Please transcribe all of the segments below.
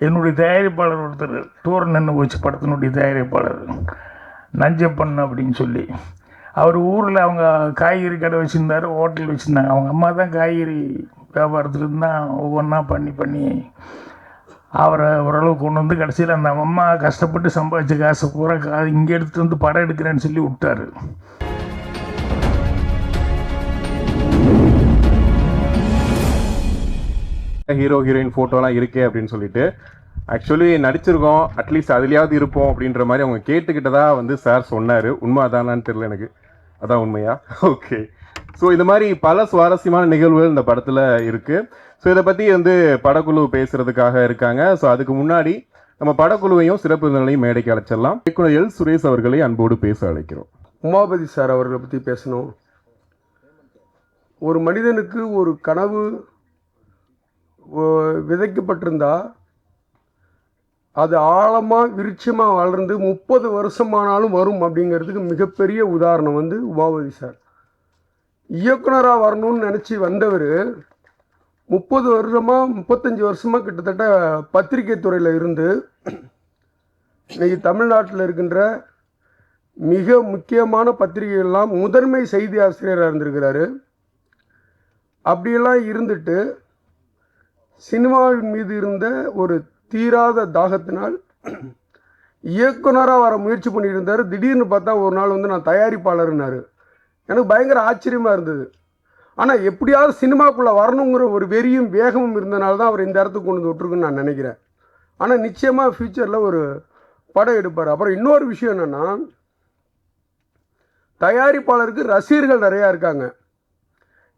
என்னுடைய தயாரிப்பாளர் ஒருத்தர் தூரம் நின்று போச்சு படத்தினுடைய தயாரிப்பாளர் நஞ்சப்பன் அப்படின்னு சொல்லி, அவர் ஊரில் அவங்க காய்கறி கடை வச்சுருந்தார், ஹோட்டல் வச்சுருந்தாங்க. அவங்க அம்மா தான் காய்கறி வியாபாரத்துலேருந்து தான் ஒவ்வொன்றா பண்ணி அவரை ஓரளவு கொண்டு வந்து கடைசியில் அந்த அம்மா கஷ்டப்பட்டு சம்பாதிச்ச காசை பூரா இங்கே எடுத்துகிட்டு வந்து படம் எடுக்கிறேன்னு சொல்லி விட்டார். ஹீரோ ஹீரோயின் ஃபோட்டோலாம் இருக்கே அப்படின்னு சொல்லிட்டு ஆக்சுவலி நடிச்சிருக்கோம், அட்லீஸ்ட் அதுலேயாவது இருப்போம் அப்படின்ற மாதிரி அவங்க கேட்டுக்கிட்டதா வந்து சார் சொன்னார். உண்மை அதானான்னு தெரியல எனக்கு, அதான் உண்மையா? ஓகே. ஸோ இது மாதிரி பல சுவாரஸ்யமான நிகழ்வுகள் இந்த படத்தில் இருக்குது. ஸோ இதை பற்றி வந்து படக்குழு பேசுகிறதுக்காக இருக்காங்க. ஸோ அதுக்கு முன்னாடி நம்ம படக்குழுவையும் சிறப்பு விருந்தினரையும் மேடைக்கு அழைச்சிடலாம். இயக்குனர் எல் சுரேஷ் அவர்களை அன்போடு பேச அழைக்கிறோம். உமாபதி சார் அவர்களை பற்றி பேசணும். ஒரு மனிதனுக்கு ஒரு கனவு விதைக்கப்பட்டிருந்தா அது ஆழமாக விருட்சமாக வளர்ந்து 30 வருஷமானாலும் வரும் அப்படிங்கிறதுக்கு மிகப்பெரிய உதாரணம் வந்து உமாபதி சார். இயக்குனராக வரணும்னு நினச்சி வந்தவர் 30 வருஷமாக 35 வருஷமாக கிட்டத்தட்ட பத்திரிகை துறையில் இருந்து இன்னைக்கு தமிழ்நாட்டில் இருக்கின்ற மிக முக்கியமான பத்திரிகைகள்லாம் முதன்மை செய்தி ஆசிரியராக இருந்திருக்கிறாரு. அப்படியெல்லாம் இருந்துட்டு சினிமாவின் மீது இருந்த ஒரு தீராத தாகத்தினால் இயக்குனராக வர முயற்சி பண்ணியிருந்தார். திடீர்னு பார்த்தா ஒரு நாள் வந்து நான் தயாரிப்பாளர்னாரு. எனக்கு பயங்கர ஆச்சரியமாக இருந்தது. ஆனால் எப்படியாவது சினிமாக்குள்ளே வரணுங்கிற ஒரு வெறியும் வேகமும் இருந்தனால தான் அவர் இந்த இடத்துக்கு கொண்டு வந்து விட்டுருக்குன்னு நான் நினைக்கிறேன். ஆனால் நிச்சயமாக ஃப்யூச்சரில் ஒரு படம் எடுப்பார். அப்புறம் இன்னொரு விஷயம் என்னென்னா, தயாரிப்பாளருக்கு ரசிகர்கள் நிறையா இருக்காங்க.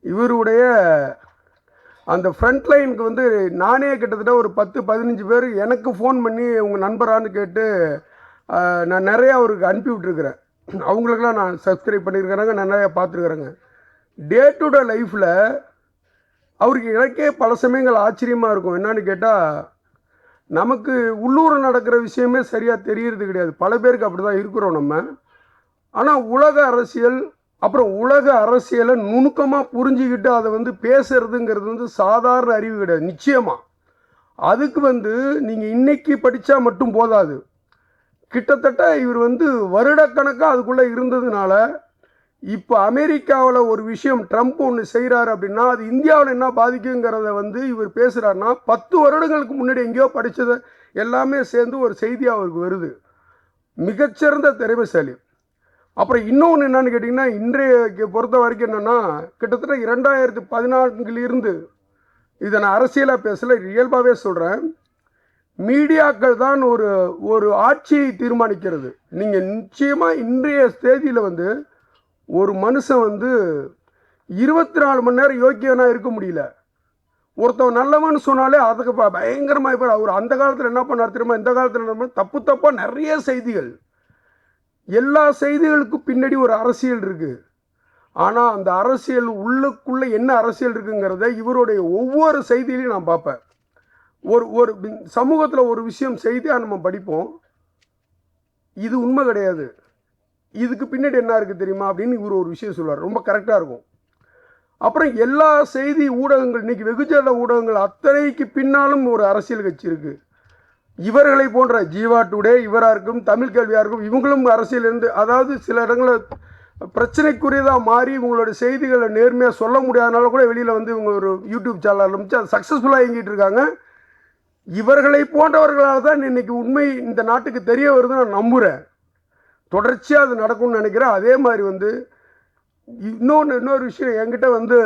இவருடைய அந்த ஃப்ரண்ட் லைனுக்கு வந்து நானே கிட்டத்தட்ட ஒரு 10-15 பேர் எனக்கு ஃபோன் பண்ணி உங்கள் நண்பரான்னு கேட்டு நான் நிறையா அவருக்கு அனுப்பி விட்டுருக்குறேன். அவங்களுக்கெல்லாம் நான் சப்ஸ்கிரைப் பண்ணியிருக்கிறேங்க, நான் நிறையா பார்த்துருக்குறேங்க. டே டு டே லைஃப்பில் அவருக்கு எனக்கே பல சமயங்கள் ஆச்சரியமாக இருக்கும். என்னன்னு கேட்டால், நமக்கு உள்ளூரில் நடக்கிற விஷயமே சரியாக தெரியறது கிடையாது. பல பேருக்கு அப்படி தான் இருக்கிறோம் நம்ம. ஆனால் உலக அரசியல், அப்புறம் உலக அரசியலை நுணுக்கமாக புரிஞ்சுக்கிட்டு அதை வந்து பேசுறதுங்கிறது வந்து சாதாரண அறிவு கிடையாது. நிச்சயமாக அதுக்கு வந்து நீங்கள் இன்றைக்கி படித்தா மட்டும் போதாது. கிட்டத்தட்ட இவர் வந்து வருடக்கணக்காக அதுக்குள்ளே இருந்ததுனால இப்போ அமெரிக்காவில் ஒரு விஷயம் ட்ரம்ப் ஒன்று செய்கிறாரு அப்படின்னா அது இந்தியாவில் என்ன பாதிக்குங்கிறத வந்து இவர் பேசுகிறாருன்னா 10 வருடங்களுக்கு முன்னாடி எங்கேயோ படித்ததை எல்லாமே சேர்ந்து ஒரு செய்தியாக அவருக்கு வருது. மிகச்சிறந்த திறமைசாலி. அப்புறம் இன்னொன்று என்னன்னு கேட்டிங்கன்னா, இன்றைய பொறுத்த வரைக்கும் என்னென்னா, கிட்டத்தட்ட 2014 இதை நான் அரசியலாக பேசலை, இயல்பாகவே சொல்கிறேன். மீடியாக்கள் தான் ஒரு ஆட்சியை தீர்மானிக்கிறது. நீங்கள் நிச்சயமாக இன்றைய தேதியில் வந்து ஒரு மனுஷன் வந்து 24 மணி நேரம் யோக்கியனாக இருக்க முடியல. ஒருத்தவன் நல்லவன்னு சொன்னாலே அதுக்கு பயங்கரமாக இப்போ அவர் அந்த காலத்தில் என்ன பண்ணார் தெரியுமா, இந்த காலத்தில் என்ன பண்ண தப்பாக நிறைய செய்திகள். எல்லா செய்திகளுக்கும் பின்னாடி ஒரு அரசியல் இருக்குது. ஆனால் அந்த அரசியல் உள்ளுக்குள்ளே என்ன அரசியல் இருக்குங்கிறத இவருடைய ஒவ்வொரு செய்தியிலையும் நான் பார்ப்பேன். ஒரு சமூகத்தில் ஒரு விஷயம் செய்தியாக நம்ம படிப்போம், இது உண்மை கிடையாது, இதுக்கு பின்னாடி என்ன இருக்குது தெரியுமா அப்படின்னு இவர் ஒரு விஷயம் சொல்லுவார். ரொம்ப கரெக்டாக இருக்கும். அப்புறம் எல்லா செய்தி ஊடகங்கள், இன்றைக்கி வெகுஜன ஊடகங்கள் அத்தனைக்கு பின்னாலும் ஒரு அரசியல் கட்சி இருக்குது. இவர்களை போன்ற ஜீவா டுடே இவராக இருக்கும், தமிழ் கேள்வியாக இருக்கும், இவங்களும் அரசியல் இருந்து, அதாவது சில இடங்களில் பிரச்சனைக்குரியதாக மாறி இவங்களோட செய்திகளை நேர்மையாக சொல்ல முடியாதனால கூட வெளியில் வந்து இவங்க ஒரு யூடியூப் சேனல் ஆரம்பித்து அது சக்ஸஸ்ஃபுல்லாக இயங்கிட்டு இருக்காங்க. இவர்களை போன்றவர்களால் தான் இன்றைக்கி உண்மை இந்த நாட்டுக்கு தெரிய வருதுன்னு நான் நம்புகிறேன். தொடர்ச்சியாக அது நடக்கும்னு நினைக்கிறேன். அதே மாதிரி வந்து இன்னொரு விஷயம் என்கிட்ட வந்து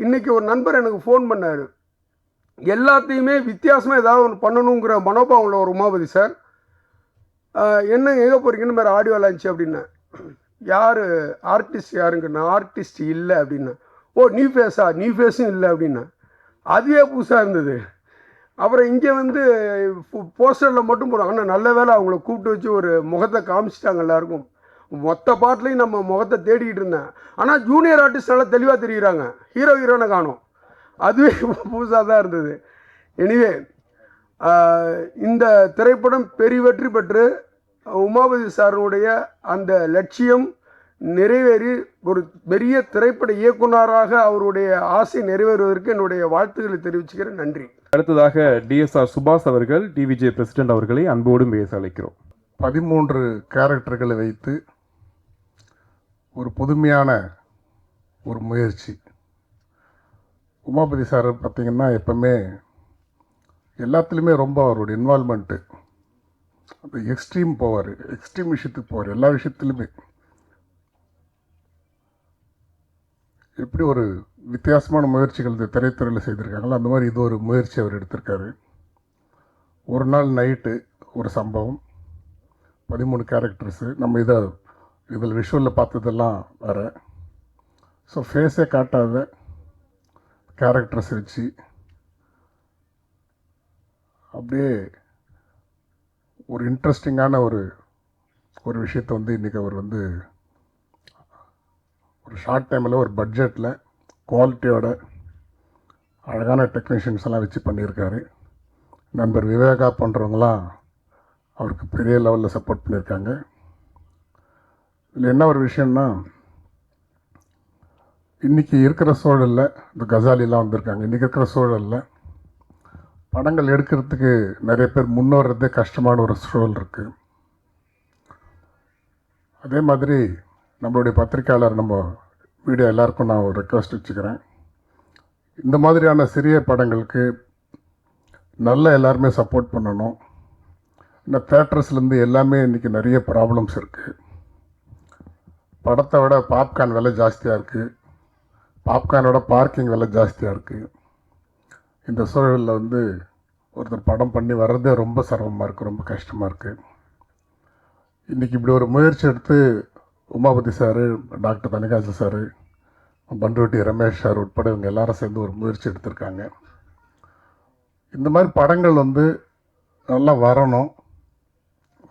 இன்றைக்கி ஒரு நண்பர் எனக்கு ஃபோன் பண்ணார். எல்லாத்தையுமே வித்தியாசமாக ஏதாவது ஒன்று பண்ணணுங்கிற மனோபாவம் ஒரு உமாபதி சார். என்ன எங்கே போகிறீங்கன்னு வேறு ஆடியோ லான்ச்சு அப்படின்னா, யார் ஆர்டிஸ்ட் யாருங்கண்ணா, ஆர்டிஸ்ட் இல்லை அப்படின்னா, ஓ நியூ ஃபேஸா, நியூ ஃபேஸும் இல்லை அப்படின்னா, அதுவே புதுசாக இருந்தது. அப்புறம் இங்கே வந்து போஸ்டரில் மட்டும் போடுறாங்க. ஆனால் நல்ல வேலை அவங்கள கூப்பிட்டு வச்சு ஒரு முகத்தை காமிச்சிட்டாங்க எல்லாருக்கும். மொத்த பாட்டிலையும் நம்ம முகத்தை தேடிக்கிட்டு இருந்தேன். ஆனால் ஜூனியர் ஆர்டிஸ்ட் நல்லா தெளிவாக தெரிகிறாங்க, ஹீரோனை காணும். அதுவே புதுசாக தான் இருந்தது. எனிவே இந்த திரைப்படம் பெரிய வெற்றி பெற்று உமாபதி சாருடைய அந்த லட்சியம் நிறைவேறி ஒரு பெரிய திரைப்பட இயக்குனராக அவருடைய ஆசை நிறைவேறுவதற்கு என்னுடைய வாழ்த்துக்களை தெரிவிச்சுக்கிறேன். நன்றி. அடுத்ததாக டிஎஸ்ஆர் சுபாஷ் அவர்கள் டிவிஜே பிரசிடென்ட் அவர்களை அன்போடு பேச அழைக்கிறோம். 13 கேரக்டர்களை வைத்து ஒரு புதுமையான ஒரு முயற்சி. உமாபதி சார் பார்த்திங்கன்னா எப்பவுமே எல்லாத்துலேயுமே ரொம்ப அவருடைய இன்வால்மெண்ட்டு அந்த எக்ஸ்ட்ரீம் போவார், எக்ஸ்ட்ரீம் விஷயத்துக்கு போவார். எல்லா விஷயத்துலையுமே எப்படி ஒரு வித்தியாசமான முயற்சிகள் இந்த திரைத்துறையில் செய்திருக்காங்களோ அந்த மாதிரி இது ஒரு முயற்சி அவர் எடுத்திருக்காரு. ஒரு நாள் நைட்டு ஒரு சம்பவம், 13 கேரக்டர்ஸு. நம்ம இதில் விஷுவலில் பார்த்ததெல்லாம் வேறு. ஸோ ஃபேஸே காட்டாத கேரக்டர்ஸ் வச்சு அப்படியே ஒரு இன்ட்ரெஸ்டிங்கான ஒரு விஷயத்தை வந்து இன்றைக்கி அவர் வந்து ஒரு ஷார்ட் டைமில் ஒரு பட்ஜெட்டில் குவாலிட்டியோட அழகான டெக்னீஷியன்ஸ் எல்லாம் வச்சு பண்ணியிருக்காரு. நண்பர் விவேகா பண்ணுறவங்களாம் அவருக்கு பெரிய லெவலில் சப்போர்ட் பண்ணியிருக்காங்க. இதில் என்ன ஒரு விஷயம்னா, இன்றைக்கி இருக்கிற சூழலில் இந்த கசாலிலாம் வந்திருக்காங்க. இன்றைக்கி இருக்கிற சூழலில் படங்கள் எடுக்கிறதுக்கு நிறைய பேர் முன்னோறதே கஷ்டமான ஒரு சூழல் இருக்குது. அதே மாதிரி நம்மளுடைய பத்திரிக்கையாளர் நம்ம வீடியோ எல்லாருக்கும் நான் ஒரு ரெக்வஸ்ட் வச்சுக்கிறேன். இந்த மாதிரியான சிறிய படங்களுக்கு நல்ல எல்லாருமே சப்போர்ட் பண்ணணும். இந்த தேட்டர்ஸ்லேருந்து எல்லாமே இன்றைக்கி நிறைய ப்ராப்ளம்ஸ் இருக்குது. படத்தை விட பாப்கார்ன் விலை ஜாஸ்தியாக இருக்குது, பாப்கார்னோட பார்க்கிங் விலை ஜாஸ்தியாக இருக்குது. இந்த சூழலில் வந்து ஒருத்தர் படம் பண்ணி வர்றதே ரொம்ப சிரமமாக இருக்குது, ரொம்ப கஷ்டமாக இருக்குது. இன்றைக்கி இப்படி ஒரு முயற்சி எடுத்து Umapathi sir, doctor Thanikasu sir, Panruti Ramesh sir உட்பட இவங்க எல்லாரும் சேர்ந்து ஒரு முயற்சி எடுத்திருக்காங்க. இந்த மாதிரி படங்கள் வந்து நல்லா வரணும்.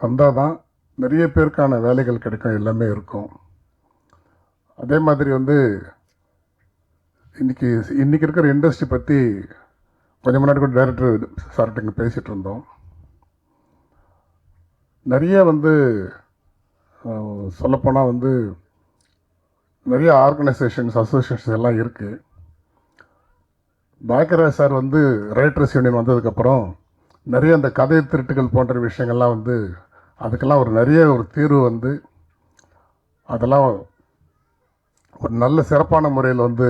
வந்தால் தான் நிறைய பேருக்கான வேலைகள் கிடைக்கும், எல்லாமே இருக்கும். அதே மாதிரி வந்து இன்றைக்கி இருக்கிற இண்டஸ்ட்ரி பற்றி கொஞ்சம் முன்னாடி கூட டைரக்டர் சார்கிட்ட இங்கே பேசிகிட்டு இருந்தோம். நிறைய வந்து சொல்லப்போனால் வந்து நிறைய ஆர்கனைசேஷன்ஸ், அசோசியேஷன்ஸ் எல்லாம் இருக்குது. பாக்யராஜ் சார் வந்து ரைட்டர்ஸ் யூனியன் வந்ததுக்கப்புறம் நிறைய அந்த கதை திருட்டுகள் போன்ற விஷயங்கள்லாம் வந்து அதுக்கெல்லாம் நிறைய தீர்வு வந்து அதெல்லாம் ஒரு நல்ல சிறப்பான முறையில் வந்து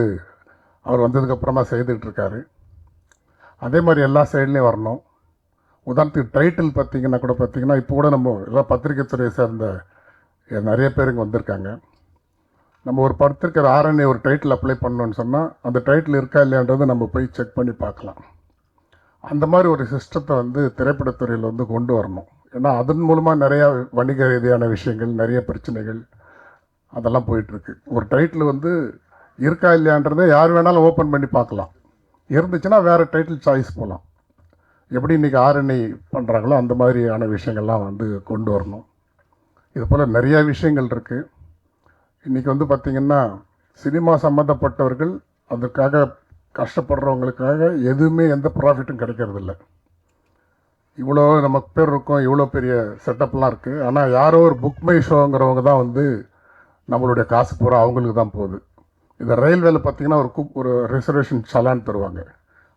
அவர் வந்ததுக்கப்புறமா செய்துகிட்ருக்காரு. அதே மாதிரி எல்லா சைட்லேயும் வரணும். உதாரணத்துக்கு டைட்டில் பார்த்திங்கன்னா இப்போ கூட நம்ம எல்லாம் பத்திரிகை துறையை சேர்ந்த நிறைய பேர் இங்கே வந்திருக்காங்க. நம்ம ஒரு படத்திற்கு ஆர்என்ஏ ஒரு டைட்டில் அப்ளை பண்ணோன்னு சொன்னால் அந்த டைட்டில் இருக்கா இல்லையான்றதை நம்ம போய் செக் பண்ணி பார்க்கலாம். அந்த மாதிரி ஒரு சிஸ்டத்தை வந்து திரைப்படத்துறையில் வந்து கொண்டு வரணும். ஏன்னா அதன் மூலமாக நிறையா வணிக ரீதியான விஷயங்கள், நிறைய பிரச்சனைகள் அதெல்லாம் போயிட்டுருக்கு. ஒரு டைட்டில் வந்து இருக்கா இல்லையான்றதை யார் வேணாலும் ஓப்பன் பண்ணி பார்க்கலாம். இருந்துச்சுன்னா வேறு டைட்டில் சாய்ஸ் போகலாம். எப்படி இன்றைக்கி ஆர்என்ஐ பண்ணுறாங்களோ அந்த மாதிரியான விஷயங்கள்லாம் வந்து கொண்டு வரணும். இது போல் நிறையா விஷயங்கள் இருக்குது. இன்றைக்கி வந்து பார்த்திங்கன்னா சினிமா சம்மந்தப்பட்டவர்கள் அதற்காக கஷ்டப்படுறவங்களுக்காக எதுவுமே எந்த ப்ராஃபிட்டும் கிடைக்கிறதில்ல. இவ்வளோ நமக்கு பேர் இருக்கும், இவ்வளோ பெரிய செட்டப்லாம் இருக்குது. ஆனால் யாரோ ஒரு புக் மை ஷோங்கிறவங்க தான் வந்து நம்மளுடைய காசு பூரா அவங்களுக்கு தான் போகுது. இந்த ரயில்வேல பார்த்திங்கன்னா ஒரு ரிசர்வேஷன் சலான் தருவாங்க.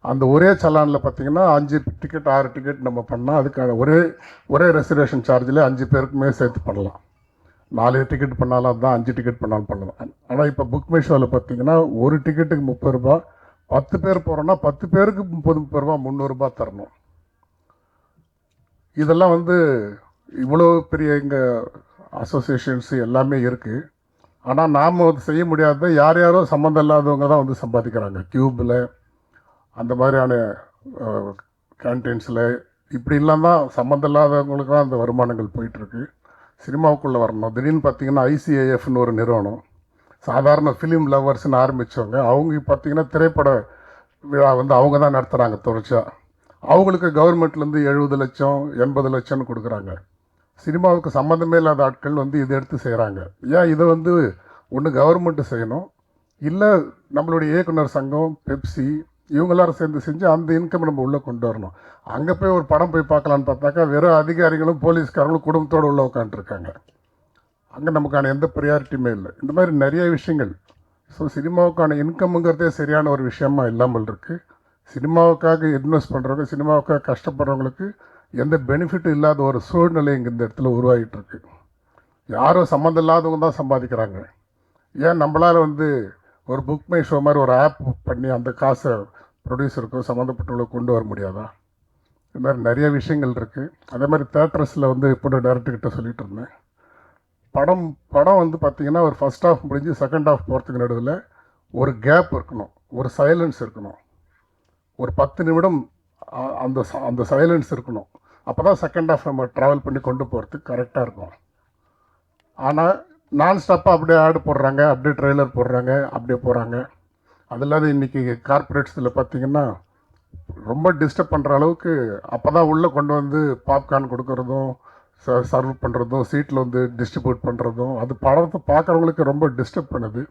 அந்த ஒரே சலானில் பார்த்திங்கன்னா 5 டிக்கெட் 6 டிக்கெட் நம்ம பண்ணால் அதுக்கான ஒரே ரெசர்வேஷன் சார்ஜில் 5 பேருக்குமே சேர்த்து பண்ணலாம். 4 டிக்கெட் பண்ணாலும் அதுதான், 5 டிக்கெட் பண்ணாலும் பண்ணலாம். ஆனால் இப்போ புக் மை ஷோவில் பார்த்திங்கன்னா ஒரு டிக்கெட்டுக்கு 30 ரூபா, 10 பேர் போகிறோன்னா 10 பேருக்கு 30 ரூபா, 300 ரூபா தரணும். இதெல்லாம் வந்து இவ்வளோ பெரிய இங்கே அசோசியேஷன்ஸ் எல்லாமே இருக்குது. ஆனால் நாம் செய்ய முடியாத யாரோ சம்மந்தம் இல்லாதவங்க தான் வந்து சம்பாதிக்கிறாங்க. கியூபில் அந்த மாதிரியான கேன்டீன்ஸில் இப்படி இல்லாமல் சம்மந்தம் இல்லாதவங்களுக்கு தான் அந்த வருமானங்கள் போயிட்டுருக்கு. சினிமாவுக்குள்ளே வரணும். திடீர்னு பார்த்திங்கன்னா ஐசிஏஎஃப்னு ஒரு நிறுவனம், சாதாரண ஃபிலிம் லவர்ஸ்னு ஆரம்பித்தவங்க, அவங்க பார்த்திங்கன்னா திரைப்பட விழா வந்து அவங்க தான் நடத்துகிறாங்க தொடர்ச்சியாக. அவங்களுக்கு கவர்மெண்ட்லேருந்து 70 லட்சம் 80 லட்சம்னு கொடுக்குறாங்க. சினிமாவுக்கு சம்மந்தமே இல்லாத ஆட்கள் வந்து இதை எடுத்து செய்கிறாங்க. ஏன் இதை வந்து ஒன்று கவர்மெண்ட்டு செய்யணும், இல்லை நம்மளுடைய இயக்குனர் சங்கம், பெப்சி இவங்களாரும் சேர்ந்து செஞ்சு அந்த இன்கம் நம்ம உள்ளே கொண்டு வரணும். அங்கே போய் ஒரு படம் போய் பார்க்கலான்னு பார்த்தாக்கா வெறும் அதிகாரிகளும் போலீஸ்காரங்களும் குடும்பத்தோடு உள்ளே உட்காந்துருக்காங்க. அங்கே நமக்கான எந்த ப்ரியாரிட்டியுமே இல்லை. இந்த மாதிரி நிறைய விஷயங்கள். ஸோ சினிமாவுக்கான இன்கம்ங்கிறதே சரியான ஒரு விஷயமா இல்லாமல் இருக்குது. சினிமாவுக்காக இன்வெஸ்ட் பண்ணுறவங்க, சினிமாவுக்காக கஷ்டப்படுறவங்களுக்கு எந்த பெனிஃபிட்டும் இல்லாத ஒரு சூழ்நிலை இங்கே இந்த இடத்துல உருவாகிட்டு இருக்கு. யாரும் சம்மந்தம் இல்லாதவங்க தான் சம்பாதிக்கிறாங்க. ஏன் நம்மளால் வந்து ஒரு புக் மை ஷோ மாதிரி ஒரு ஆப் பண்ணி அந்த காசை ப்ரொடியூசருக்கும் சம்மந்தப்பட்டவங்களுக்கு கொண்டு வர முடியாதா? இது மாதிரி நிறைய விஷயங்கள் இருக்குது. அதே மாதிரி தேட்டர்ஸில் வந்து இப்போ டேரக்டர்கிட்ட சொல்லிகிட்டு இருந்தேன், படம் வந்து பார்த்திங்கன்னா ஒரு ஃபஸ்ட் ஹாஃப் முடிஞ்சு செகண்ட் ஹாஃப் போகிறதுக்கு நடுவில் ஒரு கேப் இருக்கணும், ஒரு சைலன்ஸ் இருக்கணும், ஒரு 10 நிமிடம் அந்த சைலன்ஸ் இருக்கணும். அப்போ தான் செகண்ட் ஹாஃப் நம்ம ட்ராவல் பண்ணி கொண்டு போகிறதுக்கு கரெக்டாக இருக்கும். ஆனால் நான் ஸ்டாப்பாக அப்படியே ஆடு போடுறாங்க, அப்படியே ட்ரெய்லர் போடுறாங்க, அப்படியே போகிறாங்க. அது இல்லாத இன்றைக்கி கார்ப்பரேட்ஸில் பார்த்திங்கன்னா ரொம்ப டிஸ்டர்ப் பண்ணுற அளவுக்கு அப்போ தான் உள்ளே கொண்டு வந்து பாப்கார்ன் கொடுக்குறதும் சர்வ் பண்ணுறதும் சீட்டில் வந்து டிஸ்ட்ரிபியூட் பண்ணுறதும் அது படத்தை பார்க்குறவங்களுக்கு ரொம்ப டிஸ்டர்ப் பண்ணுது.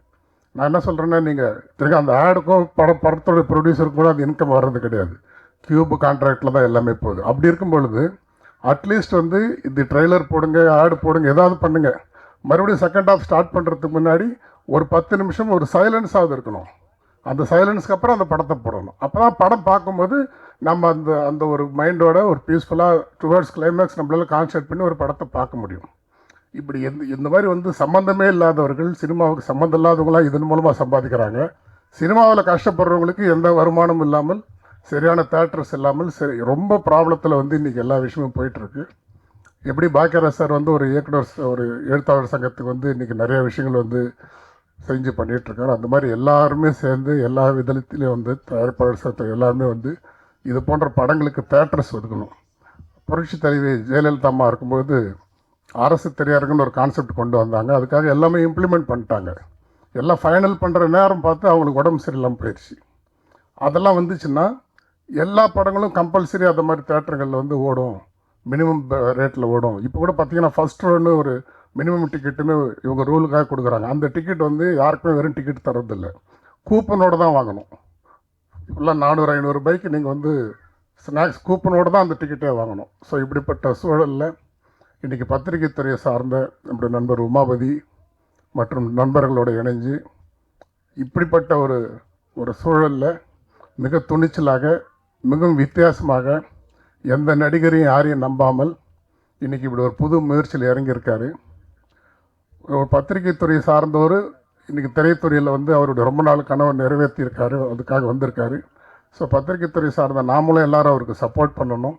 நான் என்ன சொல்கிறேன்னா, நீங்கள் திரும்ப அந்த ஆடுக்கும் படத்தோட ப்ரொடியூசருக்கும் கூட அது இன்கம் வர்றது கிடையாது. கியூப் கான்ட்ராக்டில் தான் எல்லாமே போகுது. அப்படி இருக்கும் பொழுது அட்லீஸ்ட் வந்து இது ட்ரெய்லர் போடுங்க, ஆடு போடுங்க, ஏதாவது பண்ணுங்கள். மறுபடியும் செகண்ட் ஹாஃப் ஸ்டார்ட் பண்ணுறதுக்கு முன்னாடி ஒரு 10 நிமிஷம் ஒரு சைலன்ஸாவது இருக்கணும். அந்த சைலன்ஸ்க்கு அப்புறம் அந்த படத்தை போடணும். அப்போ தான் படம் பார்க்கும்போது நம்ம அந்த ஒரு மைண்டோட ஒரு பீஸ்ஃபுல்லாக டுவர்ட்ஸ் கிளைமேக்ஸ் நம்மளால கான்சன்ட்ரேட் பண்ணி ஒரு படத்தை பார்க்க முடியும். இப்படி இந்த மாதிரி வந்து சம்மந்தமே இல்லாதவர்கள், சினிமாவுக்கு சம்மந்தம் இல்லாதவங்களாம் இதன் மூலமாக சம்பாதிக்கிறாங்க. சினிமாவில் கஷ்டப்படுறவங்களுக்கு எந்த வருமானமும் இல்லாமல், சரியான தேட்டர்ஸ் இல்லாமல், சரி ரொம்ப ப்ராப்ளத்தில் வந்து இன்றைக்கி எல்லா விஷயமும் போயிட்டுருக்கு. எப்படி பாக்கியராஜ் சார் வந்து ஒரு ஒரு எழுத்தாளர் சங்கத்துக்கு வந்து இன்றைக்கி நிறைய விஷயங்கள் வந்து செஞ்சு பண்ணிகிட்ருக்காரு. அந்த மாதிரி எல்லாருமே சேர்ந்து எல்லா விதத்துலேயும் வந்து தயாரிப்பாளர் சார் எல்லாருமே வந்து இது போன்ற படங்களுக்கு தேட்டர்ஸ் ஒதுக்கணும். புரட்சி தலைவி ஜெயலலிதா அம்மா இருக்கும்போது அரசு திரையரங்குன்னு ஒரு கான்செப்ட் கொண்டு வந்தாங்க. அதுக்காக எல்லாமே இம்ப்ளிமெண்ட் பண்ணிட்டாங்க. எல்லாம் ஃபைனல் பண்ணுற நேரம் பார்த்து அவங்களுக்கு உடம்பு சரியில்லாமல் போயிடுச்சு. அதெல்லாம் வந்துச்சுன்னா எல்லா படங்களும் கம்பல்சரி அந்த மாதிரி தேட்டருங்களில் வந்து ஓடும், மினிமம் ரேட்டில் ஓடும். இப்போ கூட பார்த்தீங்கன்னா ஃபஸ்ட் ரோன்னு ஒரு மினிமம் டிக்கெட்டுன்னு இவங்க ரூலுக்காக கொடுக்குறாங்க. அந்த டிக்கெட் வந்து யாருக்குமே வெறும் டிக்கெட் தரதில்லை, கூப்பனோடு தான் வாங்கணும். இப்போல்லாம் 400-500 ரூபாய்க்கு நீங்கள் வந்து ஸ்நாக்ஸ் கூப்பனோடு தான் அந்த டிக்கெட்டே வாங்கணும். ஸோ இப்படிப்பட்ட சூழலில் இன்றைக்கி பத்திரிகை துறையை சார்ந்த நம்முடைய நண்பர் உமாபதி மற்றும் நண்பர்களோடு இணைஞ்சு இப்படிப்பட்ட ஒரு சூழலில் மிக துணிச்சலாக, மிகவும் வித்தியாசமாக, எந்த நடிகரையும் யாரையும் நம்பாமல் இன்றைக்கி இப்படி ஒரு புது முயற்சியில் இறங்கியிருக்காரு. ஒரு பத்திரிகை துறையை சார்ந்தவர் இன்றைக்கி திரைத்துறையில் வந்து அவருடைய ரொம்ப நாள் கனவை நிறைவேற்றியிருக்காரு, அதுக்காக வந்திருக்காரு. ஸோ பத்திரிகை துறை சார்ந்த நாமளும் எல்லாரும் அவருக்கு சப்போர்ட் பண்ணணும்.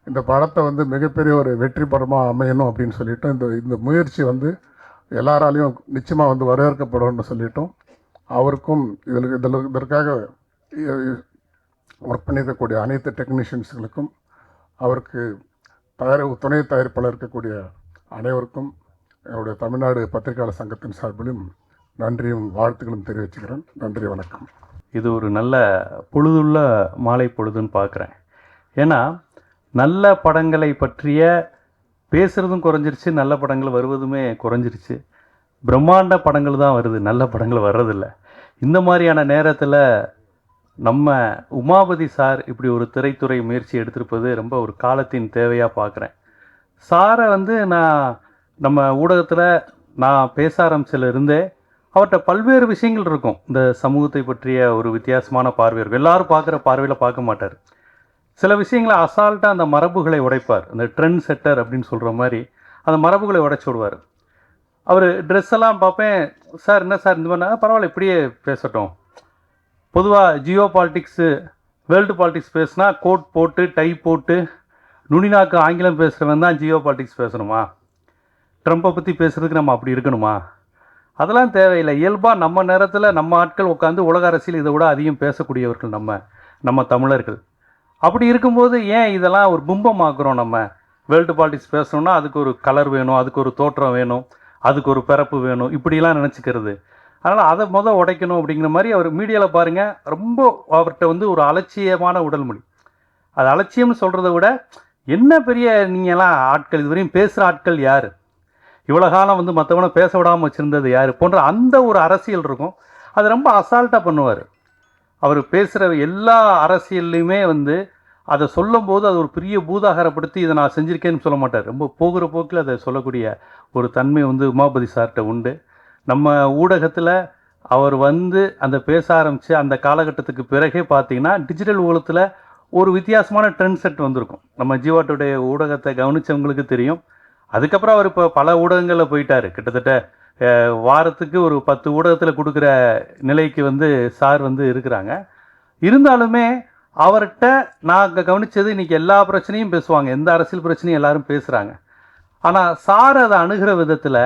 இந்த படத்தை வந்து மிகப்பெரிய ஒரு வெற்றி படமாக அமையணும் அப்படின்னு சொல்லிவிட்டு இந்த முயற்சி வந்து எல்லாராலையும் நிச்சயமாக வந்து வரவேற்கப்படும்னு சொல்லிட்டோம். அவருக்கும் இதற்காக ஒர்க் பண்ணியிருக்கக்கூடிய அனைத்து டெக்னீஷியன்ஸுகளுக்கும், அவருக்கு துணை தயாரிப்பாளர் இருக்கக்கூடிய அனைவருக்கும் என்னுடைய தமிழ்நாடு பத்திரிகையாளர் சங்கத்தின் சார்பிலும் நன்றியும் வாழ்த்துக்களும் தெரிவிச்சுக்கிறேன். நன்றி, வணக்கம். இது ஒரு நல்ல பொழுதுள்ள மாலை பொழுதுன்னு பார்க்குறேன். ஏன்னா நல்ல படங்களை பற்றிய பேசுகிறதும் குறைஞ்சிருச்சு, நல்ல படங்கள் வருவதுமே குறைஞ்சிருச்சு. பிரம்மாண்ட படங்கள் தான் வருது, நல்ல படங்கள் வர்றதில்ல. இந்த மாதிரியான நேரத்தில் நம்ம உமாபதி சார் இப்படி ஒரு திரைத்துறை முயற்சி எடுத்திருப்பது ரொம்ப ஒரு காலத்தின் தேவையாக பார்க்குறேன். சாரை வந்து நம்ம ஊடகத்தில் நான் பேச ஆரம்பிச்சிலிருந்தே அவர்கிட்ட பல்வேறு விஷயங்கள் இருக்கும். இந்த சமூகத்தை பற்றிய ஒரு வித்தியாசமான பார்வை இருக்கும். எல்லாரும் பார்க்குற பார்வையில் பார்க்க மாட்டார். சில விஷயங்களை அசால்ட்டாக அந்த மரபுகளை உடைப்பார். அந்த ட்ரெண்ட் செட்டர் அப்படின்னு சொல்கிற மாதிரி அந்த மரபுகளை உடைச்சி விடுவார். அவர் ட்ரெஸ் எல்லாம் பார்ப்பேன், சார் என்ன சார் இந்த மாதிரி, பரவாயில்ல இப்படியே பேசட்டும். பொதுவாக ஜியோ பாலிட்டிக்ஸு, வேர்ல்டு பாலிட்டிக்ஸ் பேசுனா கோட் போட்டு டை போட்டு நுனிநாக்கு ஆங்கிலம் பேசுகிறவன் தான் ஜியோ பாலிட்டிக்ஸ் பேசணுமா? ட்ரம்ப்பை பற்றி பேசுகிறதுக்கு நம்ம அப்படி இருக்கணுமா? அதெல்லாம் தேவையில்லை. இயல்பாக நம்ம நேரத்தில் நம்ம ஆட்கள் உட்காந்து உலக அரசியல் இதை விட அதிகம் பேசக்கூடியவர்கள் நம்ம தமிழர்கள். அப்படி இருக்கும்போது ஏன் இதெல்லாம் ஒரு பிம்பமாக்குறோம்? நம்ம வேர்ல்டு பாலிட்டிக்ஸ் பேசணும்னா அதுக்கு ஒரு கலர் வேணும், அதுக்கு ஒரு தோற்றம் வேணும், அதுக்கு ஒரு பிறப்பு வேணும், இப்படிலாம் நினச்சிக்கிறது. அதனால் அதை உடைக்கணும் அப்படிங்கிற மாதிரி அவர் மீடியாவில் பாருங்கள், ரொம்ப அவர்கிட்ட வந்து ஒரு அலட்சியமான உடல்மொழி. அது அலட்சியம்னு சொல்கிறத விட என்ன பெரிய நீங்கள்லாம் ஆட்கள், இதுவரையும் பேசுகிற ஆட்கள் யார், இவ்வளோ காலம் வந்து மற்றவனை பேச விடாமல் வச்சுருந்தது யார் போன்ற அந்த ஒரு அரசியல் இருக்கும். அது ரொம்ப அசால்ட்டாக பண்ணுவார். அவர் பேசுகிற எல்லா அரசியல்லையுமே வந்து அதை சொல்லும்போது அது ஒரு பெரிய பூதாகரப்படுத்தி இதை நான் செஞ்சுருக்கேன்னு சொல்ல மாட்டார். ரொம்ப போகிற போக்கில் அதை சொல்லக்கூடிய ஒரு தன்மை வந்து உமாபதி சார்கிட்ட உண்டு. நம்ம ஊடகத்தில் அவர் வந்து அந்த பேச ஆரம்பித்து அந்த காலகட்டத்துக்கு பிறகே பார்த்தீங்கன்னா டிஜிட்டல் உலகத்தில் ஒரு வித்தியாசமான ட்ரெண்ட் செட் வந்திருக்கும். நம்ம ஜீவா டுடே ஊடகத்தை கவனித்தவங்களுக்கு தெரியும். அதுக்கப்புறம் அவர் இப்போ பல ஊடகங்களில் போயிட்டார். கிட்டத்தட்ட வாரத்துக்கு ஒரு 10 ஊடகத்தில் கொடுக்குற நிலைக்கு வந்து சார் வந்து இருக்கிறாங்க. இருந்தாலுமே அவர்கிட்ட நான் கவனித்தது இன்றைக்கி எல்லா பிரச்சனையும் பேசுவாங்க, எந்த அரசியல் பிரச்சனையும் எல்லாரும் பேசுகிறாங்க. ஆனால் சார் அதை அணுகிற விதத்தில்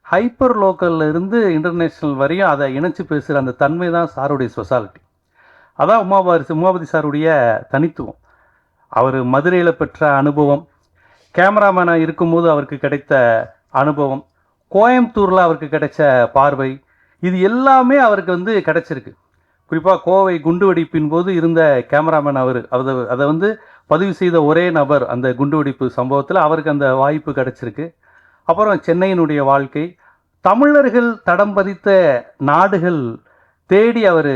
ஹைப்பர் லோக்கல்ல இருந்து இன்டர்நேஷ்னல் வரையும் அதை இணைச்சி பேசுகிற அந்த தன்மை தான் சாருடைய ஸ்பெஷாலிட்டி. அதான் உமாபதி சாருடைய தனித்துவம். அவர் மதுரையில் பெற்ற அனுபவம், கேமராமேனாக இருக்கும்போது அவருக்கு கிடைத்த அனுபவம், கோயம்புத்தூரில் அவருக்கு கிடைச்ச பார்வை, இது எல்லாமே அவருக்கு வந்து கிடைச்சிருக்கு. குறிப்பாக கோவை குண்டுவெடிப்பின் போது இருந்த கேமராமேன் அதை வந்து பதிவு செய்த ஒரே நபர் அந்த குண்டுவெடிப்பு சம்பவத்தில் அவருக்கு அந்த வாய்ப்பு கிடைச்சிருக்கு. அப்புறம் சென்னையினுடைய வாழ்க்கை, தமிழர்கள் தடம் பதித்த நாடுகள் தேடி அவர்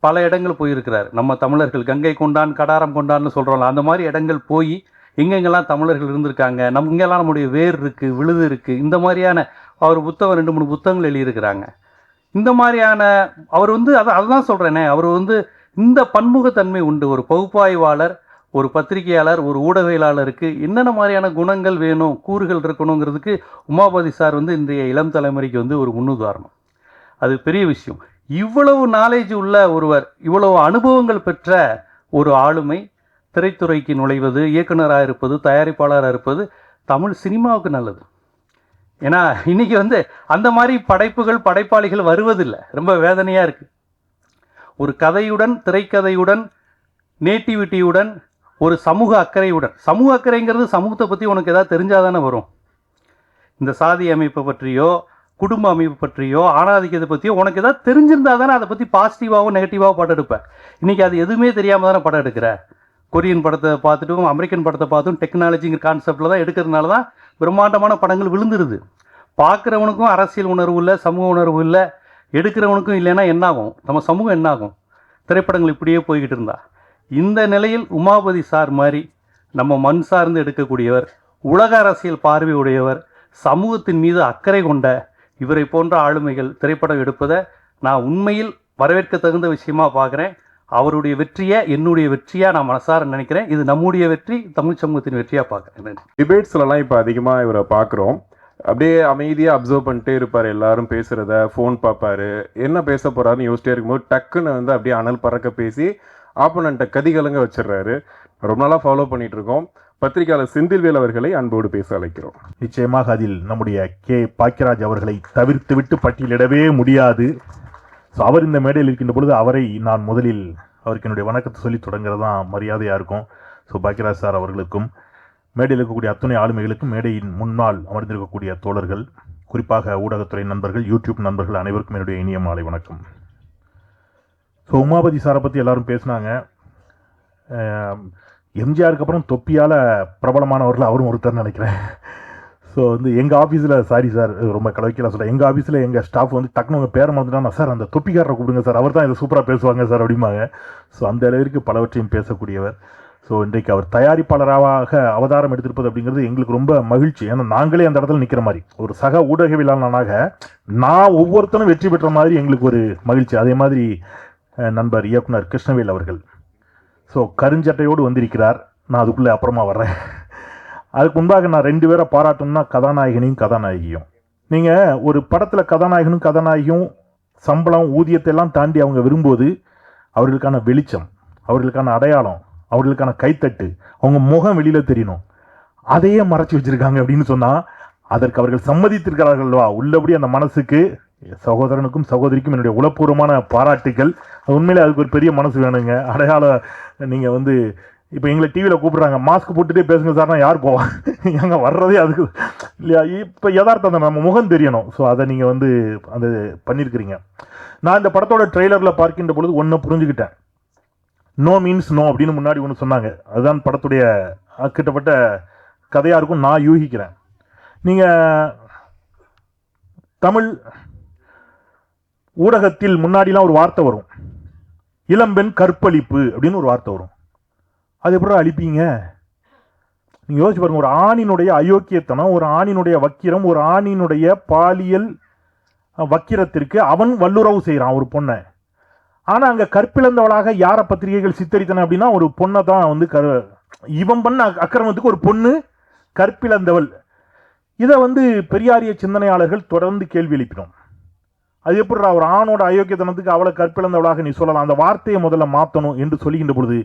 பல இடங்கள் போயிருக்கிறார். நம்ம தமிழர்கள் கங்கை கொண்டான் கடாரம் கொண்டான்னு சொல்கிறோம்ல, அந்த மாதிரி இடங்கள் போய் எங்கெங்கெல்லாம் தமிழர்கள் இருந்திருக்காங்க, இங்கெல்லாம் நம்முடைய வேர் இருக்குது, விழுது இருக்குது, இந்த மாதிரியான அவர் புத்தகம் 2-3 புத்தகங்கள் எழுதியிருக்கிறாங்க. இந்த மாதிரியான அவர் வந்து அதுதான் சொல்கிறேனே, அவர் வந்து இந்த பன்முகத்தன்மை உண்டு. ஒரு பகுப்பாய்வாளர், ஒரு பத்திரிகையாளர், ஒரு ஊடகவியலாளருக்கு என்னென்ன மாதிரியான குணங்கள் வேணும், கூறுகள் இருக்கணுங்கிறதுக்கு உமாபதி சார் வந்து இன்றைய இளம் தலைமுறைக்கு வந்து ஒரு முன்னுதாரணம். அது பெரிய விஷயம். இவ்வளவு நாலேஜ் உள்ள ஒருவர், இவ்வளவு அனுபவங்கள் பெற்ற ஒரு ஆளுமை திரைத்துறைக்கு நுழைவது, இயக்குனராக இருப்பது, தயாரிப்பாளராக இருப்பது தமிழ் சினிமாவுக்கு நல்லது. ஏன்னா இன்றைக்கி வந்து அந்த மாதிரி படைப்பாளிகள் வருவதில்லை. ரொம்ப வேதனையாக இருக்குது. ஒரு கதையுடன், திரைக்கதையுடன், நேட்டிவிட்டியுடன், ஒரு சமூக அக்கறையுடன். சமூக அக்கறைங்கிறது சமூகத்தை பற்றி உனக்கு எதாவது தெரிஞ்சால் தானே வரும். இந்த சாதி அமைப்பை பற்றியோ, குடும்ப அமைப்பு பற்றியோ, ஆணாதிக்கத்தை பற்றியோ உனக்கு எதாவது தெரிஞ்சிருந்தால் தானே அதை பற்றி பாசிட்டிவாகவும் நெகட்டிவாகவும் படம் எடுப்பேன். இன்றைக்கி அது எதுவுமே தெரியாமல் தானே படம் எடுக்கிற. கொரியன் படத்தை பார்த்துட்டும் அமெரிக்கன் படத்தை பார்த்தும் டெக்னாலஜிங்கிற கான்செப்டில் தான் எடுக்கிறதுனால தான் பிரம்மாண்டமான படங்கள் விழுந்துருது. பார்க்குறவனுக்கும் அரசியல் உணர்வு இல்லை, சமூக உணர்வு இல்லை, எடுக்கிறவனுக்கும் இல்லைன்னா என்னாகும், நம்ம சமூகம் என்னாகும்? திரைப்படங்கள் இப்படியே போய்கிட்டு இருந்தா. இந்த நிலையில் உமாபதி சார் மாதிரி நம்ம மண் சார்ந்து எடுக்கக்கூடியவர், உலக அரசியல் பார்வையுடையவர், சமூகத்தின் மீது அக்கறை கொண்ட இவரை போன்ற ஆளுமைகள் திரைப்படம் எடுப்பதை நான் உண்மையில் வரவேற்க தகுந்த விஷயமா பார்க்குறேன். அவருடைய வெற்றியை என்னுடைய வெற்றியாக நான் மனசார நினைக்கிறேன். இது நம்முடைய வெற்றி, தமிழ் சமூகத்தின் வெற்றியாக பார்க்குறேன். டிபேட்ஸ்லலாம் இப்போ அதிகமாக இவரை பார்க்குறோம். அப்படியே அமைதியாக அப்சர்வ் பண்ணிட்டே இருப்பார், எல்லாரும் பேசுகிறத ஃபோன் பார்ப்பார், என்ன பேச போகிறாருன்னு யோசிச்சிட்டே இருக்கும்போது டக்குன்னு வந்து அப்படியே அனல் பறக்க பேசி ஆப்போனண்ட்டை கதிகலங்க வச்சிடுறாரு. ரொம்ப நாளாக ஃபாலோ பண்ணிகிட்டு இருக்கோம். பத்திரிகையாளர் செந்தில்வேல் அவர்களை அன்போடு பேச அழைக்கிறோம். நிச்சயமாக அதில் நம்முடைய கே பாக்கியராஜ் அவர்களை தவிர்த்து விட்டு பட்டியலிடவே முடியாது. ஸோ அவர் இந்த மேடையில் இருக்கின்ற பொழுது அவரை நான் முதலில் அவருக்கு என்னுடைய வணக்கத்தை சொல்லி தொடங்குறது தான் மரியாதையாக இருக்கும். ஸோ பாக்கியராஜ் சார் அவர்களுக்கும், மேடையில் இருக்கக்கூடிய அத்துணை ஆளுமைகளுக்கும், மேடையின் முன்னால் அமர்ந்திருக்கக்கூடிய தோழர்கள், குறிப்பாக ஊடகத்துறை நண்பர்கள், யூடியூப் நண்பர்கள் அனைவருக்கும் என்னுடைய இனிய மாலை வணக்கம். ஸோ உமாபதி சாரை பற்றி எல்லாரும் பேசினாங்க. எம்ஜிஆருக்கு அப்புறம் தொப்பியால் பிரபலமானவர்கள் அவரும் ஒருத்தர் நினைக்கிறேன். ஸோ வந்து எங்கள் ஆஃபீஸில், சாரி சார் ரொம்ப கலவைக்கலாம் சொல்ல, எங்கள் ஆஃபீஸில் எங்கள் ஸ்டாஃப் வந்து டக்குனு உங்கள் பேரை மறந்துட்டாங்க, சார் அந்த தொப்பிக்காரரை கூப்பிடுங்க சார், அவர் தான் இதை சூப்பராக பேசுவாங்க சார் அப்படிம்பாங்க. ஸோ அந்த அளவிற்கு பலவற்றையும் பேசக்கூடியவர். ஸோ இன்றைக்கு அவர் தயாரிப்பாளராக அவதாரம் எடுத்திருப்பது அப்படிங்கிறது எங்களுக்கு ரொம்ப மகிழ்ச்சி. ஏன்னா நாங்களே அந்த இடத்துல நிற்கிற மாதிரி ஒரு சக ஊடகவியலாளனாக நான் ஒவ்வொருத்தரும் வெற்றி பெற்ற மாதிரி எங்களுக்கு ஒரு மகிழ்ச்சி. அதே மாதிரி நண்பர் இயக்குனர் கிருஷ்ணவேல் அவர்கள் ஸோ கருஞ்சட்டையோடு வந்திருக்கிறார். நான் அதுக்குள்ளே அப்புறமா வர்றேன். அதுக்கு முன்பாக நான் 2 பேரை பாராட்டணும்னா கதாநாயகனையும் கதாநாயகியும். நீங்கள் ஒரு படத்தில் கதாநாயகனும் கதாநாயகியும் சம்பளம் ஊதியத்தை எல்லாம் தாண்டி அவங்க விரும்புவது அவர்களுக்கான வெளிச்சம், அவர்களுக்கான அடையாளம், அவர்களுக்கான கைத்தட்டு, அவங்க முகம் வெளியில் தெரியணும். அதையே மறைச்சி வச்சுருக்காங்க அப்படின்னு சொன்னால் அதற்கு அவர்கள் சம்மதித்திருக்கிறார்கள்வா உள்ளபடி அந்த மனசுக்கு, சகோதரனுக்கும் சகோதரிக்கும் என்னுடைய உளப்பூர்வமான பாராட்டுகள். உண்மையிலே அதுக்கு ஒரு பெரிய மனசு வேணுங்க. அடையாளம் நீங்கள் வந்து இப்போ எங்களை டிவியில் கூப்பிட்றாங்க, மாஸ்க் போட்டுகிட்டே பேசுங்க சார்னா யார் போவான்? எங்கே வர்றதே அதுக்கு இல்லையா? இப்போ யதார்த்தம் நம்ம முகம் தெரியணும். ஸோ அதை நீங்கள் வந்து அந்த பண்ணியிருக்கிறீங்க. நான் இந்த படத்தோட ட்ரெய்லரில் பார்க்கின்ற பொழுது ஒன்று புரிஞ்சுக்கிட்டேன். நோ மீன்ஸ் நோ அப்படின்னு முன்னாடி ஒன்று சொன்னாங்க. அதுதான் படத்துடைய கிட்டப்பட்ட கதையாக இருக்கும் நான் யூகிக்கிறேன். நீங்கள் தமிழ் ஊடகத்தில் முன்னாடிலாம் ஒரு வார்த்தை வரும், இளம்பெண் கற்பழிப்பு அப்படின்னு ஒரு வார்த்தை வரும். அது எப்படி அழிப்பீங்க? நீங்கள் யோசிச்சு பாருங்க. ஒரு ஆணினுடைய அயோக்கியத்தனம், ஒரு ஆணினுடைய வக்கிரம், ஒரு ஆணினுடைய பாலியல் வக்கிரத்திற்கு அவன் வல்லுறவு செய்கிறான் ஒரு பொண்ணை. ஆனால் அங்கே கற்பிழந்தவளாக யாரை பத்திரிகைகள் சித்தரித்தன அப்படின்னா ஒரு பொண்ணை தான் வந்து இவன் பண்ண அக்கிரமத்துக்கு ஒரு பொண்ணு கற்பிழந்தவள். இதை வந்து பெரியாரிய சிந்தனையாளர்கள் தொடர்ந்து கேள்வி எழுப்பினோம். அது எப்படி ஒரு ஆணோட அயோக்கியத்தனத்துக்கு அவளை கற்பிழந்தவளாக நீ சொல்லலாம், அந்த வார்த்தையை முதல்ல மாற்றணும் என்று சொல்லுகின்ற பொழுது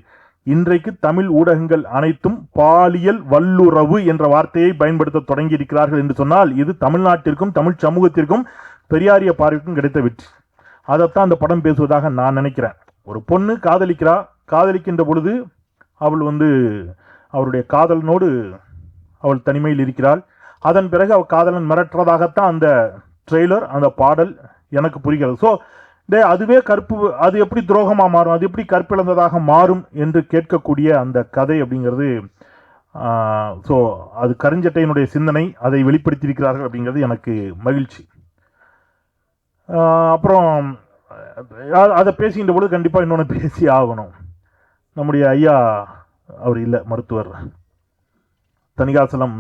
இன்றைக்கு தமிழ் ஊடகங்கள் அனைத்தும் பாலியல் வல்லுறவு என்ற வார்த்தையை பயன்படுத்த தொடங்கி இருக்கிறார்கள் என்று சொன்னால் இது தமிழ்நாட்டிற்கும் தமிழ் சமூகத்திற்கும் பெரியாரிய பார்வைக்கும் கிடைத்த வெற்றி. அதைத்தான் அந்த படம் பேசுவதாக நான் நினைக்கிறேன். ஒரு பொண்ணு காதலிக்கிறா, காதலிக்கின்ற பொழுது அவள் வந்து அவருடைய காதலனோடு அவள் தனிமையில் இருக்கிறாள். அதன் பிறகு அவள் காதலன் மிரட்டுறதாகத்தான் அந்த ட்ரெய்லர், அந்த பாடல் எனக்கு புரிகிறது. ஸோ அதுவே அது எப்படி துரோகமாக மாறும், அது எப்படி கற்பிழந்ததாக மாறும் என்று கேட்கக்கூடிய அந்த கதை அப்படிங்கிறது. ஸோ அது கருஞ்சட்டையினுடைய சிந்தனை, அதை வெளிப்படுத்தியிருக்கிறார்கள் அப்படிங்கிறது எனக்கு மகிழ்ச்சி. அப்புறம் அதை பேசுகின்ற பொழுது கண்டிப்பாக இன்னொன்று பேசி ஆகணும். நம்முடைய ஐயா அவர் இல்லை, மருத்துவர் தணிகாசலம்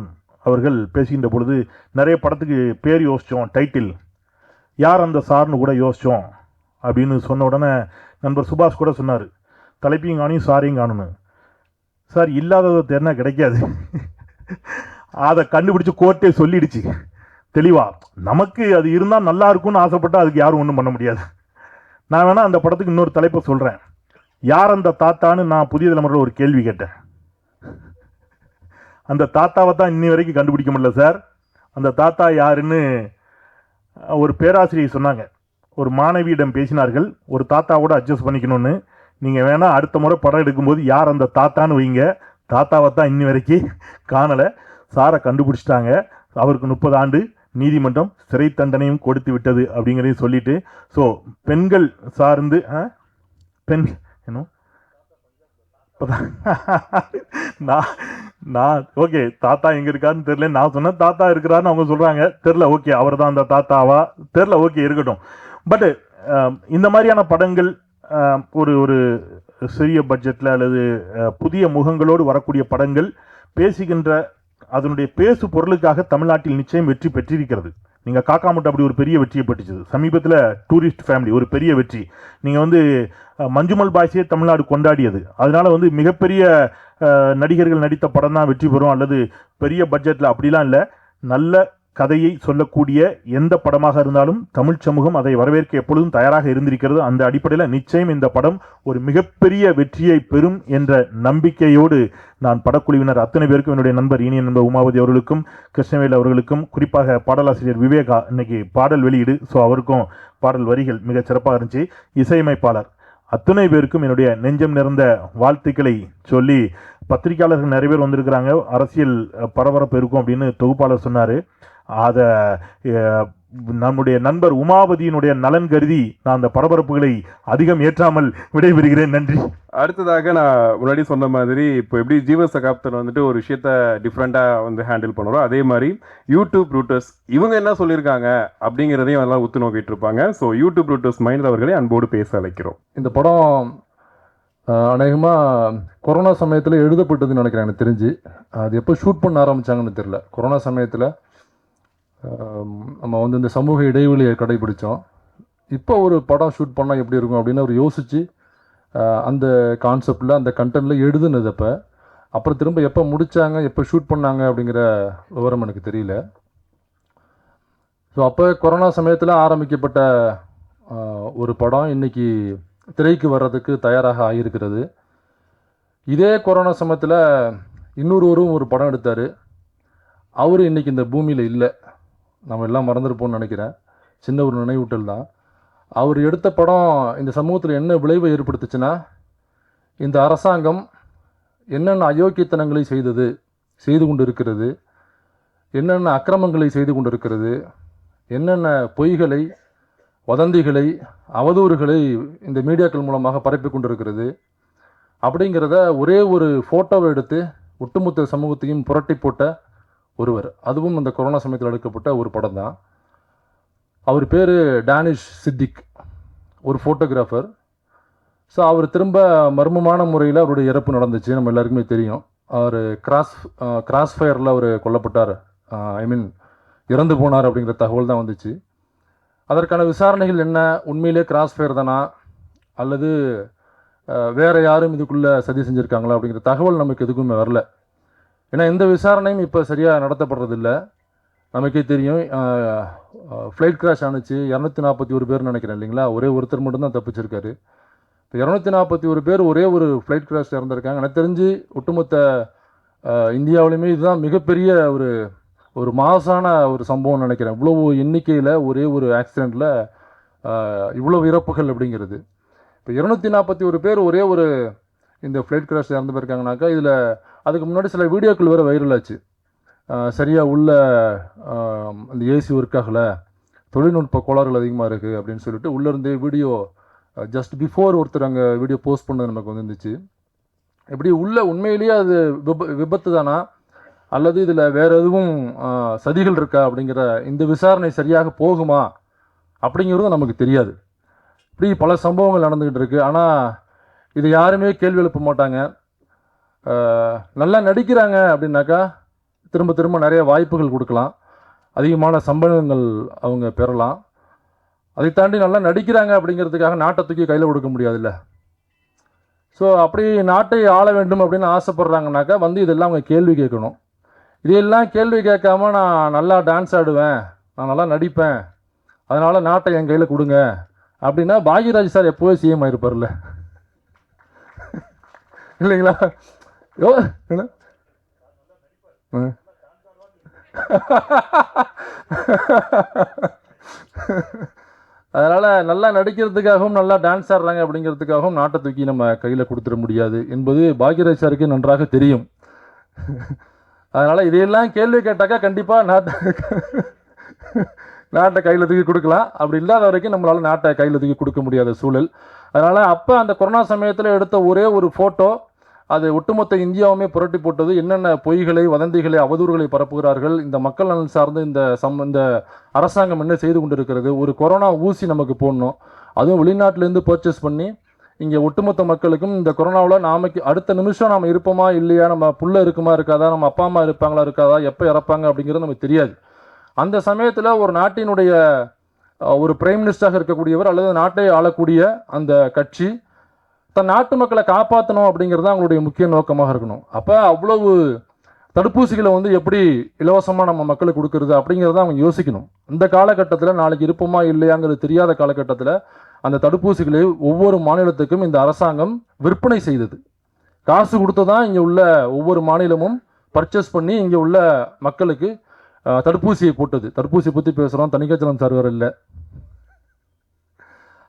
அவர்கள் பேசுகின்ற பொழுது நிறைய படத்துக்கு பேர் யோசித்தோம், டைட்டில் யார் அந்த சார்னு கூட யோசித்தோம் அப்படின்னு சொன்ன உடனே நண்பர் சுபாஷ் கூட சொன்னார், தலைப்பையும் காணும் சாரையும் காணுன்னு. சார் இல்லாததை தேர்னா கிடைக்காது, அதை கண்டுபிடிச்சு கோர்ட்டே சொல்லிடுச்சு தெளிவா. நமக்கு அது இருந்தால் நல்லா இருக்கும்னு ஆசைப்பட்டால் அதுக்கு யாரும் ஒன்றும் பண்ண முடியாது. நான் வேணா அந்த படத்துக்கு இன்னொரு தலைப்பை சொல்கிறேன், யார் அந்த தாத்தான்னு நான் புதிய தலைமுறையில் ஒரு கேள்வி கேட்டேன். அந்த தாத்தாவை தான் இன்னி வரைக்கும் கண்டுபிடிக்க முடியல சார். அந்த தாத்தா யாருன்னு ஒரு பேராசிரியர் சொன்னாங்க. ஒரு மாணவியிடம் பேசினார்கள், ஒரு தாத்தாவோட அட்ஜஸ்ட் பண்ணிக்கணும்னு. நீங்கள் வேணால் அடுத்த முறை படம் எடுக்கும்போது யார் அந்த தாத்தான்னு வைங்க, தாத்தாவை தான் இன்னி வரைக்கும் காணலை. சாரை கண்டுபிடிச்சிட்டாங்க, அவருக்கு 30 ஆண்டு நீதிமன்றம் சிறை தண்டனையும் கொடுத்து விட்டது அப்படிங்கிறதையும் சொல்லிட்டு, ஸோ பெண்கள் சார்ந்து பெண் என்ன நான் ஓகே தாத்தா எங்கே இருக்காருன்னு தெரியல, நான் சொன்னேன் தாத்தா இருக்கிறாருன்னு அவங்க சொல்கிறாங்க, தெரில. ஓகே அவர் தான் அந்த தாத்தாவா தெரில, ஓகே இருக்கட்டும். பட்டு இந்த மாதிரியான படங்கள் ஒரு ஒரு சிறிய பட்ஜெட்டில் அல்லது புதிய முகங்களோடு வரக்கூடிய படங்கள் பேசுகின்ற அதனுடைய பேசு பொருளுக்காக தமிழ்நாட்டில் நிச்சயம் வெற்றி பெற்றிருக்கிறது. நீங்கள் காக்கா முட்டை அப்படி ஒரு பெரிய வெற்றியை பெற்றுச்சு. சமீபத்தில் டூரிஸ்ட் ஃபேமிலி ஒரு பெரிய வெற்றி. நீங்கள் வந்து மஞ்சுமல் பாய்ஸே தமிழ்நாடு கொண்டாடியது. அதனால வந்து மிகப்பெரிய நடிகர்கள் நடித்த படம் தான் வெற்றி பெறும் அல்லது பெரிய பட்ஜெட்டில் அப்படிலாம் இல்லை. நல்ல கதையை சொல்லக்கூடிய எந்த படமாக இருந்தாலும் தமிழ் சமூகம் அதை வரவேற்க எப்பொழுதும் தயாராக இருந்திருக்கிறது. அந்த அடிப்படையில் நிச்சயம் இந்த படம் ஒரு மிகப்பெரிய வெற்றியை பெறும் என்ற நம்பிக்கையோடு நான் படக்குழுவினர் அத்தனை பேருக்கும், என்னுடைய நண்பர் இனிய நண்பர் உமாவதி அவர்களுக்கும், கிருஷ்ணவேல் அவர்களுக்கும், குறிப்பாக பாடலாசிரியர் விவேகா இன்னைக்கு பாடல் வெளியீடு, ஸோ அவருக்கும் பாடல் வரிகள் மிக சிறப்பாக இருந்துச்சு, இசையமைப்பாளர் அத்தனை பேருக்கும் என்னுடைய நெஞ்சம் நிறைந்த வாழ்த்துக்களை சொல்லி, பத்திரிகையாளர்கள் நிறைய பேர் வந்திருக்கிறாங்க, அரசியல் பரபரப்பு இருக்கும் அப்படின்னு தொகுப்பாளர் சொன்னார். அதை நம்முடைய நண்பர் உமாபதியினுடைய நலன் கருதி நான் அந்த பரபரப்புகளை அதிகம் ஏற்றாமல் விடைபெறுகிறேன். நன்றி. அடுத்ததாக நான் முன்னாடி சொன்ன மாதிரி இப்போ எப்படி ஜீவ சகாப்தன் வந்துட்டு ஒரு விஷயத்த டிஃப்ரெண்ட்டாக வந்து ஹேண்டில் பண்ணுறோம், அதே மாதிரி யூடியூப் ரூட்டர்ஸ் இவங்க என்ன சொல்லியிருக்காங்க அப்படிங்கிறதையும் அதெல்லாம் உத்து நோக்கிட்டு இருப்பாங்க. ஸோ யூடியூப் ரூட்டர்ஸ் மஹிந்திரா அவர்களை அன்போடு பேச அழைக்கிறோம். இந்த படம் அநேகமாக கொரோனா சமயத்தில் எழுதப்பட்டதுன்னு நினைக்கிறேன். எனக்கு தெரிஞ்சு அது எப்போ ஷூட் பண்ண ஆரம்பித்தாங்கன்னு தெரில. கொரோனா சமயத்தில் நம்ம வந்து இந்த சமூக இடைவெளியை கடைபிடித்தோம். இப்போ ஒரு படம் ஷூட் பண்ணால் எப்படி இருக்கும் அப்படின்னு அவர் யோசித்து அந்த கான்செப்டில் அந்த கண்டென்ட்டில் எழுதுனதப்போ, அப்புறம் திரும்ப எப்போ முடித்தாங்க எப்போ ஷூட் பண்ணாங்க அப்படிங்கிற விவரம் எனக்கு தெரியல. ஸோ அப்போ கொரோனா சமயத்தில் ஆரம்பிக்கப்பட்ட ஒரு படம் இன்றைக்கி திரைக்கு வர்றதுக்கு தயாராக ஆகியிருக்கிறது. இதே கொரோனா சமயத்தில் இன்னொருவரும் ஒரு படம் எடுத்தார். அவர் இன்றைக்கி இந்த பூமியில் இல்லை, நம்ம எல்லாம் மறந்துருப்போம்னு நினைக்கிறேன். சின்ன ஒரு நினைவூட்டல் தான். அவர் எடுத்த படம் இந்த சமூகத்தில் என்ன விளைவை ஏற்படுத்துச்சுன்னா, இந்த அரசாங்கம் என்னென்ன அயோக்கியத்தனங்களை செய்து கொண்டு இருக்கிறது, என்னென்ன அக்கிரமங்களை செய்து கொண்டு இருக்கிறது, என்னென்ன பொய்களை, வதந்திகளை, அவதூறுகளை இந்த மீடியாக்கள் மூலமாக பரப்பி கொண்டிருக்கிறது அப்படிங்கிறத ஒரே ஒரு ஃபோட்டோவை எடுத்து ஒட்டுமொத்த சமூகத்தையும் புரட்டி போட்ட ஒருவர். அதுவும் அந்த கொரோனா சமயத்தில் எடுக்கப்பட்ட ஒரு படம் தான். அவர் பேர் டேனிஷ் சித்திக், ஒரு ஃபோட்டோகிராஃபர். ஸோ அவர் திரும்ப மர்மமான முறையில் அவருடைய இறப்பு நடந்துச்சு, நம்ம எல்லாருக்குமே தெரியும். அவர் கிராஸ் ஃபயரில் அவர் கொல்லப்பட்டார், இறந்து போனார் அப்படிங்கிற தகவல் தான் வந்துச்சு. அதற்கான விசாரணைகள் என்ன, உண்மையிலே கிராஸ் ஃபயர் தானா அல்லது வேறு யாரும் இதுக்குள்ளே சதி செஞ்சுருக்காங்களா அப்படிங்கிற தகவல் நமக்கு எதுக்குமே வரல. ஏன்னா எந்த விசாரணையும் இப்போ சரியாக நடத்தப்படுறதில்ல. நமக்கே தெரியும், ஃப்ளைட் கிராஷ் ஆணுச்சு, 241 பேர்னு நினைக்கிறேன் இல்லைங்களா, ஒரே ஒருத்தர் மட்டும்தான் தப்பிச்சிருக்காரு. இப்போ 241 பேர் ஒரே ஒரு ஃப்ளைட் கிராஷ் இறந்துருக்காங்க. எனக்கு தெரிஞ்சு ஒட்டுமொத்த இந்தியாவிலையுமே இதுதான் மிகப்பெரிய ஒரு மாசான ஒரு சம்பவம்னு நினைக்கிறேன். இவ்வளவு எண்ணிக்கையில் ஒரே ஒரு ஆக்சிடெண்ட்டில் இவ்வளவு இறப்புகள் அப்படிங்கிறது. இப்போ 241 பேர் ஒரே ஒரு இந்த ஃப்ளைட் கிராஷ் இறந்து போயிருக்காங்கனாக்கா, இதில் அதுக்கு முன்னாடி சில வீடியோக்கள் வேறு வைரல் ஆச்சு. சரியாக உள்ள அந்த ஏசி ஒர்க் ஆகலை, தொழில்நுட்ப கோளாறுகள் அதிகமாக இருக்குது அப்படின்னு சொல்லிட்டு உள்ளேருந்தே வீடியோ ஜஸ்ட் பிஃபோர் ஒருத்தர் அங்கே வீடியோ போஸ்ட் பண்ணது நமக்கு வந்துருந்துச்சு. எப்படி உள்ள உண்மையிலேயே அது விபத்து தானா அல்லது இதில் வேறு எதுவும் சதிகள் இருக்கா அப்படிங்கிற இந்த விசாரணை சரியாக போகுமா அப்படிங்கிறது நமக்கு தெரியாது. இப்படி பல சம்பவங்கள் நடந்துக்கிட்டு இருக்குது. ஆனால் இது யாருமே கேள்வி எழுப்ப மாட்டாங்க. நல்லா நடிக்கிறாங்க அப்படின்னாக்கா திரும்ப திரும்ப நிறைய வாய்ப்புகள் கொடுக்கலாம், அதிகமான சம்பளங்கள் அவங்க பெறலாம். அதை தாண்டி நல்லா நடிக்கிறாங்க அப்படிங்கிறதுக்காக நாட்டை தூக்கி கையில் கொடுக்க முடியாதுல்ல. ஸோ அப்படி நாட்டை ஆள வேண்டும் அப்படின்னு ஆசைப்பட்றாங்கனாக்கா இதெல்லாம் அவங்க கேள்வி கேட்கணும். இதையெல்லாம் கேள்வி கேட்காம நான் நல்லா டான்ஸ் ஆடுவேன், நான் நல்லா நடிப்பேன், அதனால் நாட்டை என் கையில் கொடுங்க அப்படின்னா பாக்யராஜ் சார் எப்போவே சிஎம் ஆயிருப்பார்ல இல்லைங்களா? என்ன அதனால் நல்லா நடிக்கிறதுக்காகவும் நல்லா டான்ஸ் ஆடுறாங்க அப்படிங்கிறதுக்காகவும் நாட்டை தூக்கி நம்ம கையில் கொடுத்துட முடியாது என்பது பாக்யராஜ் சாருக்கு நன்றாக தெரியும். அதனால் இதையெல்லாம் கேள்வி கேட்டாக்கா கண்டிப்பாக நாட்டை கையில் தூக்கி கொடுக்கலாம். அப்படி இல்லாத வரைக்கும் நம்மளால் நாட்டை கையில் தூக்கி கொடுக்க முடியாத சூழல். அதனால் அப்போ அந்த கொரோனா சமயத்தில் எடுத்த ஒரே ஒரு ஃபோட்டோ அது ஒட்டுமொத்த இந்தியாவுமே புரட்டி போட்டது. என்னென்ன பொய்களை, வதந்திகளை, அவதூறுகளை பரப்புகிறார்கள், இந்த மக்கள் நலன் சார்ந்து இந்த அரசாங்கம் என்ன செய்து கொண்டிருக்கிறது, ஒரு கொரோனா ஊசி நமக்கு போடணும், அதுவும் வெளிநாட்டிலேருந்து பர்ச்சேஸ் பண்ணி இங்கே ஒட்டுமொத்த மக்களுக்கும் இந்த கொரோனாவில் நாமைக்கு அடுத்த நிமிஷம் நாம் இருப்போமா இல்லையா, நம்ம புள்ள இருக்குமா இருக்காதா, நம்ம அப்பா அம்மா இருப்பாங்களா இருக்காதா, எப்போ இறப்பாங்க அப்படிங்கிறது நமக்கு தெரியாது. அந்த சமயத்தில் ஒரு நாட்டினுடைய ஒரு பிரைம் மினிஸ்டராக இருக்கக்கூடியவர் அல்லது நாட்டை ஆளக்கூடிய அந்த கட்சி தன் நாட்டு மக்களை காப்பாற்றணும் அப்படிங்கிறது தான் அவங்களுடைய முக்கிய நோக்கமாக இருக்கணும். அப்போ அவ்வளவு தடுப்பூசிகளை எப்படி இலவசமாக நம்ம மக்களுக்கு கொடுக்கறது அப்படிங்கிறத அவங்க யோசிக்கணும். இந்த காலகட்டத்தில் நாளைக்கு இருப்போமா இல்லையாங்கிறது தெரியாத காலகட்டத்தில் அந்த தடுப்பூசிகளை ஒவ்வொரு மாநிலத்துக்கும் இந்த அரசாங்கம் விற்பனை செய்தது. காசு கொடுத்து தான் இங்கே உள்ள ஒவ்வொரு மாநிலமும் பர்ச்சேஸ் பண்ணி இங்கே உள்ள மக்களுக்கு தடுப்பூசியை போட்டது. தடுப்பூசி பற்றி பேசுகிறோம், தணிகாச்சலம் சார் வேறு இல்லை.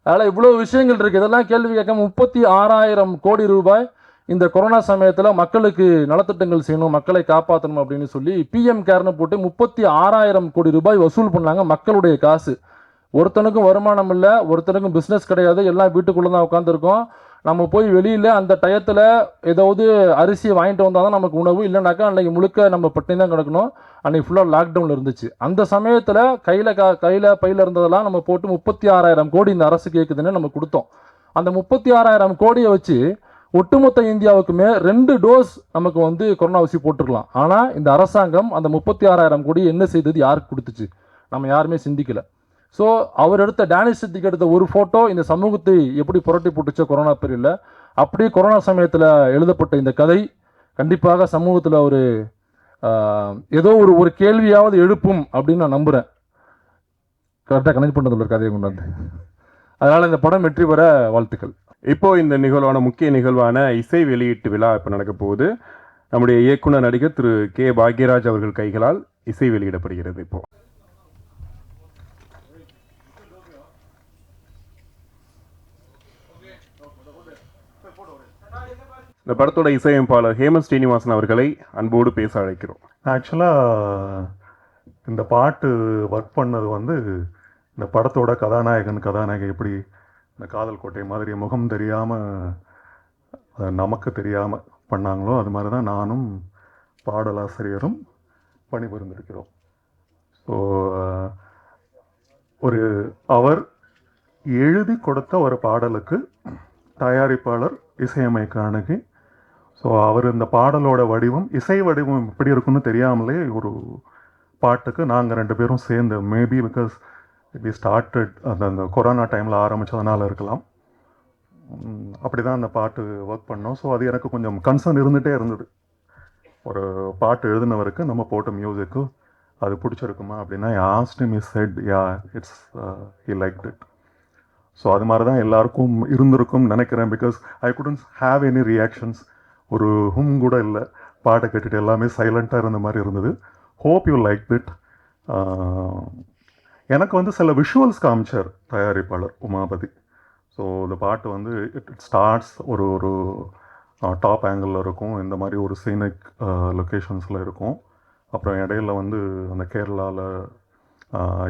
அதனால் இவ்வளோ விஷயங்கள் இருக்குது. இதெல்லாம் கேள்வி கேட்க 36,000 கோடி ரூபாய் இந்த கொரோனா சமயத்தில் மக்களுக்கு நலத்திட்டங்கள் செய்யணும், மக்களை காப்பாற்றணும் அப்படின்னு சொல்லி பிஎம் கேர்னு போட்டு 36,000 கோடி ரூபாய் வசூல் பண்ணாங்க. மக்களுடைய காசு. ஒருத்தனுக்கும் வருமானம் இல்லை, ஒருத்தனுக்கும் பிஸ்னஸ் கிடையாது, எல்லாம் வீட்டுக்குள்ளே தான் உட்காந்துருக்கோம். நம்ம போய் வெளியில் அந்த டயத்தில் ஏதாவது அரிசியை வாங்கிட்டு வந்தால் தான் நமக்கு உணவு, இல்லைனாக்கா அன்றைக்கி முழுக்க நம்ம பட்டினி தான் கிடக்கணும். அன்றைக்கி ஃபுல்லாக லாக்டவுனில் இருந்துச்சு. அந்த சமயத்தில் கையில் பையில் இருந்ததெல்லாம் நம்ம போட்டு 36,000 கோடி இந்த அரசு கேட்குதுன்னு நம்ம கொடுத்தோம். அந்த 36,000 கோடியை வச்சு ஒட்டுமொத்த இந்தியாவுக்குமே 2 டோஸ் நமக்கு கொரோனா ஊசி போட்டுருக்கலாம். ஆனால் இந்த அரசாங்கம் அந்த 36,000 கோடி என்ன செய்தது, யாருக்கு கொடுத்துச்சு, நம்ம யாருமே சிந்திக்கலை. ஸோ அவர் எடுத்த டேனிஷ் சித்திக்கு எடுத்த ஒரு ஃபோட்டோ இந்த சமூகத்தை எப்படி புரட்டி போட்டுச்சோ கொரோனா பீரியடில், அப்படி கொரோனா சமயத்தில் எழுதப்பட்ட இந்த கதை கண்டிப்பாக சமூகத்தில் ஏதோ ஒரு கேள்வியாவது எழுப்பும் அப்படின்னு நான் நம்புகிறேன். கரெக்டாக கனெக்ட் பண்ணுறதுல ஒரு கதையை கொண்டாந்து, அதனால் இந்த படம் வெற்றி பெற வாழ்த்துக்கள். இப்போ இந்த நிகழ்வான முக்கிய நிகழ்வான இசை வெளியீட்டு விழா இப்போ நடக்க போகுது. நம்முடைய இயக்குனர் நடிகர் திரு கே பாக்யராஜ் அவர்கள் கைகளால் இசை வெளியிடப்படுகிறது. இப்போ இந்த படத்தோட இசையமைப்பாளர் ஹேமந்த் ஸ்ரீனிவாசன் அவர்களை அன்போடு பேச அழைக்கிறோம். ஆக்சுவலாக இந்த பாட்டு ஒர்க் பண்ணது இந்த படத்தோட கதாநாயகி எப்படி இந்த காதல் கோட்டை மாதிரி முகம் தெரியாமல் நமக்கு தெரியாமல் பண்ணாங்களோ அது மாதிரி தான் நானும் பாடலாசிரியரும் பணிபுரிந்திருக்கிறோம். ஸோ அவர் எழுதி கொடுத்த ஒரு பாடலுக்கு தயாரிப்பாளர் இசையமைக்க அணுகி, ஸோ அவர் இந்த பாடலோட வடிவம், இசை வடிவம் எப்படி இருக்குன்னு தெரியாமலே ஒரு பாட்டுக்கு நாங்கள் 2 பேரும் சேர்ந்து, மேபி பிகாஸ் வி ஸ்டார்டட் அந்த கொரோனா டைமில் ஆரம்பித்ததுனால இருக்கலாம். அப்படி தான் அந்த பாட்டு ஒர்க் பண்ணோம். ஸோ அது எனக்கு கொஞ்சம் கன்சர்ன் இருந்துகிட்டே இருந்தது. ஒரு பாட்டு எழுதினவருக்கு நம்ம போட்ட மியூசிக்கு அது பிடிச்சிருக்குமா அப்படின்னா asked him, he said yeah it's he liked it. So அது மாதிரி தான் எல்லாருக்கும் இருந்திருக்கும்னு நினைக்கிறேன். Because I couldn't have any reactions. ஒரு ஹும் கூட இல்லை. பாட்டை கேட்டுட்டு எல்லாமே சைலண்ட்டாக இருந்த மாதிரி இருந்தது. Hope you like it. எனக்கு வந்து சில விஷுவல்ஸ் காமிச்சார் தயாரிப்பாளர் உமாபதி. ஸோ இந்த பாட்டு வந்து இட் ஸ்டார்ட்ஸ் ஒரு ஒரு டாப் ஆங்கிளில் இருக்கும். இந்த மாதிரி ஒரு சீனிக் லொக்கேஷன்ஸில் இருக்கும். அப்புறம் இடையில வந்து அந்த கேரளாவில்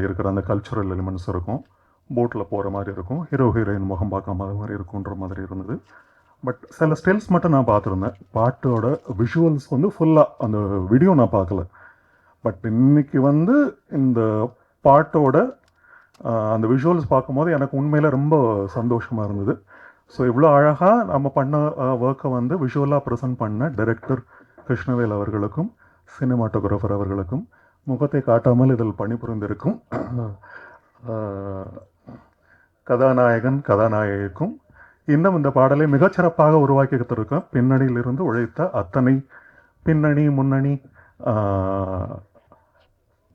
இருக்கிற அந்த கல்ச்சுரல் எலிமெண்ட்ஸ் இருக்கும். போட்டில் போகிற மாதிரி இருக்கும். ஹீரோ ஹீரோயின் முகம் பார்க்காம அது மாதிரி இருக்குன்ற மாதிரி இருந்தது. பட் சில ஸ்டில்ஸ் மட்டும் நான் பார்த்துருந்தேன். பாட்டோட விஷுவல்ஸ் வந்து ஃபுல்லாக அந்த வீடியோ நான் பார்க்கல. பட் இன்னைக்கு வந்து இந்த பாட்டோட அந்த விஷுவல்ஸ் பார்க்கும்போது எனக்கு உண்மையில் ரொம்ப சந்தோஷமாக இருந்தது. ஸோ இவ்வளோ அழகாக நம்ம பண்ண ஒர்க்கை வந்து விஷுவலாக ப்ரெசென்ட் பண்ண டைரக்டர் கிருஷ்ணவேல் அவர்களுக்கும் சினிமாட்டோகிராஃபர் அவர்களுக்கும் முகத்தை காட்டாமல் இதில் பணிபுரிந்திருக்கும் கதாநாயகன் கதாநாயகிக்கும் இன்னும் இந்த பாடலை மிகச்சிறப்பாக உருவாக்கி கொடுத்திருக்கோம் பின்னணியிலிருந்து உழைத்த அத்தனை பின்னணி முன்னணி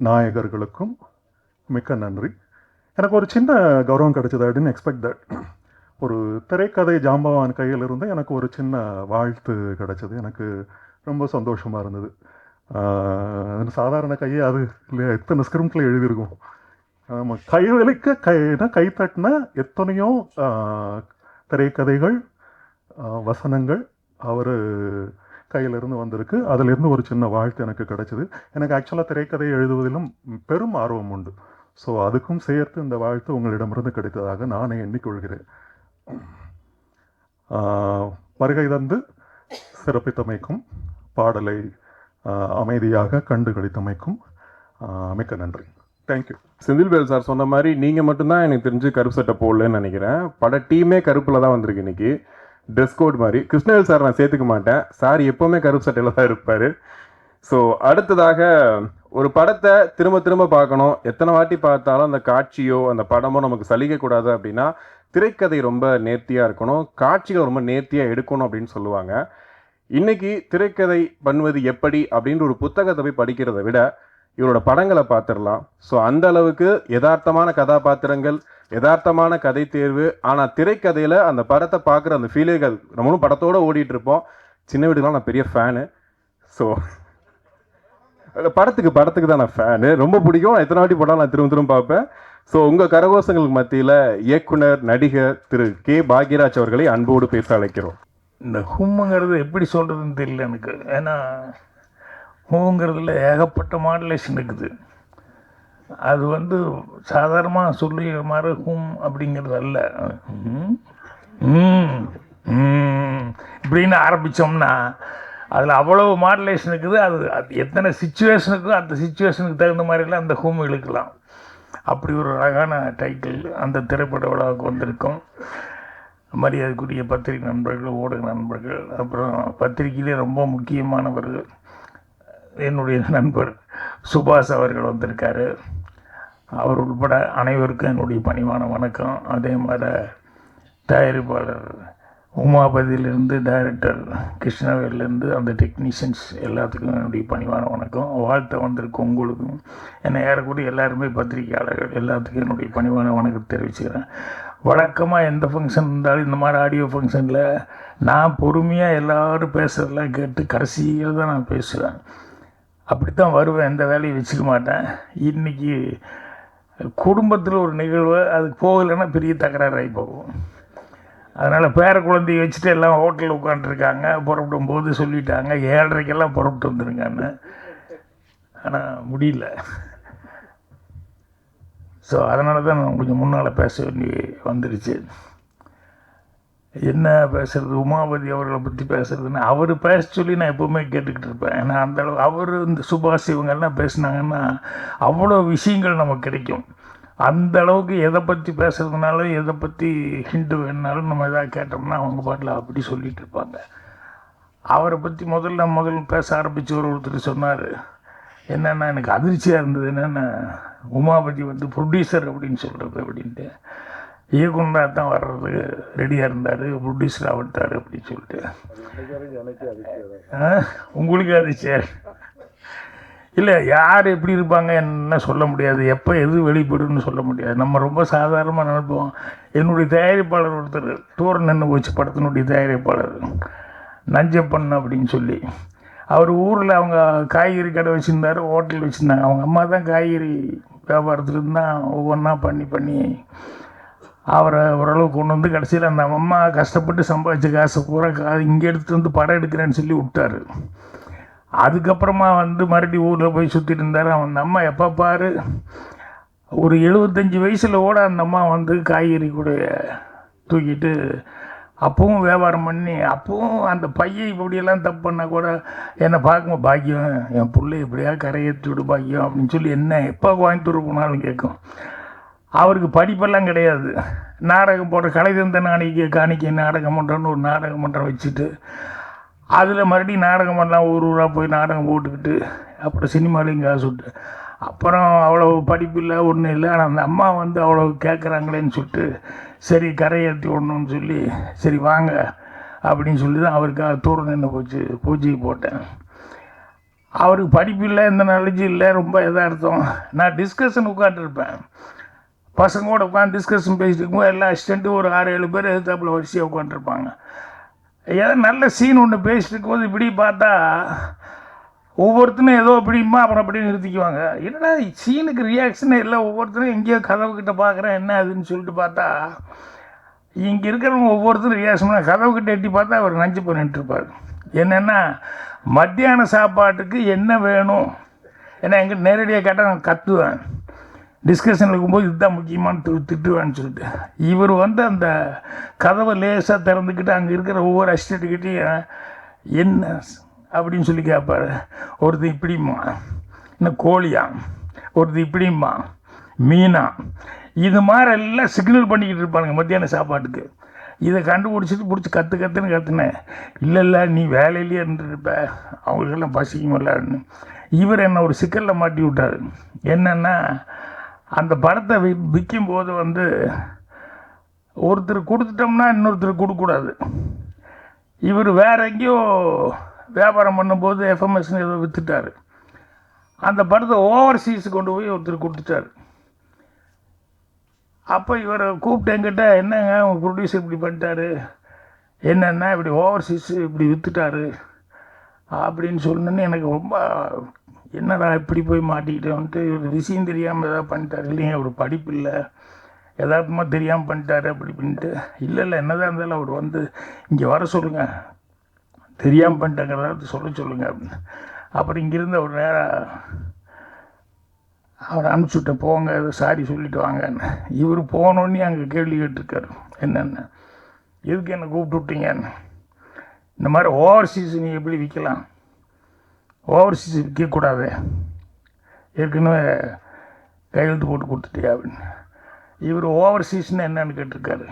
நாயகர்களுக்கும் மிக்க நன்றி. எனக்கு ஒரு சின்ன கௌரவம் கிடைச்சது. I didn't expect that. ஒரு திரைக்கதை ஜாம்பவான் கையிலிருந்து எனக்கு ஒரு சின்ன வாழ்த்து கிடைச்சது. எனக்கு ரொம்ப சந்தோஷமாக இருந்தது. சாதாரண கையை அது இல்லையா, எத்தனை ஸ்கிரிப்டில் எழுதியிருக்கும். நம்ம கைவலிக்க கை தட்டின எத்தனையோ திரைக்கதைகள் வசனங்கள் அவர் கையிலிருந்து வந்திருக்கு. அதிலிருந்து ஒரு சின்ன வாழ்த்து எனக்கு கிடைச்சிது. எனக்கு ஆக்சுவலாக திரைக்கதை எழுதுவதிலும் பெரும் ஆர்வம் உண்டு. ஸோ அதுக்கும் சேர்த்து இந்த வாழ்த்து உங்களிடமிருந்து கிடைத்ததாக நானே எண்ணிக்கொள்கிறேன். வருகை தந்து சிறப்பித்தமைக்கும் பாடலை அமைதியாக கண்டு கழித்தமைக்கும் மிக்க நன்றி. தேங்க்யூ. செந்தில்வேல் சார் சொன்ன மாதிரி நீங்கள் மட்டும்தான் எனக்கு தெரிஞ்சு கருப்பு சட்டை போடலன்னு நினைக்கிறேன். பட டீமே கருப்பில் தான் வந்திருக்கு இன்னைக்கு. ட்ரெஸ் கோட் மாதிரி. கிருஷ்ணவேல் சார் நான் சேர்த்துக்க மாட்டேன். சார் எப்போவுமே கருப்பு சட்டையில் தான் இருப்பார். ஸோ அடுத்ததாக ஒரு படத்தை திரும்ப திரும்ப பார்க்கணும். எத்தனை வாட்டி பார்த்தாலும் அந்த காட்சியோ அந்த படமோ நமக்கு சலிக்கக்கூடாது அப்படின்னா திரைக்கதை ரொம்ப நேர்த்தியாக இருக்கணும், காட்சிகள் ரொம்ப நேர்த்தியாக எடுக்கணும் அப்படின்னு சொல்லுவாங்க. இன்னைக்கு திரைக்கதை பண்ணுவது எப்படி அப்படின்ற ஒரு புத்தகத்தை போய் படிக்கிறத விட இவரோட படங்களை பார்த்துடலாம். ஸோ அந்த அளவுக்கு யதார்த்தமான கதாபாத்திரங்கள், யதார்த்தமான கதை தேர்வு. ஆனால் திரைக்கதையில் அந்த படத்தை பார்க்குற அந்த ஃபீலுகள் நம்மளும் படத்தோடு ஓடிட்டு இருப்போம். சின்ன வீடுலாம் நான் பெரிய ஃபேனு. ஸோ படத்துக்கு தான் நான் ஃபேனு. ரொம்ப பிடிக்கும். எத்தனை வாட்டி படம் நான் திரும்ப பார்ப்பேன். ஸோ உங்கள் கரகோஷங்களுக்கு மத்தியில் இயக்குனர் நடிகர் திரு கே பாக்யராஜ் அவர்களை அன்போடு பேச அழைக்கிறோம். இந்த ஹும்முங்கிறது எப்படி சொல்கிறதுன்னு தெரியல எனக்கு. ஏன்னா ஹூங்கிறதுல ஏகப்பட்ட மாடுலேஷன் இருக்குது. அது வந்து சாதாரணமாக சொல்லுகிற மாதிரி ஹூம் அப்படிங்கிறது அல்ல. இப்படின்னு ஆரம்பித்தோம்னா அதில் அவ்வளோ மாடுலேஷன் இருக்குது. அது எத்தனை சிச்சுவேஷனுக்கும் அந்த சிச்சுவேஷனுக்கு தகுந்த மாதிரிலாம் அந்த ஹூம் இழுக்கலாம். அப்படி ஒரு அழகான டைட்டில் அந்த திரைப்பட விழாவுக்கு வந்திருக்கும். மரியாதைக்குரிய பத்திரிகை நண்பர்கள், ஊடக நண்பர்கள், அப்புறம் பத்திரிகையிலே ரொம்ப முக்கியமானவர்கள் என்னுடைய நண்பர் சுபாஷ் அவர்கள் வந்திருக்காரு. அவர் உட்பட அனைவருக்கும் என்னுடைய பணிவான வணக்கம். அதே மாதிரி தயாரிப்பாளர் உமாபதியிலேருந்து டைரக்டர் கிருஷ்ணவேலேருந்து அந்த டெக்னீஷியன்ஸ் எல்லாத்துக்கும் என்னுடைய பணிவான வணக்கம். வாழ்த்த வந்திருக்கும் உங்களுக்கும் என்னை ஏறக்கூடிய எல்லாருமே பத்திரிகையாளர்கள் எல்லாத்துக்கும் என்னுடைய பணிவான வணக்கத்தை தெரிவிச்சுக்கிறேன். வழக்கமாக எந்த ஃபங்க்ஷன் இருந்தாலும் இந்த மாதிரி ஆடியோ ஃபங்க்ஷனில் நான் பொறுமையாக எல்லோரும் பேசுகிறதெல்லாம் கேட்டு கடைசியில் தான் நான் பேசுவேன். அப்படி தான் வருவேன். எந்த வேலையும் வச்சுக்க மாட்டேன். இன்றைக்கி குடும்பத்தில் ஒரு நிகழ்வு அதுக்கு போகலைன்னா பெரிய தகராறாகி போகும். அதனால் பேர குழந்தைய வச்சுட்டு எல்லாம் ஹோட்டலில் உட்காந்துருக்காங்க. புறப்படும் போது சொல்லிட்டாங்க 7:30 புறப்பட்டு வந்துருங்கன்னு. ஆனால் முடியல. ஸோ அதனால தான் நான் கொஞ்சம் முன்னால் பேச வேண்டி வந்துடுச்சு. என்ன பேசுகிறது, உமாபதி அவர்களை பற்றி பேசுகிறதுன்னு அவர் பேச சொல்லி நான் எப்போவுமே கேட்டுக்கிட்டு இருப்பேன். ஏன்னா அந்தளவு அவர் இந்த சுபாஷ் இவங்கெல்லாம் பேசினாங்கன்னா அவ்வளோ விஷயங்கள் நமக்கு கிடைக்கும். அந்த அளவுக்கு எதை பற்றி பேசுகிறதுனாலும் எதை பற்றி ஹிண்ட்டு வேணுனாலும் நம்ம எதாவது கேட்டோம்னா அவங்க பாட்டில் அப்படி சொல்லிகிட்டு இருப்பாங்க. அவரை பற்றி முதல்ல பேச ஆரம்பித்து ஒருத்தர் சொன்னார், என்னென்னா எனக்கு அதிர்ச்சியாக இருந்தது என்னென்னா உமாபதி வந்து ப்ரொடியூசர் அப்படின்னு சொல்கிறது அப்படின்ட்டு இயக்குனராக தான் வர்றதுக்கு ரெடியாக இருந்தார், ப்ரொடியூசராக வந்துட்டார் அப்படின்னு சொல்லிட்டு. உங்களுக்கு அதிர்ச்சியா? இல்லை, யார் எப்படி இருப்பாங்க என்ன சொல்ல முடியாது, எப்போ எது வெளிப்படுன்னு சொல்ல முடியாது. நம்ம ரொம்ப சாதாரணமாக நினைப்போம். என்னுடைய தயாரிப்பாளர் ஒருத்தர் தூரம் நின்று போச்சு படத்தினுடைய தயாரிப்பாளர் நஞ்சப்பன் அப்படின்னு சொல்லி, அவர் ஊரில் அவங்க காய்கறி கடை வச்சுருந்தார், ஹோட்டல் வச்சுருந்தாங்க. அவங்க அம்மா தான் காய்கறி வியாபாரத்துலேருந்து தான் ஒவ்வொன்றா பண்ணி அவரை ஓரளவு கொண்டு வந்து கடைசியில் அந்த அம்மா கஷ்டப்பட்டு சம்பாதிச்ச காசை பூரா இங்கே எடுத்துகிட்டு வந்து படம் எடுக்கிறேன்னு சொல்லி விட்டார். அதுக்கப்புறமா வந்து மறுபடியும் ஊரில் போய் சுற்றிட்டு இருந்தார். அந்த அம்மா எப்போ பாரு ஒரு 75 வயசில் கூட அந்த அம்மா வந்து காய்கறி கூட தூக்கிட்டு அப்பவும் வியாபாரம் பண்ணி, அப்பவும் அந்த பையன் இப்படியெல்லாம் தப்பு பண்ணால் கூட என்னை பார்க்கும்போது பாக்கியம், என் பிள்ளை எப்படியா கரையேற்றி விடு பாக்கியம் அப்படின்னு சொல்லி என்ன எப்போ கோயம்புத்தூர் போனாலும் கேட்கும். அவருக்கு படிப்பெல்லாம் கிடையாது. நாடகம் போடுற கலை தந்த காணிக்கை நாடகம் மன்றம்னு ஒரு நாடக மன்றம் வச்சுட்டு அதில் மறுபடியும் நாடகம் பண்ணலாம், ஊராக போய் நாடகம் போட்டுக்கிட்டு அப்புறம் சினிமாலையும் காசு விட்டு, அப்புறம் அவ்வளோ படிப்பு இல்லை ஒன்றும் இல்லை. ஆனால் அந்த அம்மா வந்து அவ்வளோ கேட்குறாங்களேன்னு சொல்லிட்டு சரி கரையேற்றி விடணும்னு சொல்லி சரி வாங்க அப்படின்னு சொல்லி தான் அவருக்காக தூரம் நின்று போச்சு பூஜைக்கு போட்டேன். அவருக்கு படிப்பு இல்லை, எந்த நாலேஜ் இல்லை, ரொம்ப எதார்த்தம். நான் டிஸ்கஷன் உட்காந்துருப்பேன், பசங்களோட உட்காந்து டிஸ்கஷன் பேசிட்டு இருக்கும்போது எல்லா அசிஸ்டண்ட்டும் ஒரு 6-7 பேர் எதிர்த்தாப்புல வரிசையாக உட்காந்துருப்பாங்க. ஏதோ நல்ல சீன் ஒன்று பேசிட்டு இருக்கும்போது இப்படி பார்த்தா ஒவ்வொருத்தரும் ஏதோ இப்படிமா அப்புறம் அப்படியே நிறுத்திக்குவாங்க. என்னடா சீனுக்கு ரியாக்ஷனே இல்லை, ஒவ்வொருத்தரும் எங்கேயோ கதவுக்கிட்ட பார்க்குறேன் என்ன அதுன்னு சொல்லிட்டு பார்த்தா இங்கே இருக்கிறவங்க ஒவ்வொருத்தரும் ரியாக்ஷன் கதவுக்கிட்ட எட்டி பார்த்தா அவர் நஞ்சு பண்ணிட்டுருப்பார். என்னென்னா மத்தியான சாப்பாட்டுக்கு என்ன வேணும், ஏன்னா எங்கிட்ட நேரடியாக கேட்டால் நான் கத்துவேன், டிஸ்கஷன் இருக்கும்போது இதுதான் முக்கியமான திட்டுவேன்னு சொல்லிட்டு. இவர் வந்து அந்த கதவை லேசாக திறந்துக்கிட்டு அங்கே இருக்கிற ஒவ்வொரு அசிஸ்டண்ட்டுக்கிட்டையும் என்ன அப்படின்னு சொல்லி கேட்பார். ஒருத்தர் இப்படிம்மா, இன்னும் கோழியா, ஒருத்தர் இப்படிம்மா, மீனா, இது மாதிரி எல்லாம் சிக்னல் பண்ணிக்கிட்டு இருப்பானுங்க மத்தியான சாப்பாட்டுக்கு. இதை கண்டுபிடிச்சிட்டு பிடிச்சி கற்றுன்னு கற்றுனேன். இல்லை நீ வேலையிலேயே இருந்துருப்ப, அவங்களுக்கெல்லாம் பசிக்குமில்லன்னு. இவர் என்ன ஒரு சிக்கலில் மாட்டி விட்டார். என்னென்னா அந்த படத்தை விற்கும்போது வந்து ஒருத்தர் கொடுத்துட்டோம்னா இன்னொருத்தர் கொடுக்கக்கூடாது. இவர் வேற எங்கேயோ வியாபாரம் பண்ணும்போது எஃப்எம்எஸ்ன்னு ஏதோ விற்றுட்டார். அந்த படத்தை ஓவர்சீஸ் கொண்டு போய் ஒருத்தர் கொடுத்துட்டார். அப்போ இவரை கூப்பிட்டு என்கிட்ட என்னங்க உங்கள் ப்ரொடியூசர் இப்படி பண்ணிட்டாரு, என்னென்னா இப்படி ஓவர்சீஸ் இப்படி விற்றுட்டாரு அப்படின்னு சொன்னோன்னு எனக்கு ரொம்ப என்னடா இப்படி போய் மாட்டிக்கிட்டேன்ட்டு, இவர் விஷயம் தெரியாமல் ஏதாவது பண்ணிட்டாரு, இல்லைங்க அவர் படிப்பு இல்லை எதார்த்தமாக தெரியாமல் பண்ணிட்டாரு அப்படி பண்ணிட்டு. இல்லை என்னதான் இருந்தாலும் அவர் வந்து இங்கே வர சொல்லுங்கள், தெரியாமல் பண்ணிட்டாங்கிறதாவது சொல்லுங்கள் அப்படின்னு. அப்புறம் இங்கேருந்து அவர் நேராக அவரை அனுப்பிச்சுட்ட போங்க, ஏதோ சாரி சொல்லிட்டு வாங்கன்னு. இவர் போனோன்னே அங்கே கேள்வி கேட்டிருக்காரு, என்னென்ன எதுக்கு என்னை கூப்பிட்டு விட்டீங்கன்னு. இந்த மாதிரி ஓவர்சீஸ் நீ எப்படி விற்கலாம், ஓவர்சீஸ் விற்கக்கூடாது, ஏற்கனவே கையெழுத்து போட்டு கொடுத்துட்டியா அப்படின்னு. இவர் ஓவர்சீஸ்னால் என்னன்னு கேட்டிருக்காரு.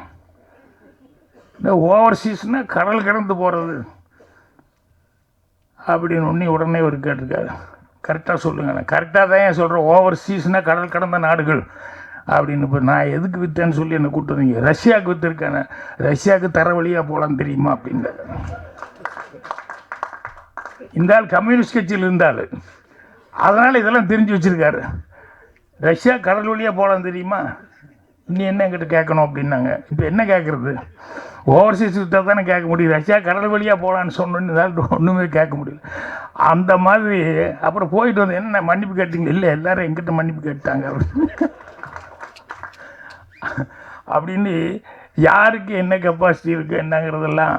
இந்த ஓவர்சீஸ்னால் கடல் கடந்து போகிறது அப்படின்னு உடனே இவர் கேட்டிருக்காரு. கரெக்டாக சொல்லுங்கள். நான் கரெக்டாக தான் ஏன் சொல்கிறேன், ஓவர்சீஸ்னால் கடல் கடந்த நாடுகள் அப்படின்னு. இப்போ நான் எதுக்கு விற்றேன்னு சொல்லி என்னை கூப்பிட்டு வந்தீங்க, ரஷ்யாவுக்கு விற்றுருக்கேன், ரஷ்யாவுக்கு தர வழியாக போகலான்னு தெரியுமா அப்படின்னு. இந்த ஆள் கம்யூனிஸ்ட் கட்சியில் இருந்தால் அதனால் இதெல்லாம் தெரிஞ்சு வச்சுருக்காரு. ரஷ்யா கடல் வழியாக போகலான்னு தெரியுமா, இன்னும் என்ன என்கிட்ட கேட்கணும் அப்படின்னாங்க. இப்போ என்ன கேட்குறது, ஓவர்சீஸ் விற்றா தானே கேட்க முடியும், ரஷ்யா கடல் வழியாக போகலான்னு சொன்னோன்னு இதால் ஒன்றுமே கேட்க முடியல. அந்த மாதிரி அப்புறம் போயிட்டு வந்து என்ன மன்னிப்பு கேட்டீங்க, இல்லை எல்லாரும் எங்கிட்ட மன்னிப்பு கேட்டாங்க அப்படின்னு யாருக்கு என்ன கெப்பாசிட்டி இருக்குது என்னங்கிறதெல்லாம்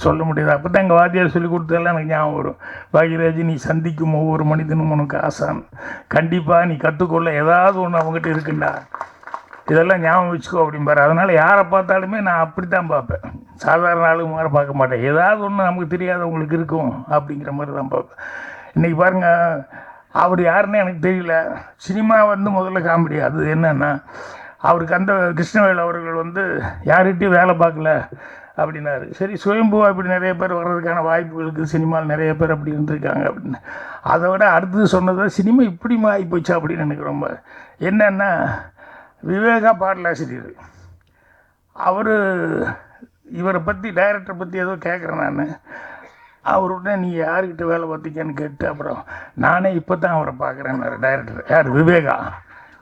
சொல்ல முடியாது. அப்போ தான் எங்கள் வாத்தியார் சொல்லி கொடுத்ததெல்லாம் எனக்கு ஞாபகம் வரும். பாக்யராஜ், நீ சந்திக்கும் ஒவ்வொரு மனிதனும் உனக்கு ஆசான், கண்டிப்பாக நீ கற்றுக்கொள்ள ஏதாவது ஒன்று அவங்ககிட்ட இருக்குண்டா, இதெல்லாம் ஞாபகம் வச்சுக்கோ அப்படிம்பாரு. அதனால் யாரை பார்த்தாலுமே நான் அப்படி தான் பார்ப்பேன், சாதாரண ஆளுங்க மாதிரி பார்க்க மாட்டேன். ஏதாவது ஒன்று நமக்கு தெரியாதவங்களுக்கு இருக்கும் அப்படிங்கிற மாதிரி தான் பார்ப்பேன். இன்றைக்கி பாருங்கள், அவர் யாருன்னு எனக்கு தெரியல, சினிமா வந்து முதல்ல காமெடி. அது என்னென்னா அவருக்கு அந்த கிருஷ்ணவேல் அவர்கள் வந்து யார்கிட்டையும் வேலை பார்க்கல, அப்படின்னாரு. சரி, சுயம்புவா இப்படி நிறைய பேர் வர்றதுக்கான வாய்ப்புகளுக்கு சினிமாவில் நிறைய பேர் அப்படி இருந்திருக்காங்க அப்படின்னு. அதை விட அடுத்தது சொன்னது சினிமா இப்படிமா ஆகிப்போச்சு அப்படின்னு எனக்கு ரொம்ப என்னென்னா, விவேகா பாடலாசிரியர் அவர் இவரை பற்றி டைரக்டரை பற்றி ஏதோ கேட்குறேன் நான். அவருடனே நீங்கள் யார்கிட்ட வேலை பார்த்தீங்கன்னு கேட்டு அப்புறம் நானே இப்போ தான் அவரை பார்க்குறேன்னாரு டைரக்டர். யார்? விவேகா.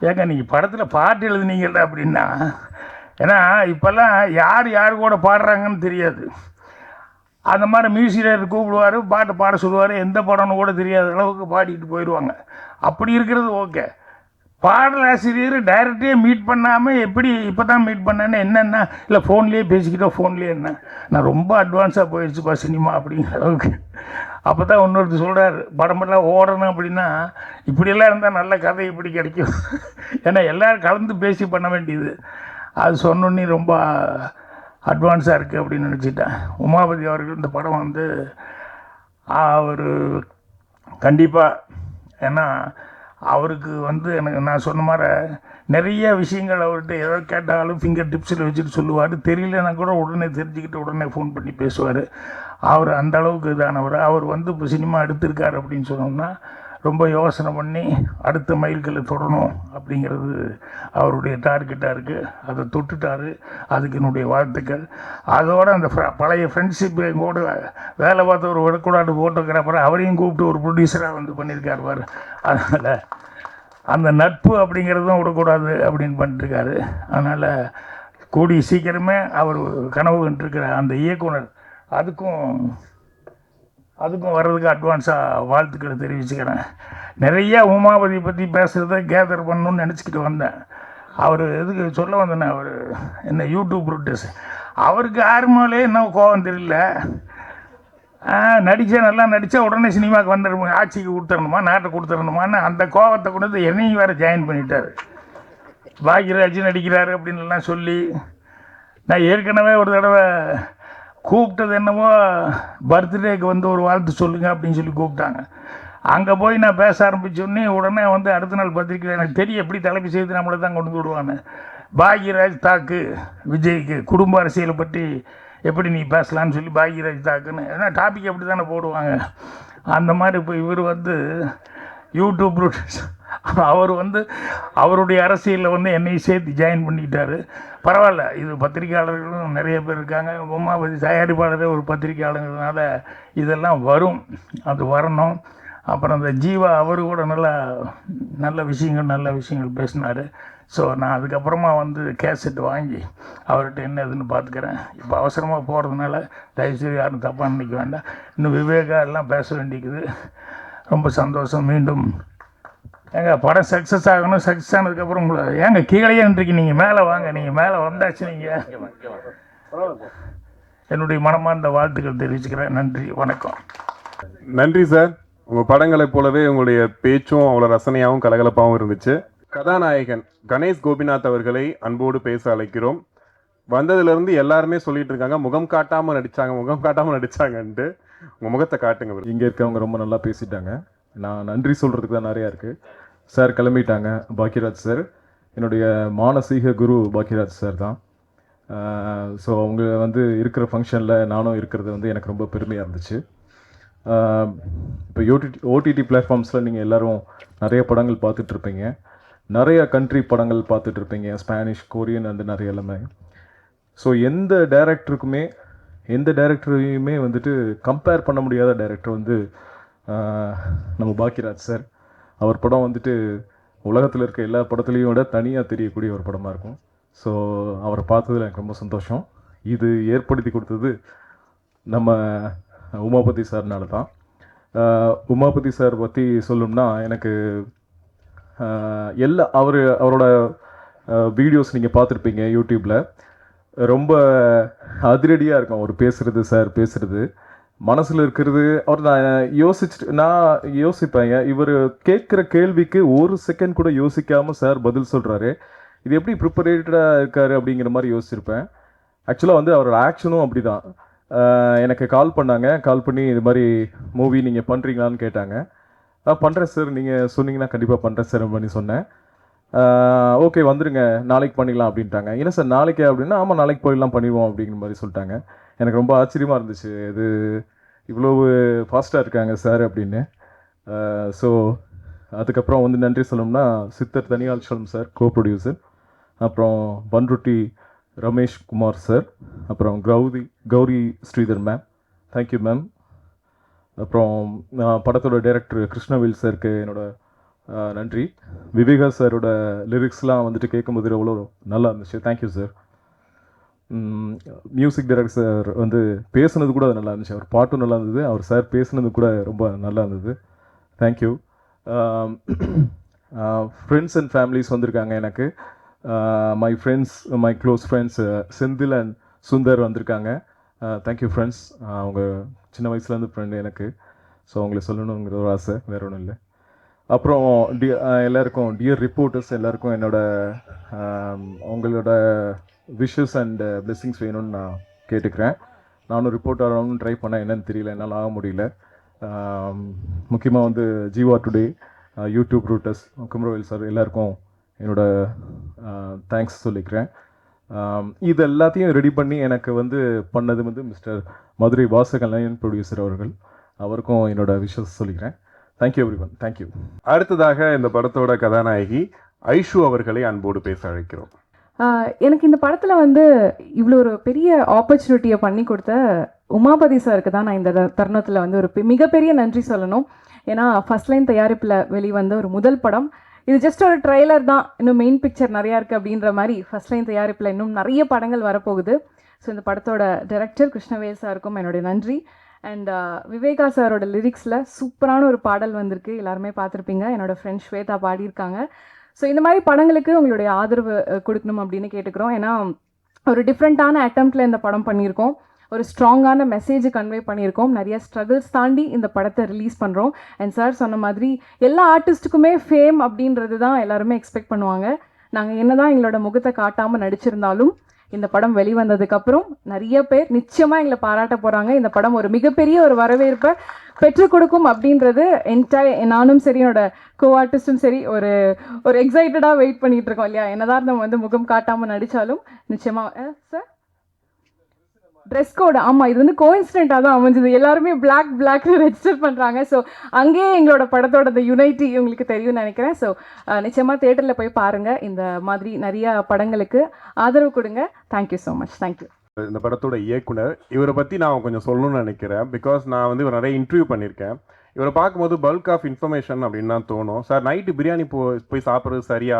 ஏங்க நீங்கள் படத்தில் பாட்டு எழுதுனீங்கல்ல அப்படின்னா, ஏன்னா இப்போல்லாம் யார் யார் கூட பாடுறாங்கன்னு தெரியாது. அந்த மாதிரி மியூசிக் டைரக்டர் கூப்பிடுவார், பாட்டு பாட சொல்லுவார், எந்த படம்னு கூட தெரியாத அளவுக்கு பாடிட்டு போயிடுவாங்க. அப்படி இருக்கிறது ஓகே. பாடலாசிரியர் டைரக்டே மீட் பண்ணாமல் எப்படி இப்போ தான் மீட் பண்ணேன்னு என்னென்னா, இல்லை ஃபோன்லேயே பேசிக்கிட்டோம், ஃபோன்லேயே என்ன நான் ரொம்ப அட்வான்ஸாக போயிடுச்சுப்பா சினிமா அப்படிங்கிற அளவுக்கு. அப்போ தான் இன்னொருத்தர் சொல்கிறார், படமெல்லாம் ஓடணும் அப்படின்னா இப்படியெல்லாம் இருந்தால் நல்ல கதை இப்படி கிடைக்கும். ஏன்னா எல்லோரும் கலந்து பேசி பண்ண வேண்டியது. அது சொன்னோன்னே ரொம்ப அட்வான்ஸாக இருக்குது அப்படின்னு நினச்சிட்டேன். உமாபதி அவர்கள் இந்த படம் வந்து அவர் கண்டிப்பாக, ஏன்னா அவருக்கு வந்து எனக்கு நான் சொன்ன மாதிரி நிறைய விஷயங்கள் அவர்கிட்ட எதோ கேட்டாலும் ஃபிங்கர் டிப்ஸில் வச்சுட்டு சொல்லுவார். தெரியலன்னா கூட உடனே தெரிஞ்சுக்கிட்டு உடனே ஃபோன் பண்ணி பேசுவார். அவர் அந்த அளவுக்கு இதானவர். அவர் வந்து இப்போ சினிமா எடுத்திருக்காரு அப்படின்னு சொன்னோம்னா ரொம்ப யோசனை பண்ணி அடுத்த மைல்களை தொடணும் அப்படிங்கிறது அவருடைய டார்கெட்டாக இருக்குது. அதை தொட்டுட்டார். அதுக்கு என்னுடைய வாழ்த்துக்கள். அதோடு அந்த பழைய ஃப்ரெண்ட்ஷிப் எங்கூட வேலை பார்த்த ஒரு விடக்கூடாது ஃபோட்டோகிராஃபர் அவரையும் கூப்பிட்டு ஒரு ப்ரொடியூசராக வந்து பண்ணியிருக்கார் பாரு. அதனால் அந்த நட்பு அப்படிங்கிறதும் விடக்கூடாது அப்படின்னு பண்ணிட்டுருக்காரு. அதனால் கூடிய சீக்கிரமே அவர் கனவு கண்டிருக்கிற அந்த இயக்குனர் அதுக்கும் வர்றதுக்கு அட்வான்ஸாக வாழ்த்துக்களை தெரிவிச்சுக்கிறேன். நிறையா உமாபதி பற்றி பேசுகிறத கேதர் பண்ணணுன்னு நினச்சிக்கிட்டு வந்தேன். அவர் எதுக்கு சொல்ல வந்தேன்னா, அவர் என்ன யூடியூப் ப்ரொடியூஸ், அவருக்கு ஆர்மாலே என்ன கோபம் தெரியல. நல்லா நடித்தா உடனே சினிமாவுக்கு வந்துடணும், ஆட்சிக்கு கொடுத்துடணுமா, நாட்டை கொடுத்துடணுமான்னு அந்த கோபத்தை கொண்டு வந்து என்னையும் வேறு ஜாயின் பண்ணிட்டார். பாக்யராஜ் நடிக்கிறாரு அப்படின்லாம் சொல்லி, நான் ஏற்கனவே ஒரு தடவை கூப்பிட்டது என்னமோ பர்த்டேக்கு வந்து ஒரு வாழ்த்து சொல்லுங்க அப்படின்னு சொல்லி கூப்பிட்டாங்க. அங்கே போய் நான் பேச ஆரம்பித்தோடனே உடனே வந்து அடுத்த நாள் பத்திரிக்கை எனக்கு தெரியும் எப்படி தலைப்பு செய்து நம்மளை தான் கொண்டு விடுவான்னு. பாக்யராஜ் தாக்கு விஜய்க்கு குடும்ப அரசியலை பற்றி எப்படி நீ பேசலான்னு சொல்லி பாக்யராஜ் தாக்குன்னு, ஏன்னா டாபிக் அப்படி தானே போடுவாங்க. அந்த மாதிரி இப்போ இவர் வந்து யூடியூப் அவர் வந்து அவருடைய அரசியலில் வந்து என்னையும் சேர்த்து ஜாயின் பண்ணிக்கிட்டாரு. பரவாயில்ல, இது பத்திரிக்கையாளர்களும் நிறைய பேர் இருக்காங்க. உமாபதி தயாரிப்பாளரே ஒரு பத்திரிக்கையாளங்கிறதுனால இதெல்லாம் வரும், அது வரணும். அப்புறம் இந்த ஜீவா அவர் கூட நல்ல விஷயங்கள் பேசினார். ஸோ நான் அதுக்கப்புறமா வந்து கேசட் வாங்கி அவர்கிட்ட என்ன இதுன்னு பார்த்துக்கிறேன். இப்போ அவசரமாக போகிறதுனால தயவுசெய்து யாரும் தப்பாக நினைக்க வேண்டாம். இன்னும் விவேகா எல்லாம் பேச வேண்டிக்குது. ரொம்ப சந்தோஷம். மீண்டும் ஏங்க படம் சக்ஸஸ் ஆகணும். சக்ஸஸ் ஆனதுக்கப்புறம் உங்களை ஏங்க கீழே இன்றைக்கு நீங்கள் மேலே வாங்க, நீங்கள் மேலே வந்தாச்சு. நீங்கள் என்னுடைய மனமார்ந்த வாழ்த்துக்கள் தெரிவிச்சுக்கிறேன். நன்றி, வணக்கம். நன்றி சார். உங்கள் படங்களைப் போலவே உங்களுடைய பேச்சும் அவ்வளோ ரசனையாகவும் கலகலப்பாகவும் இருந்துச்சு. கதாநாயகன் கணேஷ் கோபிநாத் அவர்களை அன்போடு பேச அழைக்கிறோம். வந்ததுலேருந்து எல்லாருமே சொல்லிட்டு இருக்காங்க முகம் காட்டாமல் நடித்தாங்கன்ட்டு. உங்கள் முகத்தை காட்டுங்க. இங்கே இருக்கவங்க ரொம்ப நல்லா பேசிட்டாங்க. நான் நன்றி சொல்கிறதுக்கு தான் நிறையா இருக்குது. சார் கிளம்பிட்டாங்க. பாக்யராஜ் சார் என்னுடைய மானசீக குரு பாக்யராஜ் சார் தான். ஸோ அவங்க வந்து இருக்கிற ஃபங்க்ஷனில் நானும் இருக்கிறது வந்து எனக்கு ரொம்ப பெருமையாக இருந்துச்சு. இப்போ ஓடிடி பிளாட்ஃபார்ம்ஸில் நீங்கள் எல்லோரும் நிறைய படங்கள் பார்த்துட்ருப்பீங்க, நிறைய கண்ட்ரி படங்கள் பார்த்துட்ருப்பீங்க, ஸ்பானிஷ், கொரியன், அந்த நிறைய எல்லாமே. ஸோ எந்த டைரக்டரையுமே வந்துட்டு கம்பேர் பண்ண முடியாத டைரக்டர் வந்து நம்ம பாக்யராஜ் சார். அவர் படம் வந்துட்டு உலகத்தில் இருக்க எல்லா படத்துலேயும் விட தனியாக தெரியக்கூடிய ஒரு படமாக இருக்கும். ஸோ அவரை பார்த்ததில் எனக்கு ரொம்ப சந்தோஷம். இது ஏற்படுத்தி கொடுத்தது நம்ம உமாபதி சார்னால தான். உமாபதி சார் பற்றி சொல்லணும்னா எனக்கு அவரோட வீடியோஸ் நீங்கள் பார்த்துருப்பீங்க யூடியூப்பில். ரொம்ப அதிரடியாக இருக்கும் அவர் பேசுகிறது. சார் பேசுகிறது மனசில் இருக்கிறது. அவர் நான் யோசிப்பேன், இவர் கேட்குற கேள்விக்கு ஒரு செகண்ட் கூட யோசிக்காமல் சார் பதில் சொல்கிறாரு, இது எப்படி ப்ரிப்பரேட்டடாக இருக்கார் அப்படிங்கிற மாதிரி யோசிச்சிருப்பேன். ஆக்சுவலாக வந்து அவரோட ஆக்ஷனும் அப்படி தான். எனக்கு கால் பண்ணி இது மாதிரி மூவி நீங்கள் பண்ணுறீங்களான்னு கேட்டாங்க. பண்ணுறேன் சார், நீங்கள் சொன்னீங்கன்னா கண்டிப்பாக பண்ணுறேன் சார் பண்ணி சொன்னேன். ஓகே வந்துடுங்க நாளைக்கு பண்ணிடலாம் அப்படின்ட்டாங்க. என்ன சார் நாளைக்கே அப்படின்னா, ஆமாம் நாளைக்கு போயிடலாம் பண்ணிடுவோம் அப்படிங்கிற மாதிரி சொல்லிட்டாங்க. எனக்கு ரொம்ப ஆச்சரியமாக இருந்துச்சு, இது இவ்வளவு ஃபாஸ்ட்டாக இருக்காங்க சார் அப்படின்னு. ஸோ அதுக்கப்புறம் வந்து நன்றி சொல்லணும்னா சித்தர் தனியால் செல்வம் சார் கோ ப்ரொடியூசர், அப்புறம் பன்ருட்டி ரமேஷ் குமார் சார், அப்புறம் Gauri Sridhar ma'am, thank you ma'am. அப்புறம் படத்தோட டைரக்டர் கிருஷ்ணவேல் சாருக்கு என்னோட நன்றி. விவேகா சாரோட லிரிக்ஸ்லாம் வந்துட்டு கேட்கும்போது எவ்வளோ நல்லா இருந்துச்சு, thank you sir. Music director sir வந்து பேசுனது கூட நல்லா இருந்துச்சு, அவர் பாட்டும் நல்லா இருந்தது, அவர் சார் பேசுனது கூட ரொம்ப நல்லா இருந்தது, தேங்க்யூ. ஃப்ரெண்ட்ஸ் அண்ட் ஃபேமிலிஸ் வந்திருக்காங்க எனக்கு. My friends, my close friends Senthil and Sundar வந்திருக்காங்க. Thank you friends. அவங்க சின்ன வயசுலேருந்து ஃப்ரெண்டு எனக்கு. ஸோ அவங்களை சொல்லணுங்கிற ஒரு ஆசை, வேறு ஒன்றும் இல்லை. அப்புறம் எல்லாருக்கும் டியர் ரிப்போர்ட்டர்ஸ் எல்லாருக்கும் என்னோட அவங்களோட விஷஸ் அண்ட் பிளெஸிங்ஸ் வேணும்னு நான் கேட்டுக்கிறேன். நானும் ரிப்போர்ட்டர் ஆகணும்னு ட்ரை பண்ணேன், என்னன்னு தெரியல, என்னால் ஆக முடியல. முக்கியமாக வந்து Jeeva today, YouTube routers, Kumaravel sir எல்லாருக்கும் என்னோட தேங்க்ஸ் சொல்லிக்கிறேன். இது எல்லாத்தையும் ரெடி பண்ணி எனக்கு வந்து பண்ணது வந்து மிஸ்டர் மதுரை வாசகலையன் ப்ரொடியூசர் அவர்கள், அவருக்கும் என்னோட விஷஸ் சொல்லிக்கிறேன். Thank you every one, thank you. அடுத்ததாக இந்த படத்தோட கதாநாயகி ஐஷு அவர்களை அன்போடு பேச அழைக்கிறோம். எனக்கு இந்த படத்தில் வந்து இவ்வளோ ஒரு பெரிய ஆப்பர்ச்சுனிட்டியை பண்ணி கொடுத்த உமாபதி சாருக்கு தான் நான் இந்த தருணத்தில் வந்து ஒரு மிகப்பெரிய நன்றி சொல்லணும். ஏன்னா ஃபர்ஸ்ட் லைன் தயாரிப்பில் வெளிவந்த ஒரு முதல் படம் இது, ஜஸ்ட் ஒரு ட்ரெய்லர் தான், இன்னும் மெயின் பிக்சர் நிறையா இருக்குது அப்படின்ற மாதிரி ஃபர்ஸ்ட் லைன் தயாரிப்பில் இன்னும் நிறைய படங்கள் வரப்போகுது. ஸோ இந்த படத்தோட டைரக்டர் கிருஷ்ணவேல் சாருக்கும் என்னுடைய நன்றி. அண்ட் விவேகா சாரோட லிரிக்ஸில் சூப்பரான ஒரு பாடல் வந்திருக்கு, எல்லாருமே பார்த்துருப்பீங்க, என்னோடய ஃப்ரெண்ட் ஸ்வேதா பாடியிருக்காங்க. ஸோ இந்த மாதிரி படங்களுக்கு உங்களுடைய ஆதரவு கொடுக்கணும் அப்படின்னு கேட்டுக்கிறோம். ஏன்னா ஒரு டிஃப்ரெண்ட்டான அட்டம்ப்டில் இந்த படம் பண்ணியிருக்கோம், ஒரு ஸ்ட்ராங்கான மெசேஜ் கன்வே பண்ணியிருக்கோம், நிறைய ஸ்ட்ரகிள்ஸ் தாண்டி இந்த படத்தை ரிலீஸ் பண்ணுறோம். அண்ட் சார் சொன்ன மாதிரி எல்லா ஆர்டிஸ்ட்டுக்குமே ஃபேம் அப்படின்றது தான் எல்லாருமே எக்ஸ்பெக்ட் பண்ணுவாங்க. நாங்கள் என்ன தான் எங்களோட முகத்தை காட்டாமல் நடிச்சிருந்தாலும் இந்த படம் வெளிவந்ததுக்கப்புறம் நிறைய பேர் நிச்சயமாக எங்களை பாராட்ட போகிறாங்க. இந்த படம் ஒரு மிகப்பெரிய ஒரு வரவேற்பை பெற்றுக் கொடுக்கும் அப்படின்றது நானும் சரி என்னோட கோ ஆர்டிஸ்டும் சரி ஒரு எக்ஸைட்டடாக வெயிட் பண்ணிகிட்டு இருக்கோம் இல்லையா. என்னதான் நம்ம வந்து முகம் காட்டாமல் நடித்தாலும் நிச்சயமாக சார் ட்ரெஸ் கோடு, ஆமாம் இது வந்து கோஇன்சிடென்ட்டாக தான் அமைஞ்சது, எல்லாருமே பிளாக்னு ரெஜிஸ்டர் பண்ணுறாங்க. ஸோ அங்கேயே எங்களோட படத்தோட இந்த யுனைட்டி உங்களுக்கு தெரியும்னு நினைக்கிறேன். ஸோ நிச்சயமாக தேட்டரில் போய் பாருங்கள், இந்த மாதிரி நிறைய படங்களுக்கு ஆதரவு கொடுங்க. Thank you so much, thank you. இந்த படத்தோட இயக்குனர், இவரை பற்றி நான் கொஞ்சம் சொல்லணும்னு நினைக்கிறேன். பிகாஸ் நான் வந்து இவர் நிறைய இன்டர்வியூ பண்ணியிருக்கேன். இவரை பார்க்கும்போது பல்க் ஆஃப் இன்ஃபர்மேஷன் அப்படின்னு தான் தோணும். சார் நைட்டு பிரியாணி போய் சாப்பிட்றது சரியா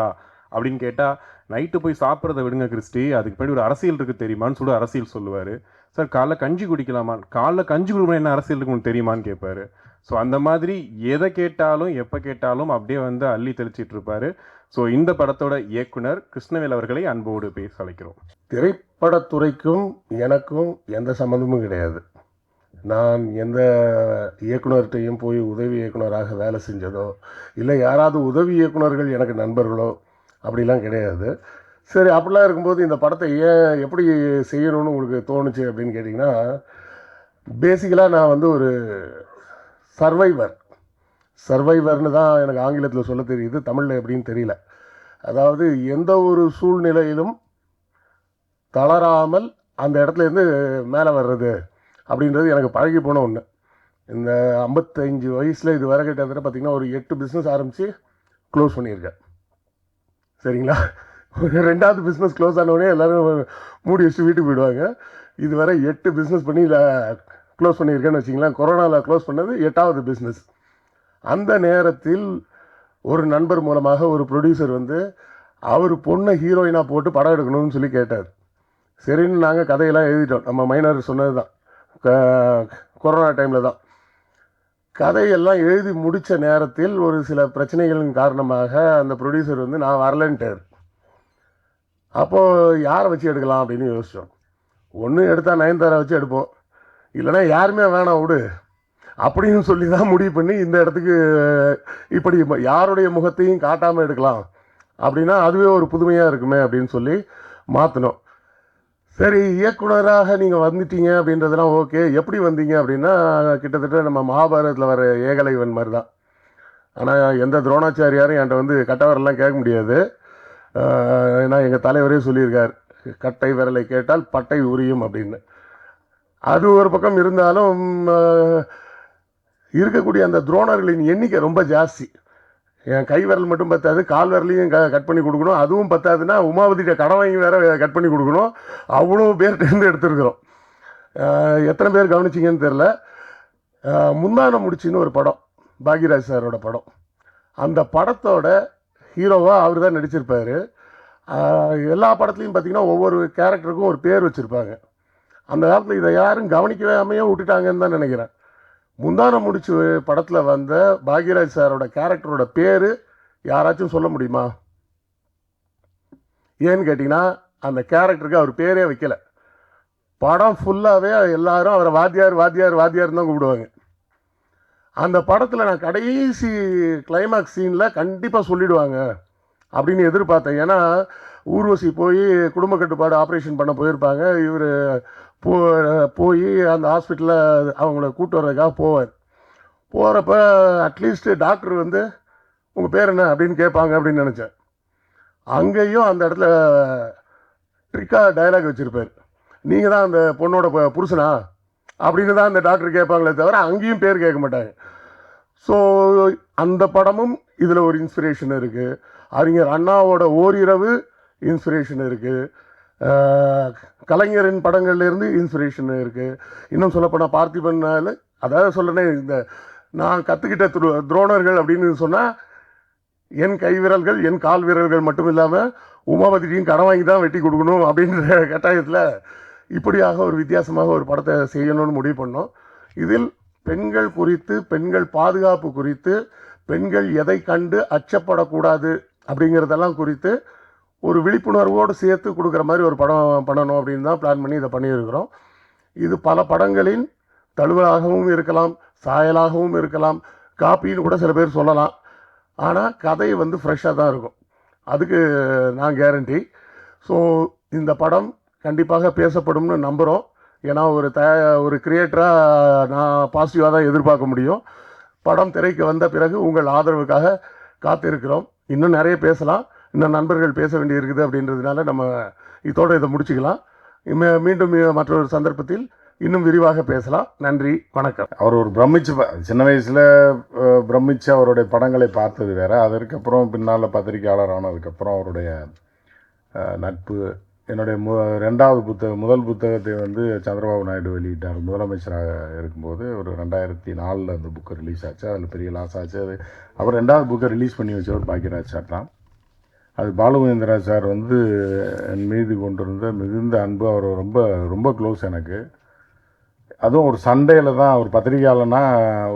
அப்படின்னு கேட்டால், நைட்டு போய் சாப்பிட்றத விடுங்க கிறிஸ்டி, அதுக்கு பின்னாடி ஒரு அரசியல் இருக்குது தெரியுமான்னு சொல்லி அரசியல் சொல்லுவார். சார் காலைல கஞ்சி குடிக்கலாமா, காலைல கஞ்சி குடிக்கணும் என்ன அரசியல் இருக்குன்னு தெரியுமான்னு கேட்பாரு. ஸோ அந்த மாதிரி எதை கேட்டாலும் எப்போ கேட்டாலும் அப்படியே வந்து அள்ளி தெளிச்சிட்டு இருப்பாரு. ஸோ இந்த படத்தோட இயக்குனர் கிருஷ்ணவேல் அவர்களை அன்போடு பேச அழைக்கிறோம். திரைப்படத்துறைக்கும் எனக்கும் எந்த சம்மந்தமும் கிடையாது. நான் எந்த இயக்குனர்கிட்டையும் போய் உதவி இயக்குனராக வேலை செஞ்சதோ இல்லை யாராவது உதவி இயக்குனர்கள் எனக்கு நண்பர்களோ அப்படிலாம் கிடையாது. சரி, அப்படிலாம் இருக்கும்போது இந்த படத்தை எப்படி செய்யணும்னு உங்களுக்கு தோணுச்சு அப்படின்னு கேட்டிங்கன்னா, பேசிக்கலாக நான் வந்து ஒரு சர்வைவர்னு தான் எனக்கு ஆங்கிலத்தில் சொல்ல தெரியுது, தமிழில் எப்படின்னு தெரியல. அதாவது எந்த ஒரு சூழ்நிலையிலும் தளராமல் அந்த இடத்துலேருந்து மேலே வர்றது அப்படின்றது எனக்கு பழகி போன ஒன்று. இந்த 55 வயசில் இது வர கிட்டத்தட்ட பார்த்திங்கன்னா ஒரு 8 பிஸ்னஸ் ஆரம்பித்து க்ளோஸ் பண்ணியிருக்கேன். சரிங்களா, ரெண்டாவது பிஸ்னஸ் க்ளோஸ் ஆனவுடனே எல்லோரும் மூடி வச்சு வீட்டுக்கு போயிடுவாங்க. இது வரை 8 பிஸ்னஸ் பண்ணி க்ளோஸ் பண்ணியிருக்கேன்னு வச்சிங்களேன். கொரோனாவில் க்ளோஸ் பண்ணது 8வது பிஸ்னஸ். அந்த நேரத்தில் ஒரு நண்பர் மூலமாக ஒரு ப்ரொடியூசர் வந்து அவர் பொண்ணை ஹீரோயினாக போட்டு படம் எடுக்கணும்னு சொல்லி கேட்டார். சரின்னு நாங்கள் கதையெல்லாம் எழுதிட்டோம். நம்ம மைனர் சொன்னது தான், கொரோனா டைமில் தான். கதையெல்லாம் எழுதி முடித்த நேரத்தில் ஒரு சில பிரச்சனைகளின் காரணமாக அந்த ப்ரொடியூசர் வந்து நான் வரலன்ட்டார். அப்போது யாரை வச்சு எடுக்கலாம் அப்படின்னு யோசித்தோம். ஒன்று எடுத்தால் நயன்தாரா வச்சு எடுப்போம், இல்லைனா யாருமே வேணாம் விடு அப்படின்னு சொல்லி தான் முடிவு பண்ணி இந்த இடத்துக்கு இப்படி யாருடைய முகத்தையும் காட்டாமல் எடுக்கலாம் அப்படின்னா அதுவே ஒரு புதுமையாக இருக்குமே அப்படின்னு சொல்லி மாற்றினோம். சரி, இயக்குனராக நீங்கள் வந்துட்டீங்க அப்படின்றதெல்லாம் ஓகே. எப்படி வந்தீங்க அப்படின்னா, கிட்டத்தட்ட நம்ம மகாபாரதத்தில் வர ஏகலைவன் மாதிரி தான். ஆனால் எந்த துரோணாச்சாரியாரும் என்கிட்ட வந்து கட்டவரெல்லாம் கேட்க முடியாது. ஏன்னா எங்கள் தலைவரே சொல்லியிருக்கார், கட்டை விரலை கேட்டால் பட்டை உரியும் அப்படின்னு. அது ஒரு பக்கம் இருந்தாலும் இருக்கக்கூடிய அந்த துரோணர்களின் எண்ணிக்கை ரொம்ப ஜாஸ்தி. என் கை விரல் மட்டும் பத்தாது, கால் விரலையும் கட் பண்ணி கொடுக்கணும். அதுவும் பத்தாதுன்னா உமாவதிட்ட கடன் வாங்கி வேற கட் பண்ணி கொடுக்கணும். அவ்வளோ பேர்கிட்டேருந்து எடுத்துருக்குறோம். எத்தனை பேர் கவனிச்சிங்கன்னு தெரில. முந்தான முடிச்சின்னு ஒரு படம், பாக்யராஜ் சாரோட படம். அந்த படத்தோட ஹீரோவாக அவர் தான் நடிச்சிருப்பார். எல்லா படத்துலையும் பார்த்தீங்கன்னா ஒவ்வொரு கேரக்டருக்கும் ஒரு பேர் வச்சுருப்பாங்க. அந்த காலத்தில் இதை யாரும் கவனிக்கவே விட்டுட்டாங்கன்னு தான் நினைக்கிறேன். முந்தான முடிச்சு படத்தில் வந்த பாக்யராஜ் சாரோட கேரக்டரோட பேர் யாராச்சும் சொல்ல முடியுமா? ஏன்னு கேட்டிங்கன்னா அந்த கேரக்டருக்கு அவர் பேரே வைக்கல. படம் ஃபுல்லாகவே எல்லாரும் அவரை வாத்தியார் வாத்தியார் வாத்தியார் தான் கூப்பிடுவாங்க. அந்த படத்தில் நான் கடைசி கிளைமாக்ஸ் சீனில் கண்டிப்பாக சொல்லிடுவாங்க அப்படின்னு எதிர்பார்த்தேன். ஏன்னா ஊர்வசி போய் குடும்ப கட்டுப்பாடு ஆப்ரேஷன் பண்ண போயிருப்பாங்க. இவர் போய் அந்த ஹாஸ்பிட்டலில் அவங்கள கூட்டு வர்றதுக்காக போகிறப்ப அட்லீஸ்ட் டாக்டர் வந்து உங்கள் பேர் என்ன அப்படின்னு கேட்பாங்க அப்படின்னு நினச்சேன். அங்கேயும் அந்த இடத்துல ட்ரிக்காக டயலாக் வச்சுருப்பார், நீங்கள் தான் அந்த பொண்ணோட புருஷனா அப்படின்னு தான் அந்த டாக்டர் கேட்பாங்களே தவிர அங்கேயும் பேர் கேட்க மாட்டாங்க. ஸோ அந்த படமும் இதில் ஒரு இன்ஸ்பிரேஷன் இருக்குது. அறிஞர் அண்ணாவோட ஓரிரவு இன்ஸ்பிரேஷன் இருக்குது. கலைஞரின் படங்கள்லேருந்து இன்ஸ்பிரேஷன் இருக்குது. இன்னும் சொல்லப்போனால் பார்த்திபன், அதாவது சொல்கிறேனே, இந்த நான் கற்றுக்கிட்ட துரோணர்கள் அப்படின்னு சொன்னால் என் கை விரல்கள் என் கால் விரல்கள் மட்டும் இல்லாமல் உமாபதியும் கடன் வாங்கி தான் வெட்டி கொடுக்கணும் அப்படின்ற கட்டாயத்தில் இப்படியாக ஒரு வித்தியாசமாக ஒரு படத்தை செய்யணும்னு முடிவு பண்ணோம். இதில் பெண்கள் குறித்து, பெண்கள் பாதுகாப்பு குறித்து, பெண்கள் எதை கண்டு அச்சப்படக்கூடாது அப்படிங்கிறதெல்லாம் குறித்து ஒரு விழிப்புணர்வோடு சேர்த்து கொடுக்குற மாதிரி ஒரு படம் பண்ணணும் அப்படின்னு தான் பிளான் பண்ணி இதை பண்ணியிருக்கிறோம். இது பல படங்களின் தழுவலாகவும் இருக்கலாம், சாயலாகவும் இருக்கலாம், காப்பின்னு கூட சில பேர் சொல்லலாம். ஆனால் கதை வந்து ஃப்ரெஷ்ஷாக தான் இருக்கும், அதுக்கு நான் கேரண்டி. ஸோ இந்த படம் கண்டிப்பாக பேசப்படும்னு நம்புகிறோம். ஏன்னா ஒரு கிரியேட்டராக நான் பாசிட்டிவாக தான் எதிர்பார்க்க முடியும். படம் திரைக்கு வந்த பிறகு உங்கள் ஆதரவுக்காக காத்திருக்கிறோம். இன்னும் நிறைய பேசலாம், இன்னும் நண்பர்கள் பேச வேண்டி இருக்குது அப்படின்றதுனால நம்ம இதோடு இதை முடிச்சுக்கலாம். மீண்டும் மற்றொரு சந்தர்ப்பத்தில் இன்னும் விரிவாக பேசலாம். நன்றி, வணக்கம். அவர் ஒரு சின்ன வயசில் பிரமிச்சு அவருடைய படங்களை பார்த்தது வேற. அதற்கப்புறம் பின்னால் பத்திரிகையாளர் ஆனதுக்கப்புறம் அவருடைய நட்பு, என்னுடைய முதல் புத்தகத்தை வந்து சந்திரபாபு நாயுடு வெளியிட்டார் முதலமைச்சராக இருக்கும்போது. ஒரு 2004 அந்த புக்கு ரிலீஸ் ஆச்சு. அதில் பெரிய லாஸ் ஆச்சு. அது அவர் 2வது புக்கை ரிலீஸ் பண்ணி வச்சவர் பாக்யராஜ் சார் தான். அது பாலுமகேந்திரா சார் வந்து என் மீது கொண்டிருந்த மிகுந்த அன்பு. அவர் ரொம்ப ரொம்ப க்ளோஸ் எனக்கு. அதுவும் ஒரு சண்டையில் தான், அவர் பத்திரிகையாளனா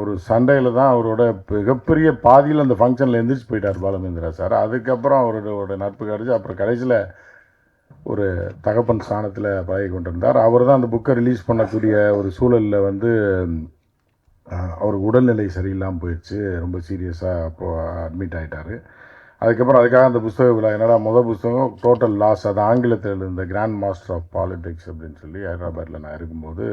ஒரு சண்டையில் தான் அவரோட மிகப்பெரிய பாதியில் அந்த ஃபங்க்ஷனில் எந்திரிச்சு போயிட்டார் பாலுமகேந்திரா சார். அதுக்கப்புறம் அவரோட நட்பு கிடச்சி அப்புறம் கடைசியில் ஒரு தகப்பன் ஸ்தானத்தில் பழகி கொண்டிருந்தார். அவர் தான் அந்த புக்கை ரிலீஸ் பண்ணக்கூடிய ஒரு சூழலில் வந்து அவருக்கு உடல்நிலை சரியில்லாமல் போயிடுச்சு. ரொம்ப சீரியஸாக அப்போது அட்மிட் ஆகிட்டார். அதுக்காக அந்த புஸ்தக விழா, என்னடா முதல் புஸ்தகம் டோட்டல் லாஸ், அது ஆங்கிலத்தில் இருந்த கிராண்ட் மாஸ்டர் ஆஃப் பாலிடிக்ஸ் அப்படின்னு சொல்லி ஹைதராபாத்தில் நான் இருக்கும்போது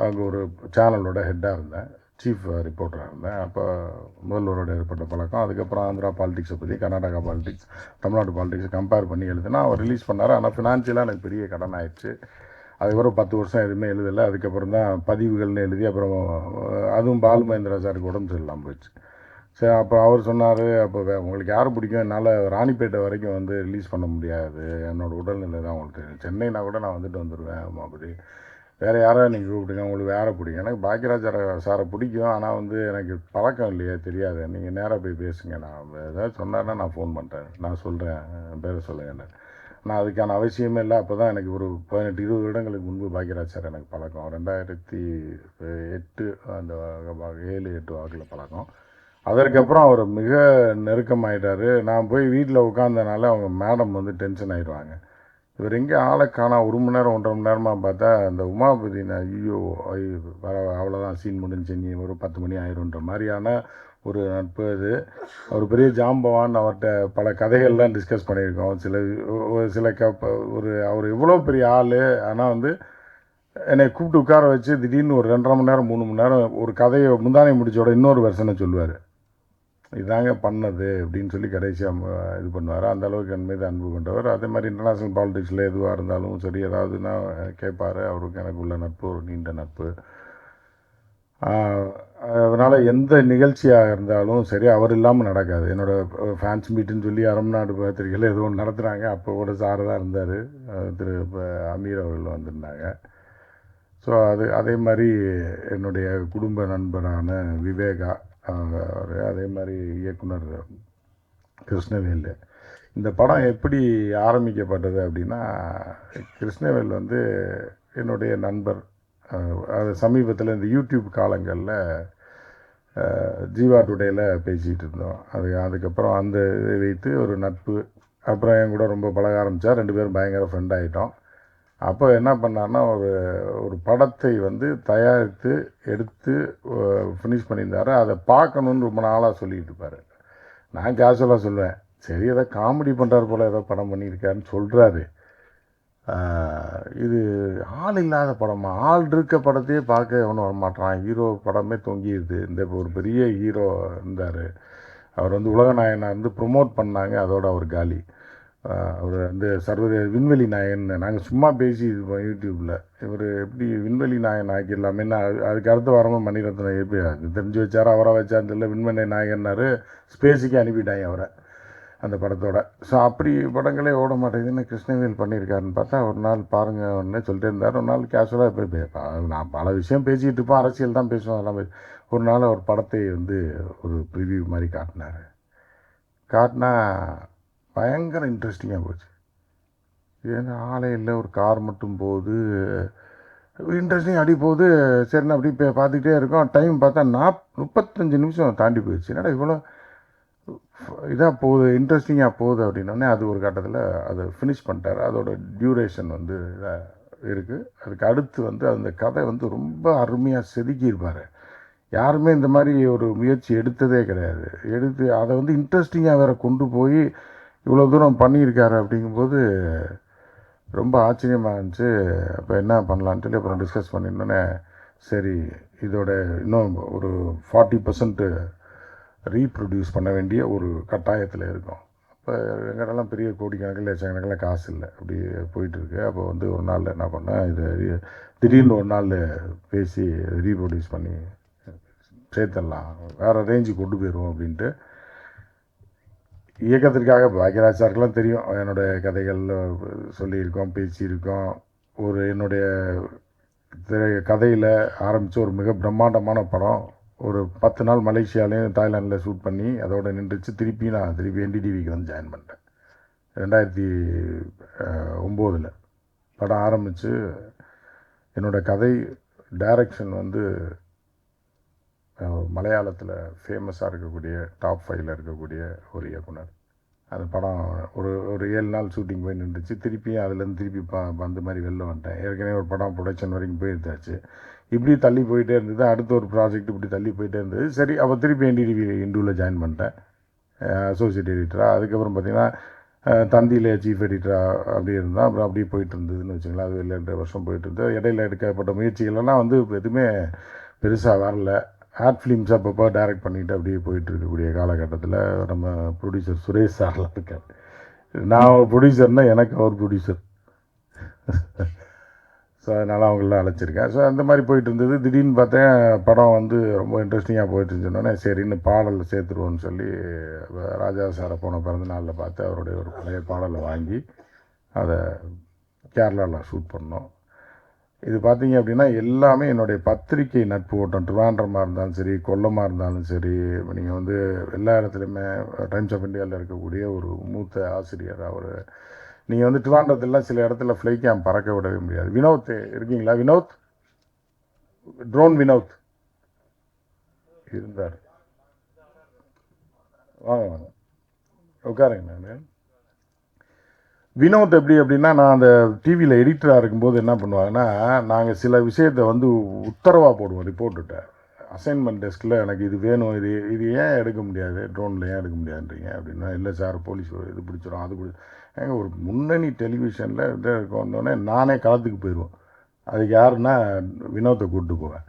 அங்கே ஒரு சேனலோட ஹெட்டாக இருந்தேன், சீஃப் ரிப்போர்ட்டராக இருந்தேன். அப்போ முதல்வரோட ஏற்பட்ட பழக்கம். அதுக்கப்புறம் ஆந்திரா பாலிடிக்ஸை பற்றி, கர்நாடகா பாலிடிக்ஸ், தமிழ்நாடு பாலிடிக்ஸை கம்பேர் பண்ணி எழுதுனா அவர் ரிலீஸ் பண்ணார். ஆனால் ஃபினான்ஷியலாக எனக்கு பெரிய கடன் ஆயிடுச்சு. அதுக்கப்புறம் 10 வருஷம் எதுவுமே எழுதலை. அதுக்கப்புறம் தான் பதிவுகள்னு எழுதி அப்புறம் அதுவும் பாலுமகேந்திரா சாருக்கு உடம்பு சரியில்லாமல் போயிடுச்சு. சரி, அப்புறம் அவர் சொன்னார், அப்போ உங்களுக்கு யார் பிடிக்கும், என்னால் ராணிப்பேட்டை வரைக்கும் வந்து ரிலீஸ் பண்ண முடியாது, என்னோடய உடல்நிலை தான் உங்களுக்கு தெரியும், சென்னைனா கூட நான் வந்துட்டு வந்துடுவேன். அப்படி வேறு யாராவது நீங்கள் கூப்பிடுங்க, உங்களுக்கு வேறு பிடிக்கும். எனக்கு பாக்யராஜ் சாரை பிடிக்கும், ஆனால் வந்து எனக்கு பழக்கம் இல்லையே, தெரியாது. நீங்கள் நேராக போய் பேசுங்க, நான் ஏதாவது சொன்னார்னா நான் ஃபோன் பண்ணுறேன், நான் சொல்கிறேன், பேரை சொல்லுங்கன்னு. நான் அதுக்கான அவசியமே இல்லை. அப்போ தான் எனக்கு ஒரு 18-20 வருடங்களுக்கு முன்பு பாக்யராஜ் சார் எனக்கு பழக்கம். 2008 அந்த 7-8 வாக்கில் பழக்கம். அதற்கப்புறம் அவர் மிக நெருக்கமாயிட்டார். நான் போய் வீட்டில் உட்காந்தனால அவங்க மேடம் வந்து டென்ஷன் ஆகிடுவாங்க. இவர் எங்கே ஆளை காணா, 1 மணி நேரம் 1.5 மணி நேரமாக பார்த்தா அந்த உமாபதி, ஐயோ அவ்வளோதான் சீன் முடிஞ்சு, நீ ஒரு 10 மணி ஆயிரும்ன்ற மாதிரியான ஒரு நட்பு. அது அவர் பெரிய ஜாம்பவான். அவர்கிட்ட பல கதைகள்லாம் டிஸ்கஸ் பண்ணியிருக்கோம். அவர் எவ்வளோ பெரிய ஆள். ஆனால் வந்து என்னை கூப்பிட்டு உட்கார வச்சு திடீர்னு ஒரு 2.5 மணி நேரம் 3 மணி நேரம் ஒரு கதையை முந்தானை முடிச்சோட இன்னொரு வெர்ஷனை சொல்லுவார். இதாங்க பண்ணது அப்படின்னு சொல்லி கடைசியாக இது பண்ணுவார். அந்த அளவுக்கு என் மீது அன்பு கொண்டவர். அதே மாதிரி இன்டர்நேஷ்னல் பாலிடிக்ஸில் எதுவாக இருந்தாலும் சரி, ஏதாவதுன்னா கேட்பார். அவருக்கு எனக்கு உள்ள நட்பு ஒரு நீண்ட நட்பு. அதனால் எந்த நிகழ்ச்சியாக இருந்தாலும் சரி, அவர் இல்லாமல் நடக்காது. என்னோடய ஃபேன்ஸ் மீட்டுன்னு சொல்லி அரம்நாடு பத்திரிகையில் ஏதோ ஒன்று நடத்துகிறாங்க. அப்போ கூட சார் தான் இருந்தார். திரு அமீர் அவர்கள் வந்திருந்தாங்க. ஸோ அதே மாதிரி என்னுடைய குடும்ப நண்பரான விவேகா, அதே மாதிரி இயக்குனர் கிருஷ்ணவேல். இந்த படம் எப்படி ஆரம்பிக்கப்பட்டது அப்படின்னா, கிருஷ்ணவேல் வந்து என்னுடைய நண்பர். அது சமீபத்தில் இந்த யூடியூப் காலங்களில் ஜீவா டுடேயில் பேசிகிட்டு இருந்தோம். அதுக்கப்புறம் அந்த இதை வைத்து ஒரு நட்பு. அப்புறம் என் கூட ரொம்ப பழக ஆரம்பித்தார். 2 பேரும் பயங்கர ஃப்ரெண்ட் ஆகிட்டோம். அப்போ என்ன பண்ணார்னா, ஒரு படத்தை வந்து தயாரித்து எடுத்து ஃபினிஷ் பண்ணியிருந்தார். அதை பார்க்கணுன்னு ரொம்ப நாளாக சொல்லிகிட்டு இருப்பார். நான் கேஷுவலாக சொல்லுவேன், சரி ஏதோ காமெடி பண்ணுறாரு போல், ஏதோ படம் பண்ணியிருக்காருன்னு சொல்கிறாரு. இது ஆள் இல்லாத படமா? ஆள் இருக்க படத்தையே பார்க்க எவனும் வரமாட்டான். ஹீரோ படமே தொங்கிடுது. இந்த ஒரு பெரிய ஹீரோ இருந்தார், அவர் வந்து உலகநாயகனாக இருந்து ப்ரொமோட் பண்ணாங்க. அதோட அவர் காலி. அவர் வந்து சர்வதேச விண்வெளி நாயகன். நாங்கள் சும்மா பேசி இருப்போம் யூடியூப்பில், இவர் எப்படி விண்வெளி நாயகன் ஆக்கிடலாமேன்னு. அதுக்கு அடுத்து வரமா மணிரத்னம் எப்படி தெரிஞ்சு வச்சாரோ அவரை வச்சான்னு தெரியல, விண்வெளி நாயகன்னாரு. ஸ்பேஸுக்கு அனுப்பிட்டாங்க அவரை அந்த படத்தோட. ஸோ அப்படி படங்களே ஓட மாட்டேங்குதுன்னு கிருஷ்ணவேல் பண்ணியிருக்காருன்னு பார்த்தா, ஒரு நாள் பாருங்கள் ஒன்று சொல்லிட்டு இருந்தார். ஒரு நாள் கேஷுவலாக போய் நான் பல விஷயம் பேசிகிட்டு இருப்போம், அரசியல் தான் பேசுவோம், அதெல்லாம் ஒரு நாள் ஒரு படத்தை வந்து ஒரு ப்ரிவியூ மாதிரி காட்டினா பயங்கர இன்ட்ரெஸ்டிங்காக போச்சு. ஏன்னா ஆளே இல்லை, ஒரு கார் மட்டும் போகுது, இன்ட்ரெஸ்டிங் அடி போகுது. சரிண்ணா அப்படி பார்த்துக்கிட்டே இருக்கோம். டைம் பார்த்தா 35 நிமிஷம் தாண்டி போயிடுச்சு. என்னடா இவ்வளோ இதாக போகுது, இன்ட்ரெஸ்டிங்காக போகுது அப்படின்னோடனே அது ஒரு கட்டத்தில் அதை ஃபினிஷ் பண்ணிட்டார். அதோட டியூரேஷன் வந்து இதாக இருக்குது. அதுக்கு அடுத்து வந்து அந்த கதை வந்து ரொம்ப அருமையாக செதுக்கியிருப்பார். யாருமே இந்த மாதிரி ஒரு முயற்சி எடுத்ததே கிடையாது. எடுத்து அதை வந்து இன்ட்ரெஸ்டிங்காக வேறு கொண்டு போய் இவ்வளோ தூரம் பண்ணியிருக்காரு. அப்படிங்கும்போது ரொம்ப ஆச்சரியமாக இருந்துச்சு. அப்போ என்ன பண்ணலான்னு சொல்லி அப்புறம் டிஸ்கஸ் பண்ணியிருந்தோன்னே, சரி இதோட இன்னும் ஒரு 40% ரீப்ரொடியூஸ் பண்ண வேண்டிய ஒரு கட்டாயத்தில் இருக்கும். அப்போ எங்கள்டெல்லாம் பெரிய கோடிக்கணக்கில் லட்சக்கணக்கில் காசு இல்லை, அப்படி போயிட்டுருக்கு. அப்போ வந்து ஒரு நாள் என்ன பண்ணேன், இது திடீர்னு ஒரு நாள் பேசி ரீப்ரொடியூஸ் பண்ணி சேர்த்துடலாம், வேறு ரேஞ்சு கொண்டு போயிடுவோம் அப்படின்ட்டு. இயக்கத்திற்காக பாக்யராஜ் சாருக்கெல்லாம் தெரியும், என்னுடைய கதைகள் சொல்லியிருக்கோம், பேசியிருக்கோம். ஒரு என்னுடைய கதையில் ஆரம்பித்த ஒரு மிக பிரம்மாண்டமான படம் ஒரு 10 நாள் மலேசியாலையும் தாய்லாண்டில் ஷூட் பண்ணி அதோடு நின்றுச்சு. திருப்பி NDTVக்கு வந்து ஜாயின் பண்ணிட்டேன் 2009 படம் ஆரம்பித்து. என்னோடய கதை டைரக்ஷன் வந்து மலையாளத்தில் ஃபேமஸாக இருக்கக்கூடிய டாப் 5ல் இருக்கக்கூடிய ஒரு இயக்குனர். அந்த படம் ஒரு 7 நாள் ஷூட்டிங் போய் நின்றுச்சு. திருப்பியும் அதுலேருந்து திருப்பி அந்த மாதிரி வெளில வந்துட்டேன். ஏற்கனவே ஒரு படம் ப்ரொடக்ஷன் வரைக்கும் போயிருந்தாச்சு. இப்படி தள்ளி போயிட்டே இருந்தது. அடுத்த ஒரு ப்ராஜெக்ட் இப்படி தள்ளி போயிட்டே இருந்தது. சரி அப்போ திருப்பி NDTV இண்டூவில் ஜாயின் பண்ணிட்டேன் அசோசியேட் எடிட்டராக. அதுக்கப்புறம் பார்த்திங்கன்னா தந்தியில் சீஃப் எடிட்டராக அப்படி இருந்தால் அப்புறம் அப்படியே போயிட்டு இருந்ததுன்னு வச்சுங்களேன். அது 2 வருஷம் போயிட்டு இருந்தது. இடையில எடுக்கப்பட்ட முயற்சிகளெல்லாம் வந்து எதுவுமே பெருசாக வரல. ஆர்ட் ஃபிலிம்ஸ் அப்பப்போ டைரக்ட் பண்ணிவிட்டு அப்படியே போயிட்டு இருக்கக்கூடிய காலகட்டத்தில் நம்ம ப்ரொடியூசர் சுரேஷ் சார்லாம் இருக்கார். நான் ஒரு ப்ரொடியூசர்னால் எனக்கு அவர் ப்ரொடியூசர். ஸோ அதனால் அவங்களெலாம் அழைச்சிருக்கேன். ஸோ அந்த மாதிரி போயிட்டு இருந்தது. திடீர்னு பார்த்தேன் படம் வந்து ரொம்ப இன்ட்ரெஸ்டிங்காக போயிட்டு இருந்துச்சோன்னே, சரின்னு பாடலில் சேர்த்துருவோன்னு சொல்லி ராஜா சாரை போன பிறந்த நாளில் பார்த்து அவருடைய ஒரு பழைய பாடலை வாங்கி அதை கேரளாவில் ஷூட் பண்ணோம். இது பார்த்தீங்க அப்படின்னா எல்லாமே என்னுடைய பத்திரிகை நட்பு ஓட்டம். ட்ரிவாண்ட்ரமாக இருந்தாலும் சரி, கொல்லமாக இருந்தாலும் சரி, நீங்கள் வந்து எல்லா இடத்துலையுமே டைம்ஸ் ஆஃப் இந்தியாவில் இருக்கக்கூடிய ஒரு மூத்த ஆசிரியர் அவர். நீங்கள் வந்து ட்ரிவாண்ட்ரத்துலாம் சில இடத்துல ஃப்ளை கேம் பறக்க விடவே முடியாது. வினோத் இருக்கீங்களா? வினோத், ட்ரோன் வினோத் இருந்தார். வாங்க உட்காருங்க. நான் வினோத் எப்படி அப்படின்னா, நான் அந்த டிவியில் எடிட்டராக இருக்கும்போது என்ன பண்ணுவாங்கன்னா, நாங்கள் சில விஷயத்தை வந்து உத்தரவாக போடுவோம் ரிப்போர்ட்டுகிட்ட. அசைன்மெண்ட் டெஸ்கில் எனக்கு இது வேணும், இது ஏன் எடுக்க முடியாது, ட்ரோனில் ஏன் எடுக்க முடியாதுன்றீங்க அப்படின்னா, இல்லை சார் போலீஸ் இது பிடிச்சிடும் அது ஏங்க ஒரு முன்னணி டெலிவிஷனில் இது இருக்கோன்னே நானே களத்துக்கு போயிடுவோம். அதுக்கு யாருன்னா வினோத்தை கூப்பிட்டு போவேன்.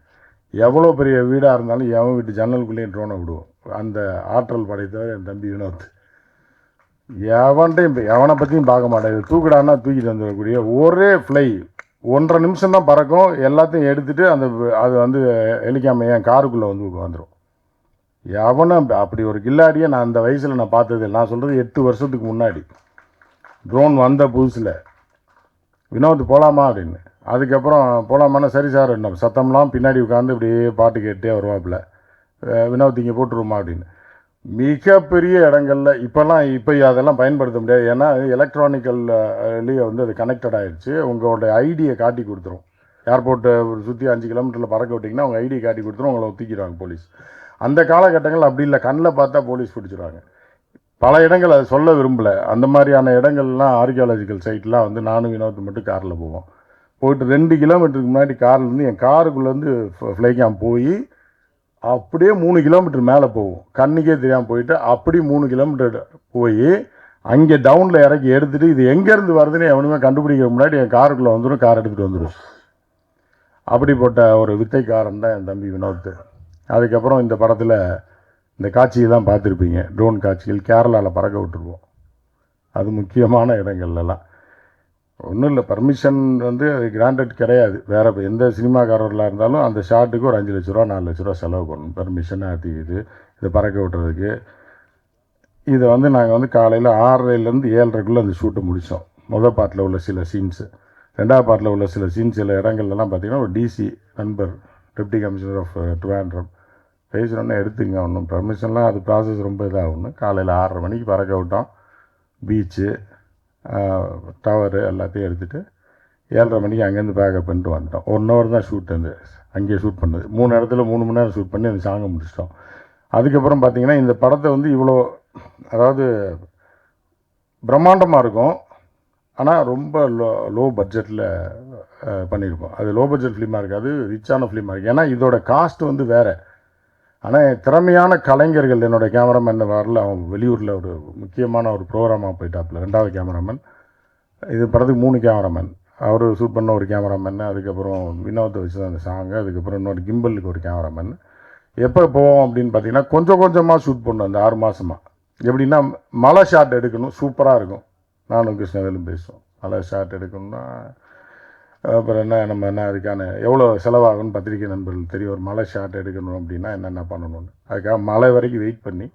எவ்வளோ பெரிய வீடாக இருந்தாலும் எவன் வீட்டு ஜன்னலுக்குள்ளேயும் ட்ரோனை விடுவோம். அந்த ஆற்றல் படைத்தவர் என் தம்பி வினோத். எவனை பற்றியும் பார்க்க மாட்டேன். இது தூக்கிடான்னா தூக்கிட்டு வந்துடக்கூடிய ஒரே ஃப்ளை 1.5 நிமிஷம் தான் பறக்கும். எல்லாத்தையும் எடுத்துகிட்டு அது வந்து ஹெலிகாம என் காருக்குள்ளே வந்து வந்துடும். எவனும் அப்படி ஒரு கில்லாடியை நான் அந்த வயசில் நான் பார்த்தது. நான் சொல்கிறது 8 வருஷத்துக்கு முன்னாடி ட்ரோன் வந்த புதுசில் வினோத் போகலாமா அப்படின்னு. அதுக்கப்புறம் போகலாமான்னா சரி சார் என்ன சத்தம்லாம் பின்னாடி உட்காந்து இப்படியே பாட்டு கேட்டே வருவாப்புல. வினோத் இங்கே போட்டுருமா அப்படின்னு. மிகப்பெரிய இடங்களில் இப்போ அதெல்லாம் பயன்படுத்த முடியாது. ஏன்னா எலக்ட்ரானிக்கல்லையே வந்து அது கனெக்டட் ஆகிடுச்சு. உங்களோட ஐடியை காட்டி கொடுத்துரும். ஏர்போர்ட்டை சுற்றி 5 கிலோமீட்டரில் பறக்க விட்டிங்கன்னா உங்கள் ஐடியை காட்டி கொடுத்துரும். உங்களை ஒத்திக்கிறாங்க போலீஸ். அந்த காலகட்டங்கள் அப்படி இல்லை. கண்ணில் பார்த்தா போலீஸ் பிடிச்சிடுவாங்க. பல இடங்கள் அதை சொல்ல விரும்பலை. அந்த மாதிரியான இடங்கள்லாம் ஆர்கியாலஜிக்கல் சைட்லாம் வந்து நானும் வினோத் மட்டும் காரில் போவோம். போயிட்டு 2 கிலோமீட்டருக்கு முன்னாடி கார்லேருந்து என் காருக்குள்ளேருந்து ஃப்ளைகாம் போய் அப்படியே 3 கிலோமீட்டர் மேலே போவோம். கண்ணுக்கே தெரியாமல் போயிட்டு அப்படி 3 கிலோமீட்டர் போய் அங்கே டவுனில் இறக்கி எடுத்துகிட்டு இது எங்கேருந்து வருதுன்னு எவனுமே கண்டுபிடிக்கிற முன்னாடி என் காருக்குள்ளே வந்துடும். கார் எடுத்துகிட்டு வந்துடும். அப்படிப்பட்ட ஒரு வித்தைக்காரன் தான் என் தம்பி வினோத். அதுக்கப்புறம் இந்த படத்தில் இந்த காட்சியெல்லாம் பார்த்துருப்பீங்க. ட்ரோன் காட்சிகள் கேரளாவில் பறக்க விட்டுருவோம். அது முக்கியமான இடங்கள்லாம் ஒன்றும் இல்லை. பர்மிஷன் வந்து அது கிராண்டட் கிடையாது. வேறு எந்த சினிமாக்காரர்களாக இருந்தாலும் அந்த ஷாட்டுக்கு ஒரு 5 லட்ச ரூபா 4 லட்ச ரூபா செலவு பண்ணணும். பர்மிஷன் அது இதை பறக்க விட்டுறதுக்கு. இதை வந்து நாங்கள் வந்து காலையில் 6:30லேருந்து 7:30க்குள்ளே அந்த ஷூட்டை முடித்தோம். முதல் பாட்டில் உள்ள சில சீன்ஸு, 2வது பாட்டில் உள்ள சில சீன்ஸ், சில இடங்கள்லாம் பார்த்திங்கன்னா ஒரு டிசி நண்பர் டெப்டி கமிஷனர் ஆஃப் ட்ரிவாண்ட்ரம் பேசுகிறோன்னே எடுத்துங்க. ஒன்றும் பர்மிஷன்லாம் அது ப்ராசஸ் ரொம்ப இதாகணும். காலையில் 6:30 மணிக்கு பறக்க விட்டோம். பீச்சு டவரு எல்லாத்தையும் எடுத்துகிட்டு 7:30 மணிக்கு அங்கேருந்து பேக்கப் பண்ணிட்டு வந்துட்டோம். 1 ஹவர் தான் ஷூட். வந்து அங்கேயே ஷூட் பண்ணது 3 இடத்துல 3 மணி நேரம் ஷூட் பண்ணி அந்த சாங்கை முடிச்சிட்டோம். அதுக்கப்புறம் பார்த்திங்கன்னா இந்த படத்தை வந்து இவ்வளோ அதாவது பிரம்மாண்டமாக இருக்கும். ஆனால் ரொம்ப லோ பட்ஜெட்டில் பண்ணியிருக்கோம். அது லோ பட்ஜெட் ஃபிலிமாக இருக்காது, ரிச்சான ஃபிலிமாக இருக்குது. ஏன்னா இதோட காஸ்ட் வந்து வேறு. ஆனால் திறமையான கலைஞர்கள் என்னோடய கேமராமேன் வரல. அவன் வெளியூரில் ஒரு முக்கியமான ஒரு ப்ரோக்ராமாக போயிட்டாப்புல. 2வது கேமராமேன். இது படத்துக்கு 3 கேமராமேன். அவர் ஷூட் பண்ண ஒரு கேமராமேன். அதுக்கப்புறம் வினோத்தை வச்சு தான் அந்த சாங்கு. அதுக்கப்புறம் இன்னொரு கிம்பலுக்கு ஒரு கேமராமேன். எப்போ போவோம் அப்படின்னு பார்த்தீங்கன்னா கொஞ்சம் கொஞ்சமாக ஷூட் பண்ணோம். அந்த 6 மாதமாக எப்படின்னா மலை ஷாட் எடுக்கணும். சூப்பராக இருக்கும். நானும் கிருஷ்ணவேலும் பேசுவோம். மலை ஷாட் எடுக்கணும்னா அப்புறம் என்ன அதுக்கான எவ்வளோ செலவாகும்னு பத்திரிக்கை நண்பர்கள் தெரியும். ஒரு மலை ஷாட் எடுக்கணும் அப்படின்னா என்னென்ன பண்ணணும்னு அதுக்காக மலை வரைக்கும் வெயிட் பண்ணி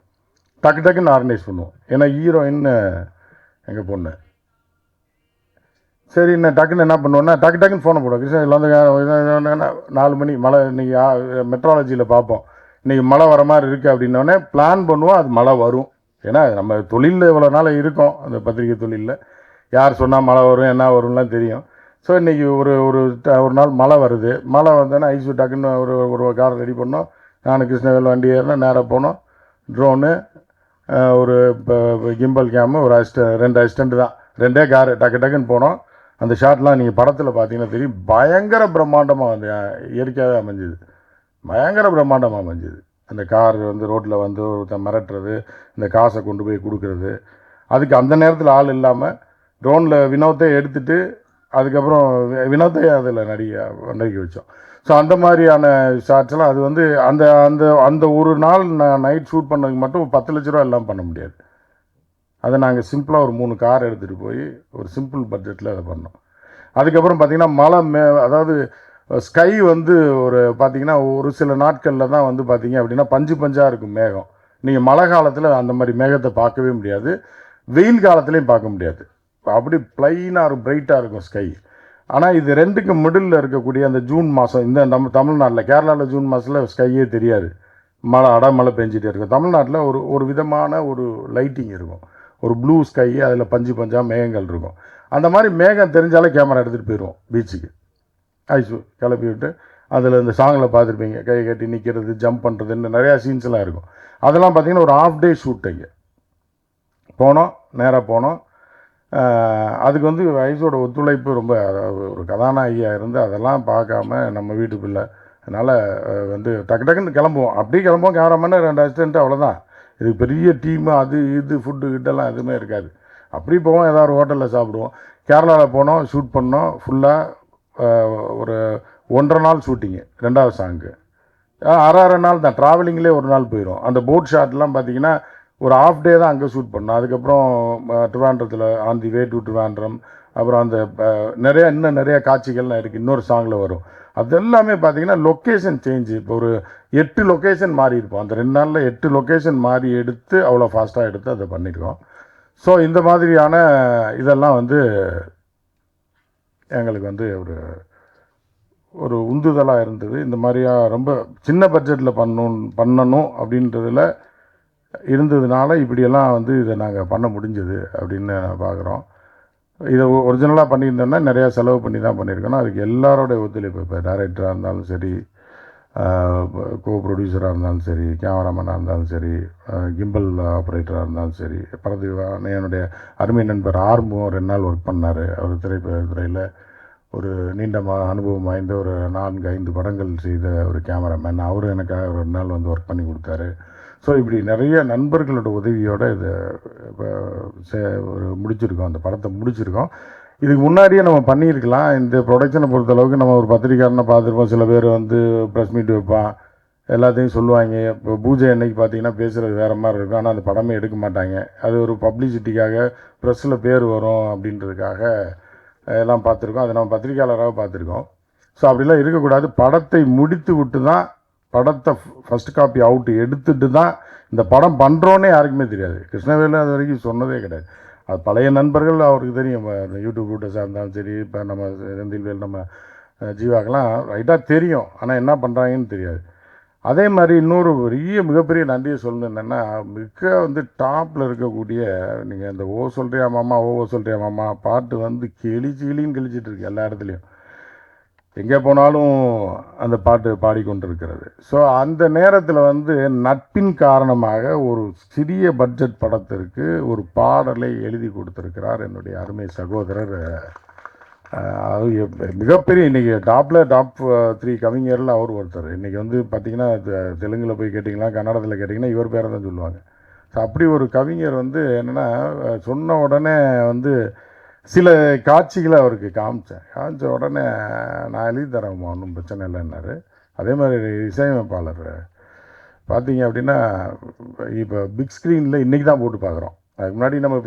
டக்குன்னு ஆர்கனைஸ் பண்ணுவோம். ஏன்னா ஹீரோயின் எங்கள் பொண்ணு. சரி நான் டக்குன்னு என்ன பண்ணுவோன்னா டக்குன்னு ஃபோனை போடுவோம். கிருஷ்ணகிரியில் வந்து 4 மணி மழை. இன்றைக்கி மெட்ராலஜியில் பார்ப்போம் இன்றைக்கி மழை வர மாதிரி இருக்குது அப்படின்னோடனே பிளான் பண்ணுவோம். அது மழை வரும். ஏன்னா நம்ம தொழிலில் இவ்வளோ நாள் இருக்கோம். அந்த பத்திரிக்கை தொழிலில் யார் சொன்னால் மழை வரும் என்ன வரும்லாம் தெரியும். ஸோ இன்றைக்கி ஒரு நாள் மழை வருது. மழை வந்தோன்னா ஐசு டக்குன்னு ஒரு கார் ரெடி பண்ணோம். நான் கிருஷ்ணவேல் வண்டி ஏறினா நேராக போனோம். ட்ரோனு ஒரு கிம்பல் கேமு ஒரு 2 அசிஸ்டண்ட் தான். 2 காரு டக்குன்னு போனோம். அந்த ஷாட்லாம் நீங்கள் படத்தில் பார்த்தீங்கன்னா தெரியும். பயங்கர பிரம்மாண்டமாக வந்து இயற்கையாகவே அமைஞ்சுது. பயங்கர பிரம்மாண்டமாக அமைஞ்சுது. அந்த கார் வந்து ரோட்டில் வந்து ஒருத்தன் மிரட்டுறது, இந்த காசை கொண்டு போய் கொடுக்குறது. அதுக்கு அந்த நேரத்தில் ஆள் இல்லாமல் ட்ரோனில் வினோத்தை எடுத்துகிட்டு அதுக்கப்புறம் வினோத்தை அதில் நடிக்க வச்சோம். ஸோ அந்த மாதிரியான ஷாட்ஸ்லாம் அது வந்து அந்த அந்த அந்த ஒரு நாள் நைட் ஷூட் பண்ணதுக்கு மட்டும் 10 லட்ச ரூபா எல்லாம் பண்ண முடியாது. அதை நாங்கள் சிம்பிளாக ஒரு 3 கார் எடுத்துகிட்டு போய் ஒரு சிம்பிள் பட்ஜெட்டில் அதை பண்ணோம். அதுக்கப்புறம் பார்த்திங்கன்னா மழை அதாவது ஸ்கை வந்து பார்த்திங்கன்னா ஒரு சில நாட்களில் தான் வந்து பார்த்திங்க அப்படின்னா பஞ்சாக இருக்கும் மேகம். நீங்கள் மழை காலத்தில் அந்த மாதிரி மேகத்தை பார்க்கவே முடியாது. வெயில் காலத்துலேயும் பார்க்க முடியாது. அப்படி ப்ளைனாக இருக்கும், பிரைட்டாக இருக்கும் ஸ்கை. ஆனால் இது 2க்கு மிடில் இருக்கக்கூடிய அந்த ஜூன் மாதம் இந்த நம்ம தமிழ்நாட்டில் கேரளாவில் ஜூன் மாதத்தில் ஸ்கையே தெரியாது. அடமழை பெஞ்சிட்டே இருக்கும். தமிழ்நாட்டில் ஒரு விதமான ஒரு லைட்டிங் இருக்கும். ஒரு ப்ளூ ஸ்கை, அதில் பஞ்சாக மேகங்கள் இருக்கும். அந்த மாதிரி மேகம் தெரிஞ்சாலே கேமரா எடுத்துகிட்டு போயிடுவோம் பீச்சுக்கு. ஐசு கிளப்பி விட்டு அதில் இந்த சாங்கில் பார்த்துருப்பீங்க கை கட்டி நிற்கிறது, ஜம்ப் பண்ணுறதுன்னு நிறையா சீன்ஸ்லாம் இருக்கும். அதெல்லாம் பார்த்திங்கன்னா ஒரு ½ டே ஷூட் இங்கே போனோம். நேராக போனோம். அதுக்கு வந்து ஐஸோட ஒத்துழைப்பு ரொம்ப, ஒரு கதாநாயகியாக இருந்து அதெல்லாம் பார்க்காம நம்ம வீட்டுக்குள்ளே. அதனால் வந்து டக்குன்னு கிளம்புவோம். அப்படியே கிளம்புவோம். கேமராமேனு 2 அசிஸ்டன்ட்டு அவ்வளோதான். இது பெரிய டீமு அது இது ஃபுட்டு கிட்டெல்லாம் எதுவுமே இருக்காது. அப்படி போவோம். ஏதாவது ஒரு ஹோட்டலில் சாப்பிடுவோம். கேரளாவில் போனோம், ஷூட் பண்ணோம். ஃபுல்லாக ஒரு 1.5 நாள் ஷூட்டிங்கு. 2வது சாங்கு அரை நாள் தான், ட்ராவலிங்லேயே ஒரு நாள் போயிடும். அந்த போட் ஷாட்லாம் பார்த்தீங்கன்னா ஒரு ஆஃப் டே தான் அங்கே ஷூட் பண்ணோம். அதுக்கப்புறம் ட்ரிவாண்ட்ரத்தில் on the way to Trivandrum, அப்புறம் அந்த இன்னும் நிறைய காட்சிகள்லாம் இருக்குது, இன்னொரு சாங்கில் வரும். அது எல்லாமே பார்த்தீங்கன்னா லொக்கேஷன் சேஞ்சு. இப்போ ஒரு 8 லொக்கேஷன் மாறி இருப்போம். அந்த 2 நாளில் 8 லொக்கேஷன் மாறி எடுத்து அவ்வளோ ஃபாஸ்ட்டாக எடுத்து அதை பண்ணியிருக்கோம். ஸோ இந்த மாதிரியான இதெல்லாம் வந்து எங்களுக்கு வந்து ஒரு உந்துதலாக இருந்தது. இந்த மாதிரியா ரொம்ப சின்ன பட்ஜெட்டில் பண்ணணும் அப்படின்றதுல இருந்ததுனால இப்படியெல்லாம் வந்து இதை நாங்கள் பண்ண முடிஞ்சது அப்படின்னு பார்க்குறோம். இதை ஒரிஜினலாக பண்ணியிருந்தோம்னா நிறையா செலவு பண்ணி தான் பண்ணியிருக்கோம். அதுக்கு எல்லாரோடைய ஒத்துழைப்பு, இப்போ டைரக்டராக இருந்தாலும் சரி, கோ ப்ரொடியூசராக இருந்தாலும் சரி, கேமராமேனாக இருந்தாலும் சரி, கிம்பல் ஆப்ரேட்டராக இருந்தாலும் சரி, படத்துக்கு என்னுடைய அருமை நண்பர் ஆர்மும் 2 நாள் ஒர்க் பண்ணார். அவர் திரைத்துறையில் ஒரு நீண்ட அனுபவம் வாய்ந்த ஒரு 4-5 படங்கள் செய்த ஒரு கேமராமேன். அவரும் எனக்காக 2 நாள் வந்து ஒர்க் பண்ணி கொடுத்தாரு. ஸோ இப்படி நிறைய நண்பர்களோட உதவியோடு இதை முடிச்சிருக்கோம், அந்த படத்தை முடிச்சிருக்கோம். இதுக்கு முன்னாடியே நம்ம பண்ணியிருக்கலாம். இந்த ப்ரொடக்ஷனை பொறுத்தளவுக்கு நம்ம ஒரு பத்திரிக்காரனை பார்த்துருப்போம். சில பேர் வந்து ப்ரெஸ் மீட் வைப்பான், எல்லாத்தையும் சொல்லுவாங்க. இப்போ பூஜை அன்னைக்கு பார்த்தீங்கன்னா பேசுகிறது வேறு மாதிரி இருக்கும், ஆனால் அந்த படமே எடுக்க மாட்டாங்க. அது ஒரு பப்ளிசிட்டிக்காக, ப்ரெஸ்ஸில் பேர் வரும் அப்படின்றதுக்காக எல்லாம் பார்த்துருக்கோம். அதை நம்ம பத்திரிக்கையாளராக பார்த்துருக்கோம். ஸோ அப்படிலாம் இருக்கக்கூடாது. படத்தை முடித்து விட்டு தான், படத்தை ஃபஸ்ட் காப்பி அவுட்டு எடுத்துட்டு தான் இந்த படம் பண்ணுறோன்னே யாருக்குமே தெரியாது. கிருஷ்ணவேலு அது வரைக்கும் சொன்னதே கிடையாது. அது பழைய நண்பர்கள், அவருக்கு தெரியும். யூடியூப் ரூட்டர்ஸாக இருந்தாலும் சரி, இப்போ நம்ம செந்தில்வேல், நம்ம ஜீவாக்கெல்லாம் ரைட்டாக தெரியும், ஆனால் என்ன பண்ணுறாங்கன்னு தெரியாது. அதே மாதிரி இன்னொரு மிகப்பெரிய நன்றியை சொல்லணும் என்னென்னா, மிக வந்து டாப்பில் இருக்கக்கூடிய, நீங்கள் இந்த ஓ சொல்கிறியா மாமா, ஓ சொல்கிறியா மாமா பாட்டு வந்து கிளின்னு கிழிச்சிட்டு இருக்கு எல்லா இடத்துலையும். எங்கே போனாலும் அந்த பாட்டு பாடிக்கொண்டிருக்கிறது. ஸோ அந்த நேரத்தில் வந்து நட்பின் காரணமாக ஒரு சிறிய பட்ஜெட் படத்திற்கு ஒரு பாடலை எழுதி கொடுத்துருக்கிறார் என்னுடைய அருமை சகோதரர். மிகப்பெரிய இன்றைக்கி டாப் 3 கவிஞரில் அவர் ஒருத்தர். இன்றைக்கி வந்து பார்த்திங்கன்னா தெலுங்கில் போய் கேட்டிங்கன்னா, கன்னடத்தில் கேட்டிங்கன்னா இவர் பேரை தான் சொல்லுவாங்க. ஸோ அப்படி ஒரு கவிஞர் வந்து என்னென்னா, சொன்ன உடனே வந்து சில காட்சிகளை அவருக்கு காமிச்ச உடனே நான் எழுதி தரேன், ஒன்றும் பிரச்சனை இல்லைன்னாரு. அதே மாதிரி இசையமைப்பாளர் பார்த்தீங்க அப்படின்னா, இப்போ பிக் ஸ்க்ரீனில் இன்றைக்கி தான் போட்டு பார்க்குறோம். அதுக்கு முன்னாடி நம்ம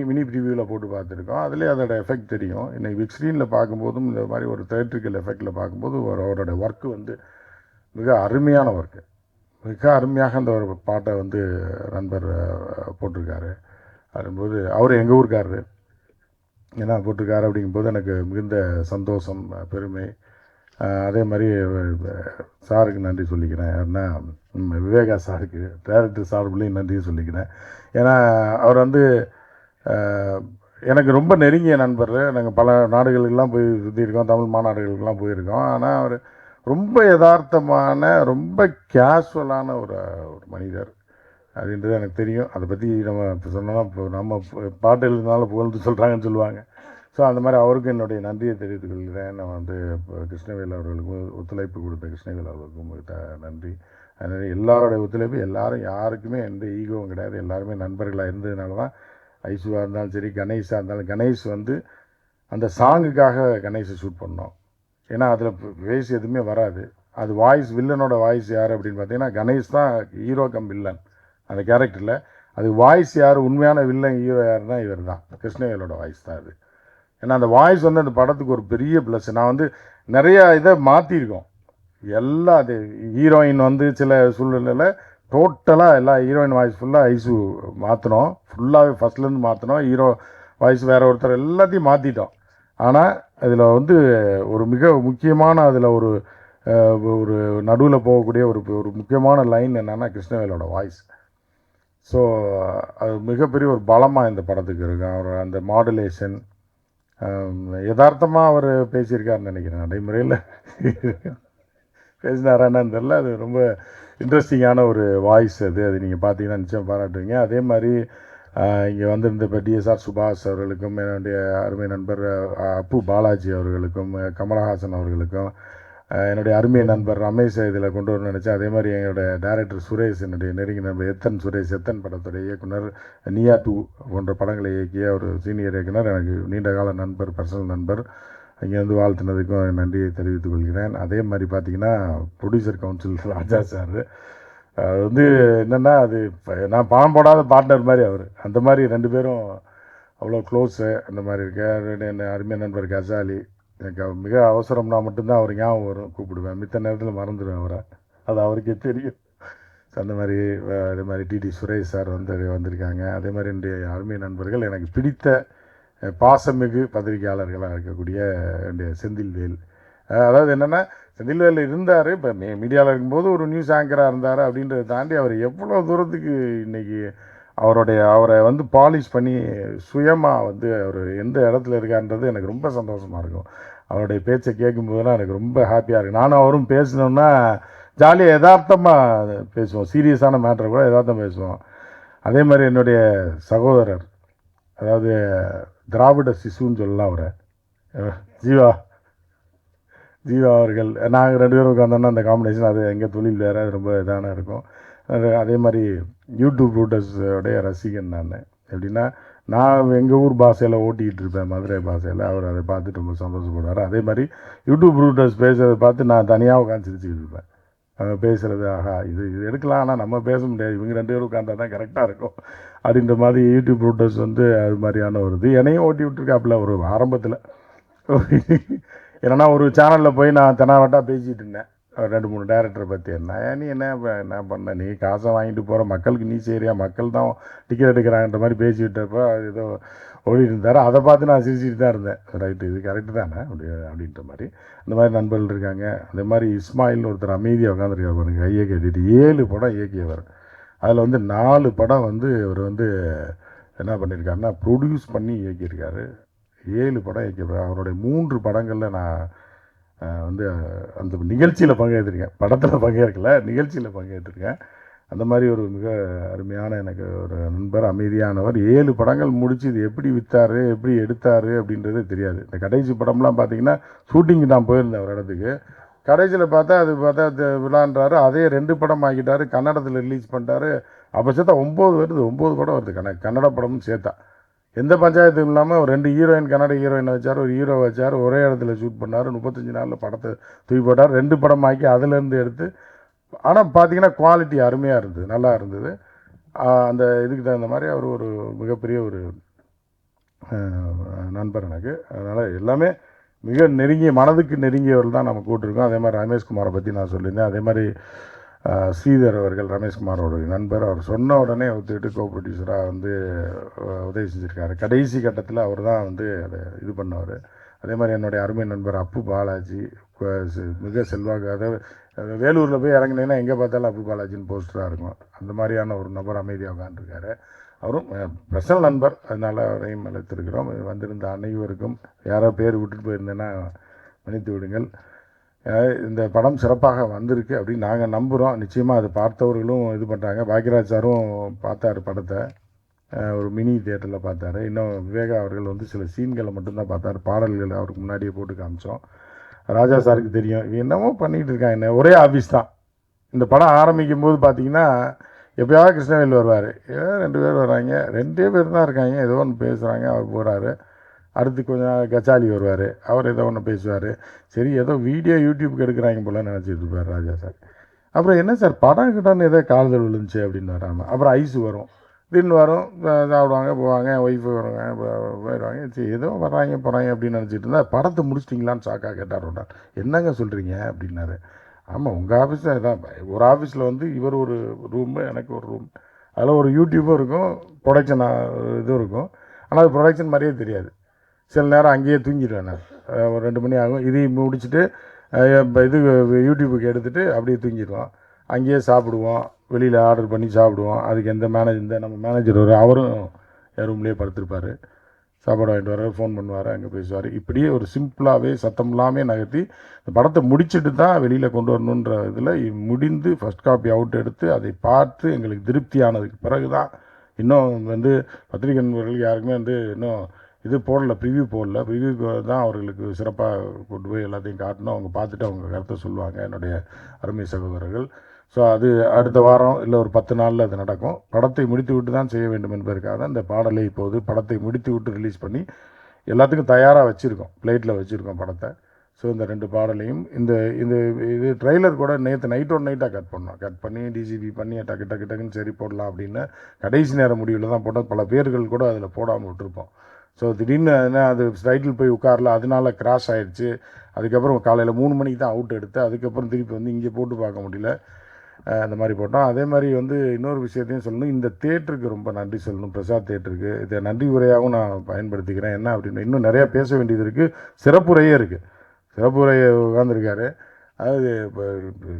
மினி ப்ரிவியூவில் போட்டு பார்த்துருக்கோம். அதுலேயே அதோட எஃபெக்ட் தெரியும். இன்றைக்கி பிக் ஸ்க்ரீனில் பார்க்கும்போதும் இந்த மாதிரி ஒரு தியேட்ரிக்கல் எஃபெக்டில் பார்க்கும்போது அவரோட ஒர்க்கு வந்து மிக அருமையான ஒர்க்கு. மிக அருமையாக அந்த ஒரு பாட்டை வந்து நண்பர் போட்டிருக்காரு. அதும்போது அவர் எங்கள் ஊருக்காரரு, ஏன்னா போட்டிருக்காரு அப்படிங்கும்போது எனக்கு மிகுந்த சந்தோஷம், பெருமை. அதே மாதிரி சாருக்கு நன்றி சொல்லிக்கிறேன். ஏன்னா விவேகா சாருக்கு, டேரக்டர் சார்புலையும் நன்றியை சொல்லிக்கிறேன். ஏன்னா அவர் வந்து எனக்கு ரொம்ப நெருங்கிய நண்பர். நாங்கள் பல நாடுகளுக்கெல்லாம் போய் சுற்றியிருக்கோம், தமிழ் மாநாடுகளுக்கெல்லாம் போயிருக்கோம். ஆனால் அவர் ரொம்ப யதார்த்தமான, ரொம்ப கேஷுவலான ஒரு மனிதர் அப்படின்றது எனக்கு தெரியும். அதை பற்றி நம்ம இப்போ சொன்னோன்னா, இப்போ நம்ம பாட்டு எழுதினாலும் புகழ்ந்து சொல்கிறாங்கன்னு சொல்லுவாங்க. ஸோ அந்த மாதிரி அவருக்கும் என்னுடைய நன்றியை தெரிவித்துக் கொள்கிறேன். நான் வந்து இப்போ கிருஷ்ணவேல் அவர்களுக்கும் ஒத்துழைப்பு கொடுத்த கிருஷ்ணவேல் அவர்களுக்கும் நன்றி. அதனால் எல்லாரோடைய ஒத்துழைப்பு, எல்லாரும் யாருக்குமே எந்த ஈகோவும் கிடையாது. எல்லாருமே நண்பர்களாக இருந்ததுனால தான் ஐசுவாக இருந்தாலும் சரி, கணேஷாக இருந்தாலும், கணேஷ் வந்து அந்த சாங்குக்காக கணேஷை ஷூட் பண்ணோம். ஏன்னா அதில் வேஸ் எதுவுமே வராது. அது வாய்ஸ், வில்லனோட வாய்ஸ் யார் அப்படின்னு பார்த்தீங்கன்னா கணேஷ் தான் ஹீரோ கம் வில்லன் அந்த கேரக்டரில். அது வாய்ஸ் யார், உண்மையான வில்லன் ஹீரோ யாருன்னா இவர் தான், கிருஷ்ணவேலோட வாய்ஸ் தான் அது. ஏன்னா அந்த வாய்ஸ் வந்து அந்த படத்துக்கு ஒரு பெரிய ப்ளஸ். நான் வந்து நிறையா இதை மாற்றிருக்கோம். எல்லா அது ஹீரோயின் வந்து சில சூழ்நிலையில் டோட்டலாக எல்லா ஹீரோயின் வாய்ஸ் ஃபுல்லாக ஐசு மாற்றினோம். ஃபுல்லாகவே ஃபஸ்ட்லேருந்து மாற்றினோம். ஹீரோ வாய்ஸ் வேறு ஒருத்தர் எல்லாத்தையும் மாற்றிட்டோம். ஆனால் அதில் வந்து ஒரு மிக முக்கியமான, அதில் ஒரு நடுவில் போகக்கூடிய ஒரு முக்கியமான லைன் என்னென்னா கிருஷ்ணவேலோட வாய்ஸ். ஸோ அது மிகப்பெரிய ஒரு பலமாக இந்த படத்துக்கு இருக்கும். அவர் அந்த மாடுலேஷன் யதார்த்தமாக அவர் பேசியிருக்காருன்னு நினைக்கிறேன். நடைமுறையில் பேசினாரான்னு தெரியல. அது ரொம்ப இன்ட்ரெஸ்டிங்கான ஒரு வாய்ஸ். அது நீங்கள் பார்த்தீங்கன்னா நிச்சயம் பாராட்டுவீங்க. அதே மாதிரி இங்கே வந்திருந்த இப்போ டிஎஸ்ஆர் சுபாஷ் அவர்களுக்கும், என்னுடைய அருமை நண்பர் அப்பு பாலாஜி அவர்களுக்கும், கமலஹாசன் அவர்களுக்கும், என்னுடைய அருமை நண்பர் ரமேஷ் இதில் கொண்டு வரணும்னு நினச்சேன். அதே மாதிரி எங்களுடைய டைரக்டர் சுரேஷ், என்னுடைய நெருங்கிய நண்பர் எத்தன் படத்துடைய இயக்குனர், நியா 2 போன்ற படங்களை இயக்கிய ஒரு சீனியர் இயக்குனர், எனக்கு நீண்ட கால நண்பர், பர்சனல் நண்பர். இங்கே வந்து வாழ்த்துனதுக்கும் நன்றியை தெரிவித்துக் கொள்கிறேன். அதே மாதிரி பார்த்திங்கன்னா ப்ரொடியூசர் கவுன்சில் ராஜா சார், அது வந்து என்னென்னா அது நான் பணம் போடாத பார்ட்னர் மாதிரி அவர், அந்த மாதிரி 2 பேரும் அவ்வளோ க்ளோஸு. அந்த மாதிரி இருக்க என்ன அருமை நண்பர் கசாலி, எனக்கு மிக அவசரம்னா மட்டும்தான் அவர் ஞாபகம் வரும், கூப்பிடுவேன். மித்த நேரத்தில் மறந்துடுவேன் அவரை, அது அவருக்கே தெரியும். அந்த மாதிரி அதே மாதிரி டிடி சுரேஷ் சார் வந்திருக்காங்க. அதே மாதிரி என்னுடைய அருமை நண்பர்கள், எனக்கு பிடித்த பாசமிகு பத்திரிகையாளர்களாக இருக்கக்கூடிய என்னுடைய செந்தில்வேல். அதாவது என்னென்னா செந்தில்வேல் இருந்தார், இப்போ மீடியாவில் இருக்கும்போது ஒரு நியூஸ் ஆங்கராக இருந்தார். அப்படின்றத தாண்டி அவர் எவ்வளோ தூரத்துக்கு இன்றைக்கி அவரை வந்து பாலிஷ் பண்ணி சுயமாக வந்து அவர் எந்த இடத்துல இருக்காருன்றது எனக்கு ரொம்ப சந்தோஷமாக இருக்கும். அவருடைய பேச்சை கேட்கும்போதெல்லாம் எனக்கு ரொம்ப ஹாப்பியாக இருக்குது. நானும் அவரும் பேசினோம்னா ஜாலியாக யதார்த்தமாக பேசுவோம், சீரியஸான மேட்டரை கூட யதார்த்தம் பேசுவோம். அதே மாதிரி என்னுடைய சகோதரர், அதாவது திராவிட சிசுன்னு சொல்லலாம் அவரை, ஜீவா அவர்கள். நாங்கள் 2 பேரும் உட்காந்தோன்னா அந்த காம்பினேஷன், அது எங்கள் தொழில் வேறு, அது ரொம்ப இதான இருக்கும். அதே மாதிரி யூடியூப் ரூட்டர்ஸோடைய ரசிகன் நான். எப்படின்னா நான் எங்கள் ஊர் பாஷையில் ஓட்டிக்கிட்டு இருப்பேன், மதுரை பாஷையில். அவர் அதை பார்த்துட்டு ரொம்ப சந்தோஷப்படுவார். அதே மாதிரி யூடியூப் ரூட்டர்ஸ் பேசுகிறத பார்த்து நான் தனியாக உட்காந்து சிரிச்சுக்கிட்டு இருப்பேன். அவங்க பேசுகிறது ஆஹா இது எடுக்கலாம், ஆனால் நம்ம பேச முடியாது, இவங்க 2 பேரும் உட்காந்தா தான் கரெக்டாக இருக்கும் அப்படின்ற மாதிரி யூடியூப் ரூட்டர்ஸ் வந்து அது மாதிரியான ஒரு இது என்னையும் ஓட்டி விட்டுருக்காப்புல ஒரு ஆரம்பத்தில். ஏன்னா ஒரு சேனலில் போய் நான் தெனாவட்டாக பேசிகிட்டு இருந்தேன் 2-3 டேரக்டரை பற்றி. நீ என்ன பண்ண, நீ காசை வாங்கிட்டு போகிற, மக்களுக்கு நீ சரியா, மக்கள் தான் டிக்கெட் எடுக்கிறாங்கன்ற மாதிரி பேசிக்கிட்டப்போ ஏதோ ஓடிட்டு இருந்தார். அதை பார்த்து நான் சிரிச்சிட்டு தான் இருந்தேன். ரைட்டு, இது கரெக்டு தானே அப்படின்ற மாதிரி. அந்த மாதிரி நண்பர்கள் இருக்காங்க. அதே மாதிரி இஸ்மாயில்னு ஒருத்தர் அமைதியாக உட்காந்துருக்காரு பாருங்க, கையை கட்டிட்டு 7 படம் இயக்கியவர். அதில் வந்து 4 படம் வந்து இவர் வந்து என்ன பண்ணியிருக்காருன்னா ப்ரொடியூஸ் பண்ணி இயக்கியிருக்காரு. 7 படம் இயக்கியிருக்காரு. அவருடைய 3 படங்களில் நான் வந்து அந்த நிகழ்ச்சியில் பங்கேற்றிருக்கேன், படத்தில் பங்கேற்கல, நிகழ்ச்சியில் பங்கேற்றிருக்கேன். அந்த மாதிரி ஒரு மிக அருமையான எனக்கு ஒரு நண்பர், அமைதியானவர். 7 படங்கள் முடித்து இது எப்படி விற்றார், எப்படி எடுத்தார் அப்படின்றது தெரியாது. இந்த கடைசி படம்லாம் பார்த்திங்கன்னா ஷூட்டிங்கு நான் போயிருந்தேன் ஒரு இடத்துக்கு. கடைசியில் பார்த்தா விழான்றாரு, அதே 2 படம் ஆக்கிட்டார், கன்னடத்தில் ரிலீஸ் பண்ணிட்டாரு. அப்போ சேர்த்தா 9 வருது, 9 படம் வருது கன்னட படமும் சேர்த்தா. எந்த பஞ்சாயத்தும் இல்லாமல் ஒரு 2 ஹீரோயின், கன்னட ஹீரோயினை வச்சார், ஒரு ஹீரோ வச்சார், ஒரே இடத்துல ஷூட் பண்ணார். 35 நாளில் படத்தை தூக்கி போட்டார். 2 படம் ஆக்கி அதிலேருந்து எடுத்து. ஆனால் பார்த்தீங்கன்னா குவாலிட்டி அருமையாக இருந்தது, நல்லா இருந்தது. அந்த இதுக்கு தகுந்த மாதிரி அவர் ஒரு மிகப்பெரிய ஒரு நண்பர் எனக்கு. அதனால் எல்லாமே மிக நெருங்கிய, மனதுக்கு நெருங்கியவர்கள் தான் நம்ம கூட்டிருக்கோம். அதே மாதிரி ரமேஷ்குமாரை பற்றி நான் சொல்லியிருந்தேன். அதே மாதிரி ஸ்ரீதர் அவர்கள் ரமேஷ்குமாரோட நண்பர். அவர் சொன்ன உடனே ஒத்துக்கிட்டு கோ ப்ரொடியூசராக வந்து உதவி செஞ்சுருக்காரு. கடைசி கட்டத்தில் அவர் தான் வந்து அதை இது பண்ணவர். அதே மாதிரி என்னுடைய அருமை நண்பர் அப்பு பாலாஜி, மிக செல்வாக்கு. அதாவது வேலூரில் போய் இறங்கினீங்கன்னா எங்கே பார்த்தாலும் அப்பு பாலாஜின்னு போஸ்டராக இருக்கும். அந்த மாதிரியான ஒரு நபர் அமைதியாக உட்காந்துருக்காரு. அவரும் பர்சனல் நண்பர், அதனால் அவரையும் அழைத்திருக்கிறோம். வந்திருந்த அனைவருக்கும் யாரோ பேர் விட்டுட்டு போயிருந்தேன்னா மன்னித்து விடுங்கள். இந்த படம் சிறப்பாக வந்திருக்கு அப்படின்னு நாங்கள் நம்புகிறோம். நிச்சயமாக அதை பார்த்தவர்களும் இது பண்ணுறாங்க. பாக்யராஜ் சாரும் பார்த்தார் படத்தை, ஒரு மினி தியேட்டரில் பார்த்தாரு. இன்னும் விவேகா அவர்கள் வந்து சில சீன்களை மட்டும்தான் பார்த்தார், பாடல்கள் அவருக்கு முன்னாடியே போட்டு காமிச்சோம். ராஜா சாருக்கு தெரியும் என்னமோ பண்ணிகிட்டு இருக்காங்க, என்ன ஒரே ஆஃபீஸ் தான். இந்த படம் ஆரம்பிக்கும் போது பார்த்தீங்கன்னா எப்போயாவது கிருஷ்ணவேல் வருவார், 2 பேர் வர்றாங்க, 2 பேர் தான் இருக்காங்க, ஏதோ ஒன்று பேசுகிறாங்க, அவர் போகிறாரு. அடுத்து கொஞ்சம் கச்சாலி வருவார், அவர் ஏதோ ஒன்று பேசுவார். சரி ஏதோ வீடியோ யூடியூப்க்கு எடுக்கிறாங்க போல நினச்சிட்டு இருப்பார் ராஜா சார். அப்புறம் என்ன சார் படம் கிட்டன்னு ஏதோ கால்தல் விழுந்துச்சு அப்படின்னு வராமல், அப்புறம் ஐஸு வரும், தின்னு வரும், சாப்பிடுவாங்க, போவாங்க, ஒய்ஃபு வருவாங்க, போயிடுவாங்க. சரி ஏதோ வர்றாங்க போகிறாங்க அப்படின்னு நினச்சிட்டு இருந்தால் படத்தை முடிச்சிட்டிங்களான்னு சாக்கா கேட்டார். என்னங்க சொல்கிறீங்க அப்படின்னாரு. ஆமாம், உங்கள் ஆஃபீஸில் இதான், ஒரு ஆஃபீஸில் வந்து இவர் ஒரு ரூமு, எனக்கு ஒரு ரூம், அதில் ஒரு யூடியூப்பும் இருக்கும், ப்ரொடக்ஷன் இதுவும் இருக்கும். ஆனால் அது ப்ரொடக்ஷன் மாதிரியே தெரியாது. சில நேரம் அங்கேயே தூங்கிடுவேன் நான், ஒரு 2 மணி ஆகும். இதையும் முடிச்சுட்டு இது யூடியூபுக்கு எடுத்துகிட்டு அப்படியே தூங்கிடுவோம். அங்கேயே சாப்பிடுவோம், வெளியில் ஆர்டர் பண்ணி சாப்பிடுவோம். அதுக்கு எந்த நம்ம மேனேஜர் வரும், அவரும் என் ரூம்லேயே படுத்திருப்பார். சாப்பாடு வாங்கிட்டு வர, ஃபோன் பண்ணுவார், அங்கே பேசுவார். இப்படியே ஒரு சிம்பிளாகவே சத்தம் இல்லாமல் நகர்த்தி இந்த படத்தை முடிச்சுட்டு தான் வெளியில் கொண்டு வரணுன்ற இதில் முடிந்து ஃபஸ்ட் காப்பி அவுட் எடுத்து அதை பார்த்து எங்களுக்கு திருப்தி ஆனதுக்கு பிறகு தான். இன்னும் வந்து பத்திரிகை நண்பர்கள் யாருக்குமே வந்து இன்னும் இது போடல, ப்ரிவ்யூ போடல. ப்ரிவ்யூக்கு தான் அவர்களுக்கு சிறப்பாக கொண்டு போய் எல்லாத்தையும் காட்டணும். அவங்க பார்த்துட்டு அவங்க கருத்தை சொல்லுவாங்க, என்னுடைய அருமை சகோதரர்கள். ஸோ அது அடுத்த வாரம் இல்லை ஒரு 10 நாளில் அது நடக்கும். படத்தை முடித்து விட்டு தான் செய்ய வேண்டும் என்பதற்காக தான் இந்த பாடலை இப்போது படத்தை முடித்து விட்டு ரிலீஸ் பண்ணி எல்லாத்துக்கும் தயாராக வச்சுருக்கோம், பிளேட்டில் வச்சுருக்கோம் படத்தை. ஸோ இந்த 2 பாடலையும் இந்த இந்த இது ட்ரெய்லர் கூட நேற்று நைட்டோட நைட்டாக கட் பண்ணி டிஜிபி பண்ணி டக்குன்னு சரி போடலாம் அப்படின்னு கடைசி நேர முடிவில் தான் போட்டோம். பல பேர்கள் கூட அதில் போடாமல் விட்டுருப்போம். ஸோ திடீர்னு அது டைட்டில் போய் உட்காரல, அதனால கிராஷ் ஆயிடுச்சு. அதுக்கப்புறம் காலையில் 3 மணிக்கு தான் அவுட் எடுத்து அதுக்கப்புறம் திருப்பி வந்து இங்கே போட்டு பார்க்க முடியல, அந்த மாதிரி போட்டோம். அதே மாதிரி வந்து இன்னொரு விஷயத்தையும் சொல்லணும், இந்த தேட்டருக்கு ரொம்ப நன்றி சொல்லணும், பிரசாத் தேட்டருக்கு. இதை நன்றி உரையாகவும் நான் பயன்படுத்திக்கிறேன். என்ன அப்படின்னு இன்னும் நிறையா பேச வேண்டியது இருக்குது, சிறப்புரையே இருக்குது. சிறப்புரையை உட்காந்துருக்காரு. அதாவது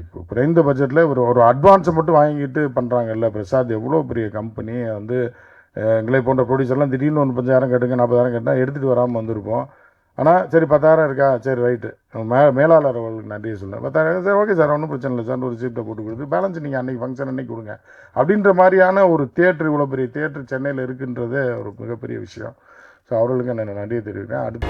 இப்போ குறைந்த பட்ஜெட்டில் ஒரு அட்வான்ஸை மட்டும் வாங்கிட்டு பண்ணுறாங்கல்ல பிரசாத். எவ்வளோ பெரிய கம்பெனி வந்து எங்களை போன்ற ப்ரொடியூசர்லாம் திடீர்னு 35,000 கேட்டுங்க 40,000 கேட்டால் எடுத்துகிட்டு வராமல் வந்திருப்போம். ஆனால் சரி 10,000 இருக்கா, சரி ரைட்டு, மேலாளர் அவர்களுக்கு நன்றியை சொல்லுங்கள். 10,000 சரி ஓகே சார், ஒன்றும் பிரச்சனை இல்லை சார், ஒரு ரிசிப்டை போட்டு கொடுத்து பேலன்ஸ் நீங்கள் அன்றைக்கி ஃபங்க்ஷன் அன்றைக்கி கொடுங்க அப்படின்ற மாதிரியான ஒரு தேட்டர், இவ்வளோ பெரிய தேட்டர் சென்னையில் இருக்குன்றதே ஒரு மிகப்பெரிய விஷயம். ஸோ அவர்களுக்கு நான் நன்றியை தெரிவிக்கிறேன். அடுத்து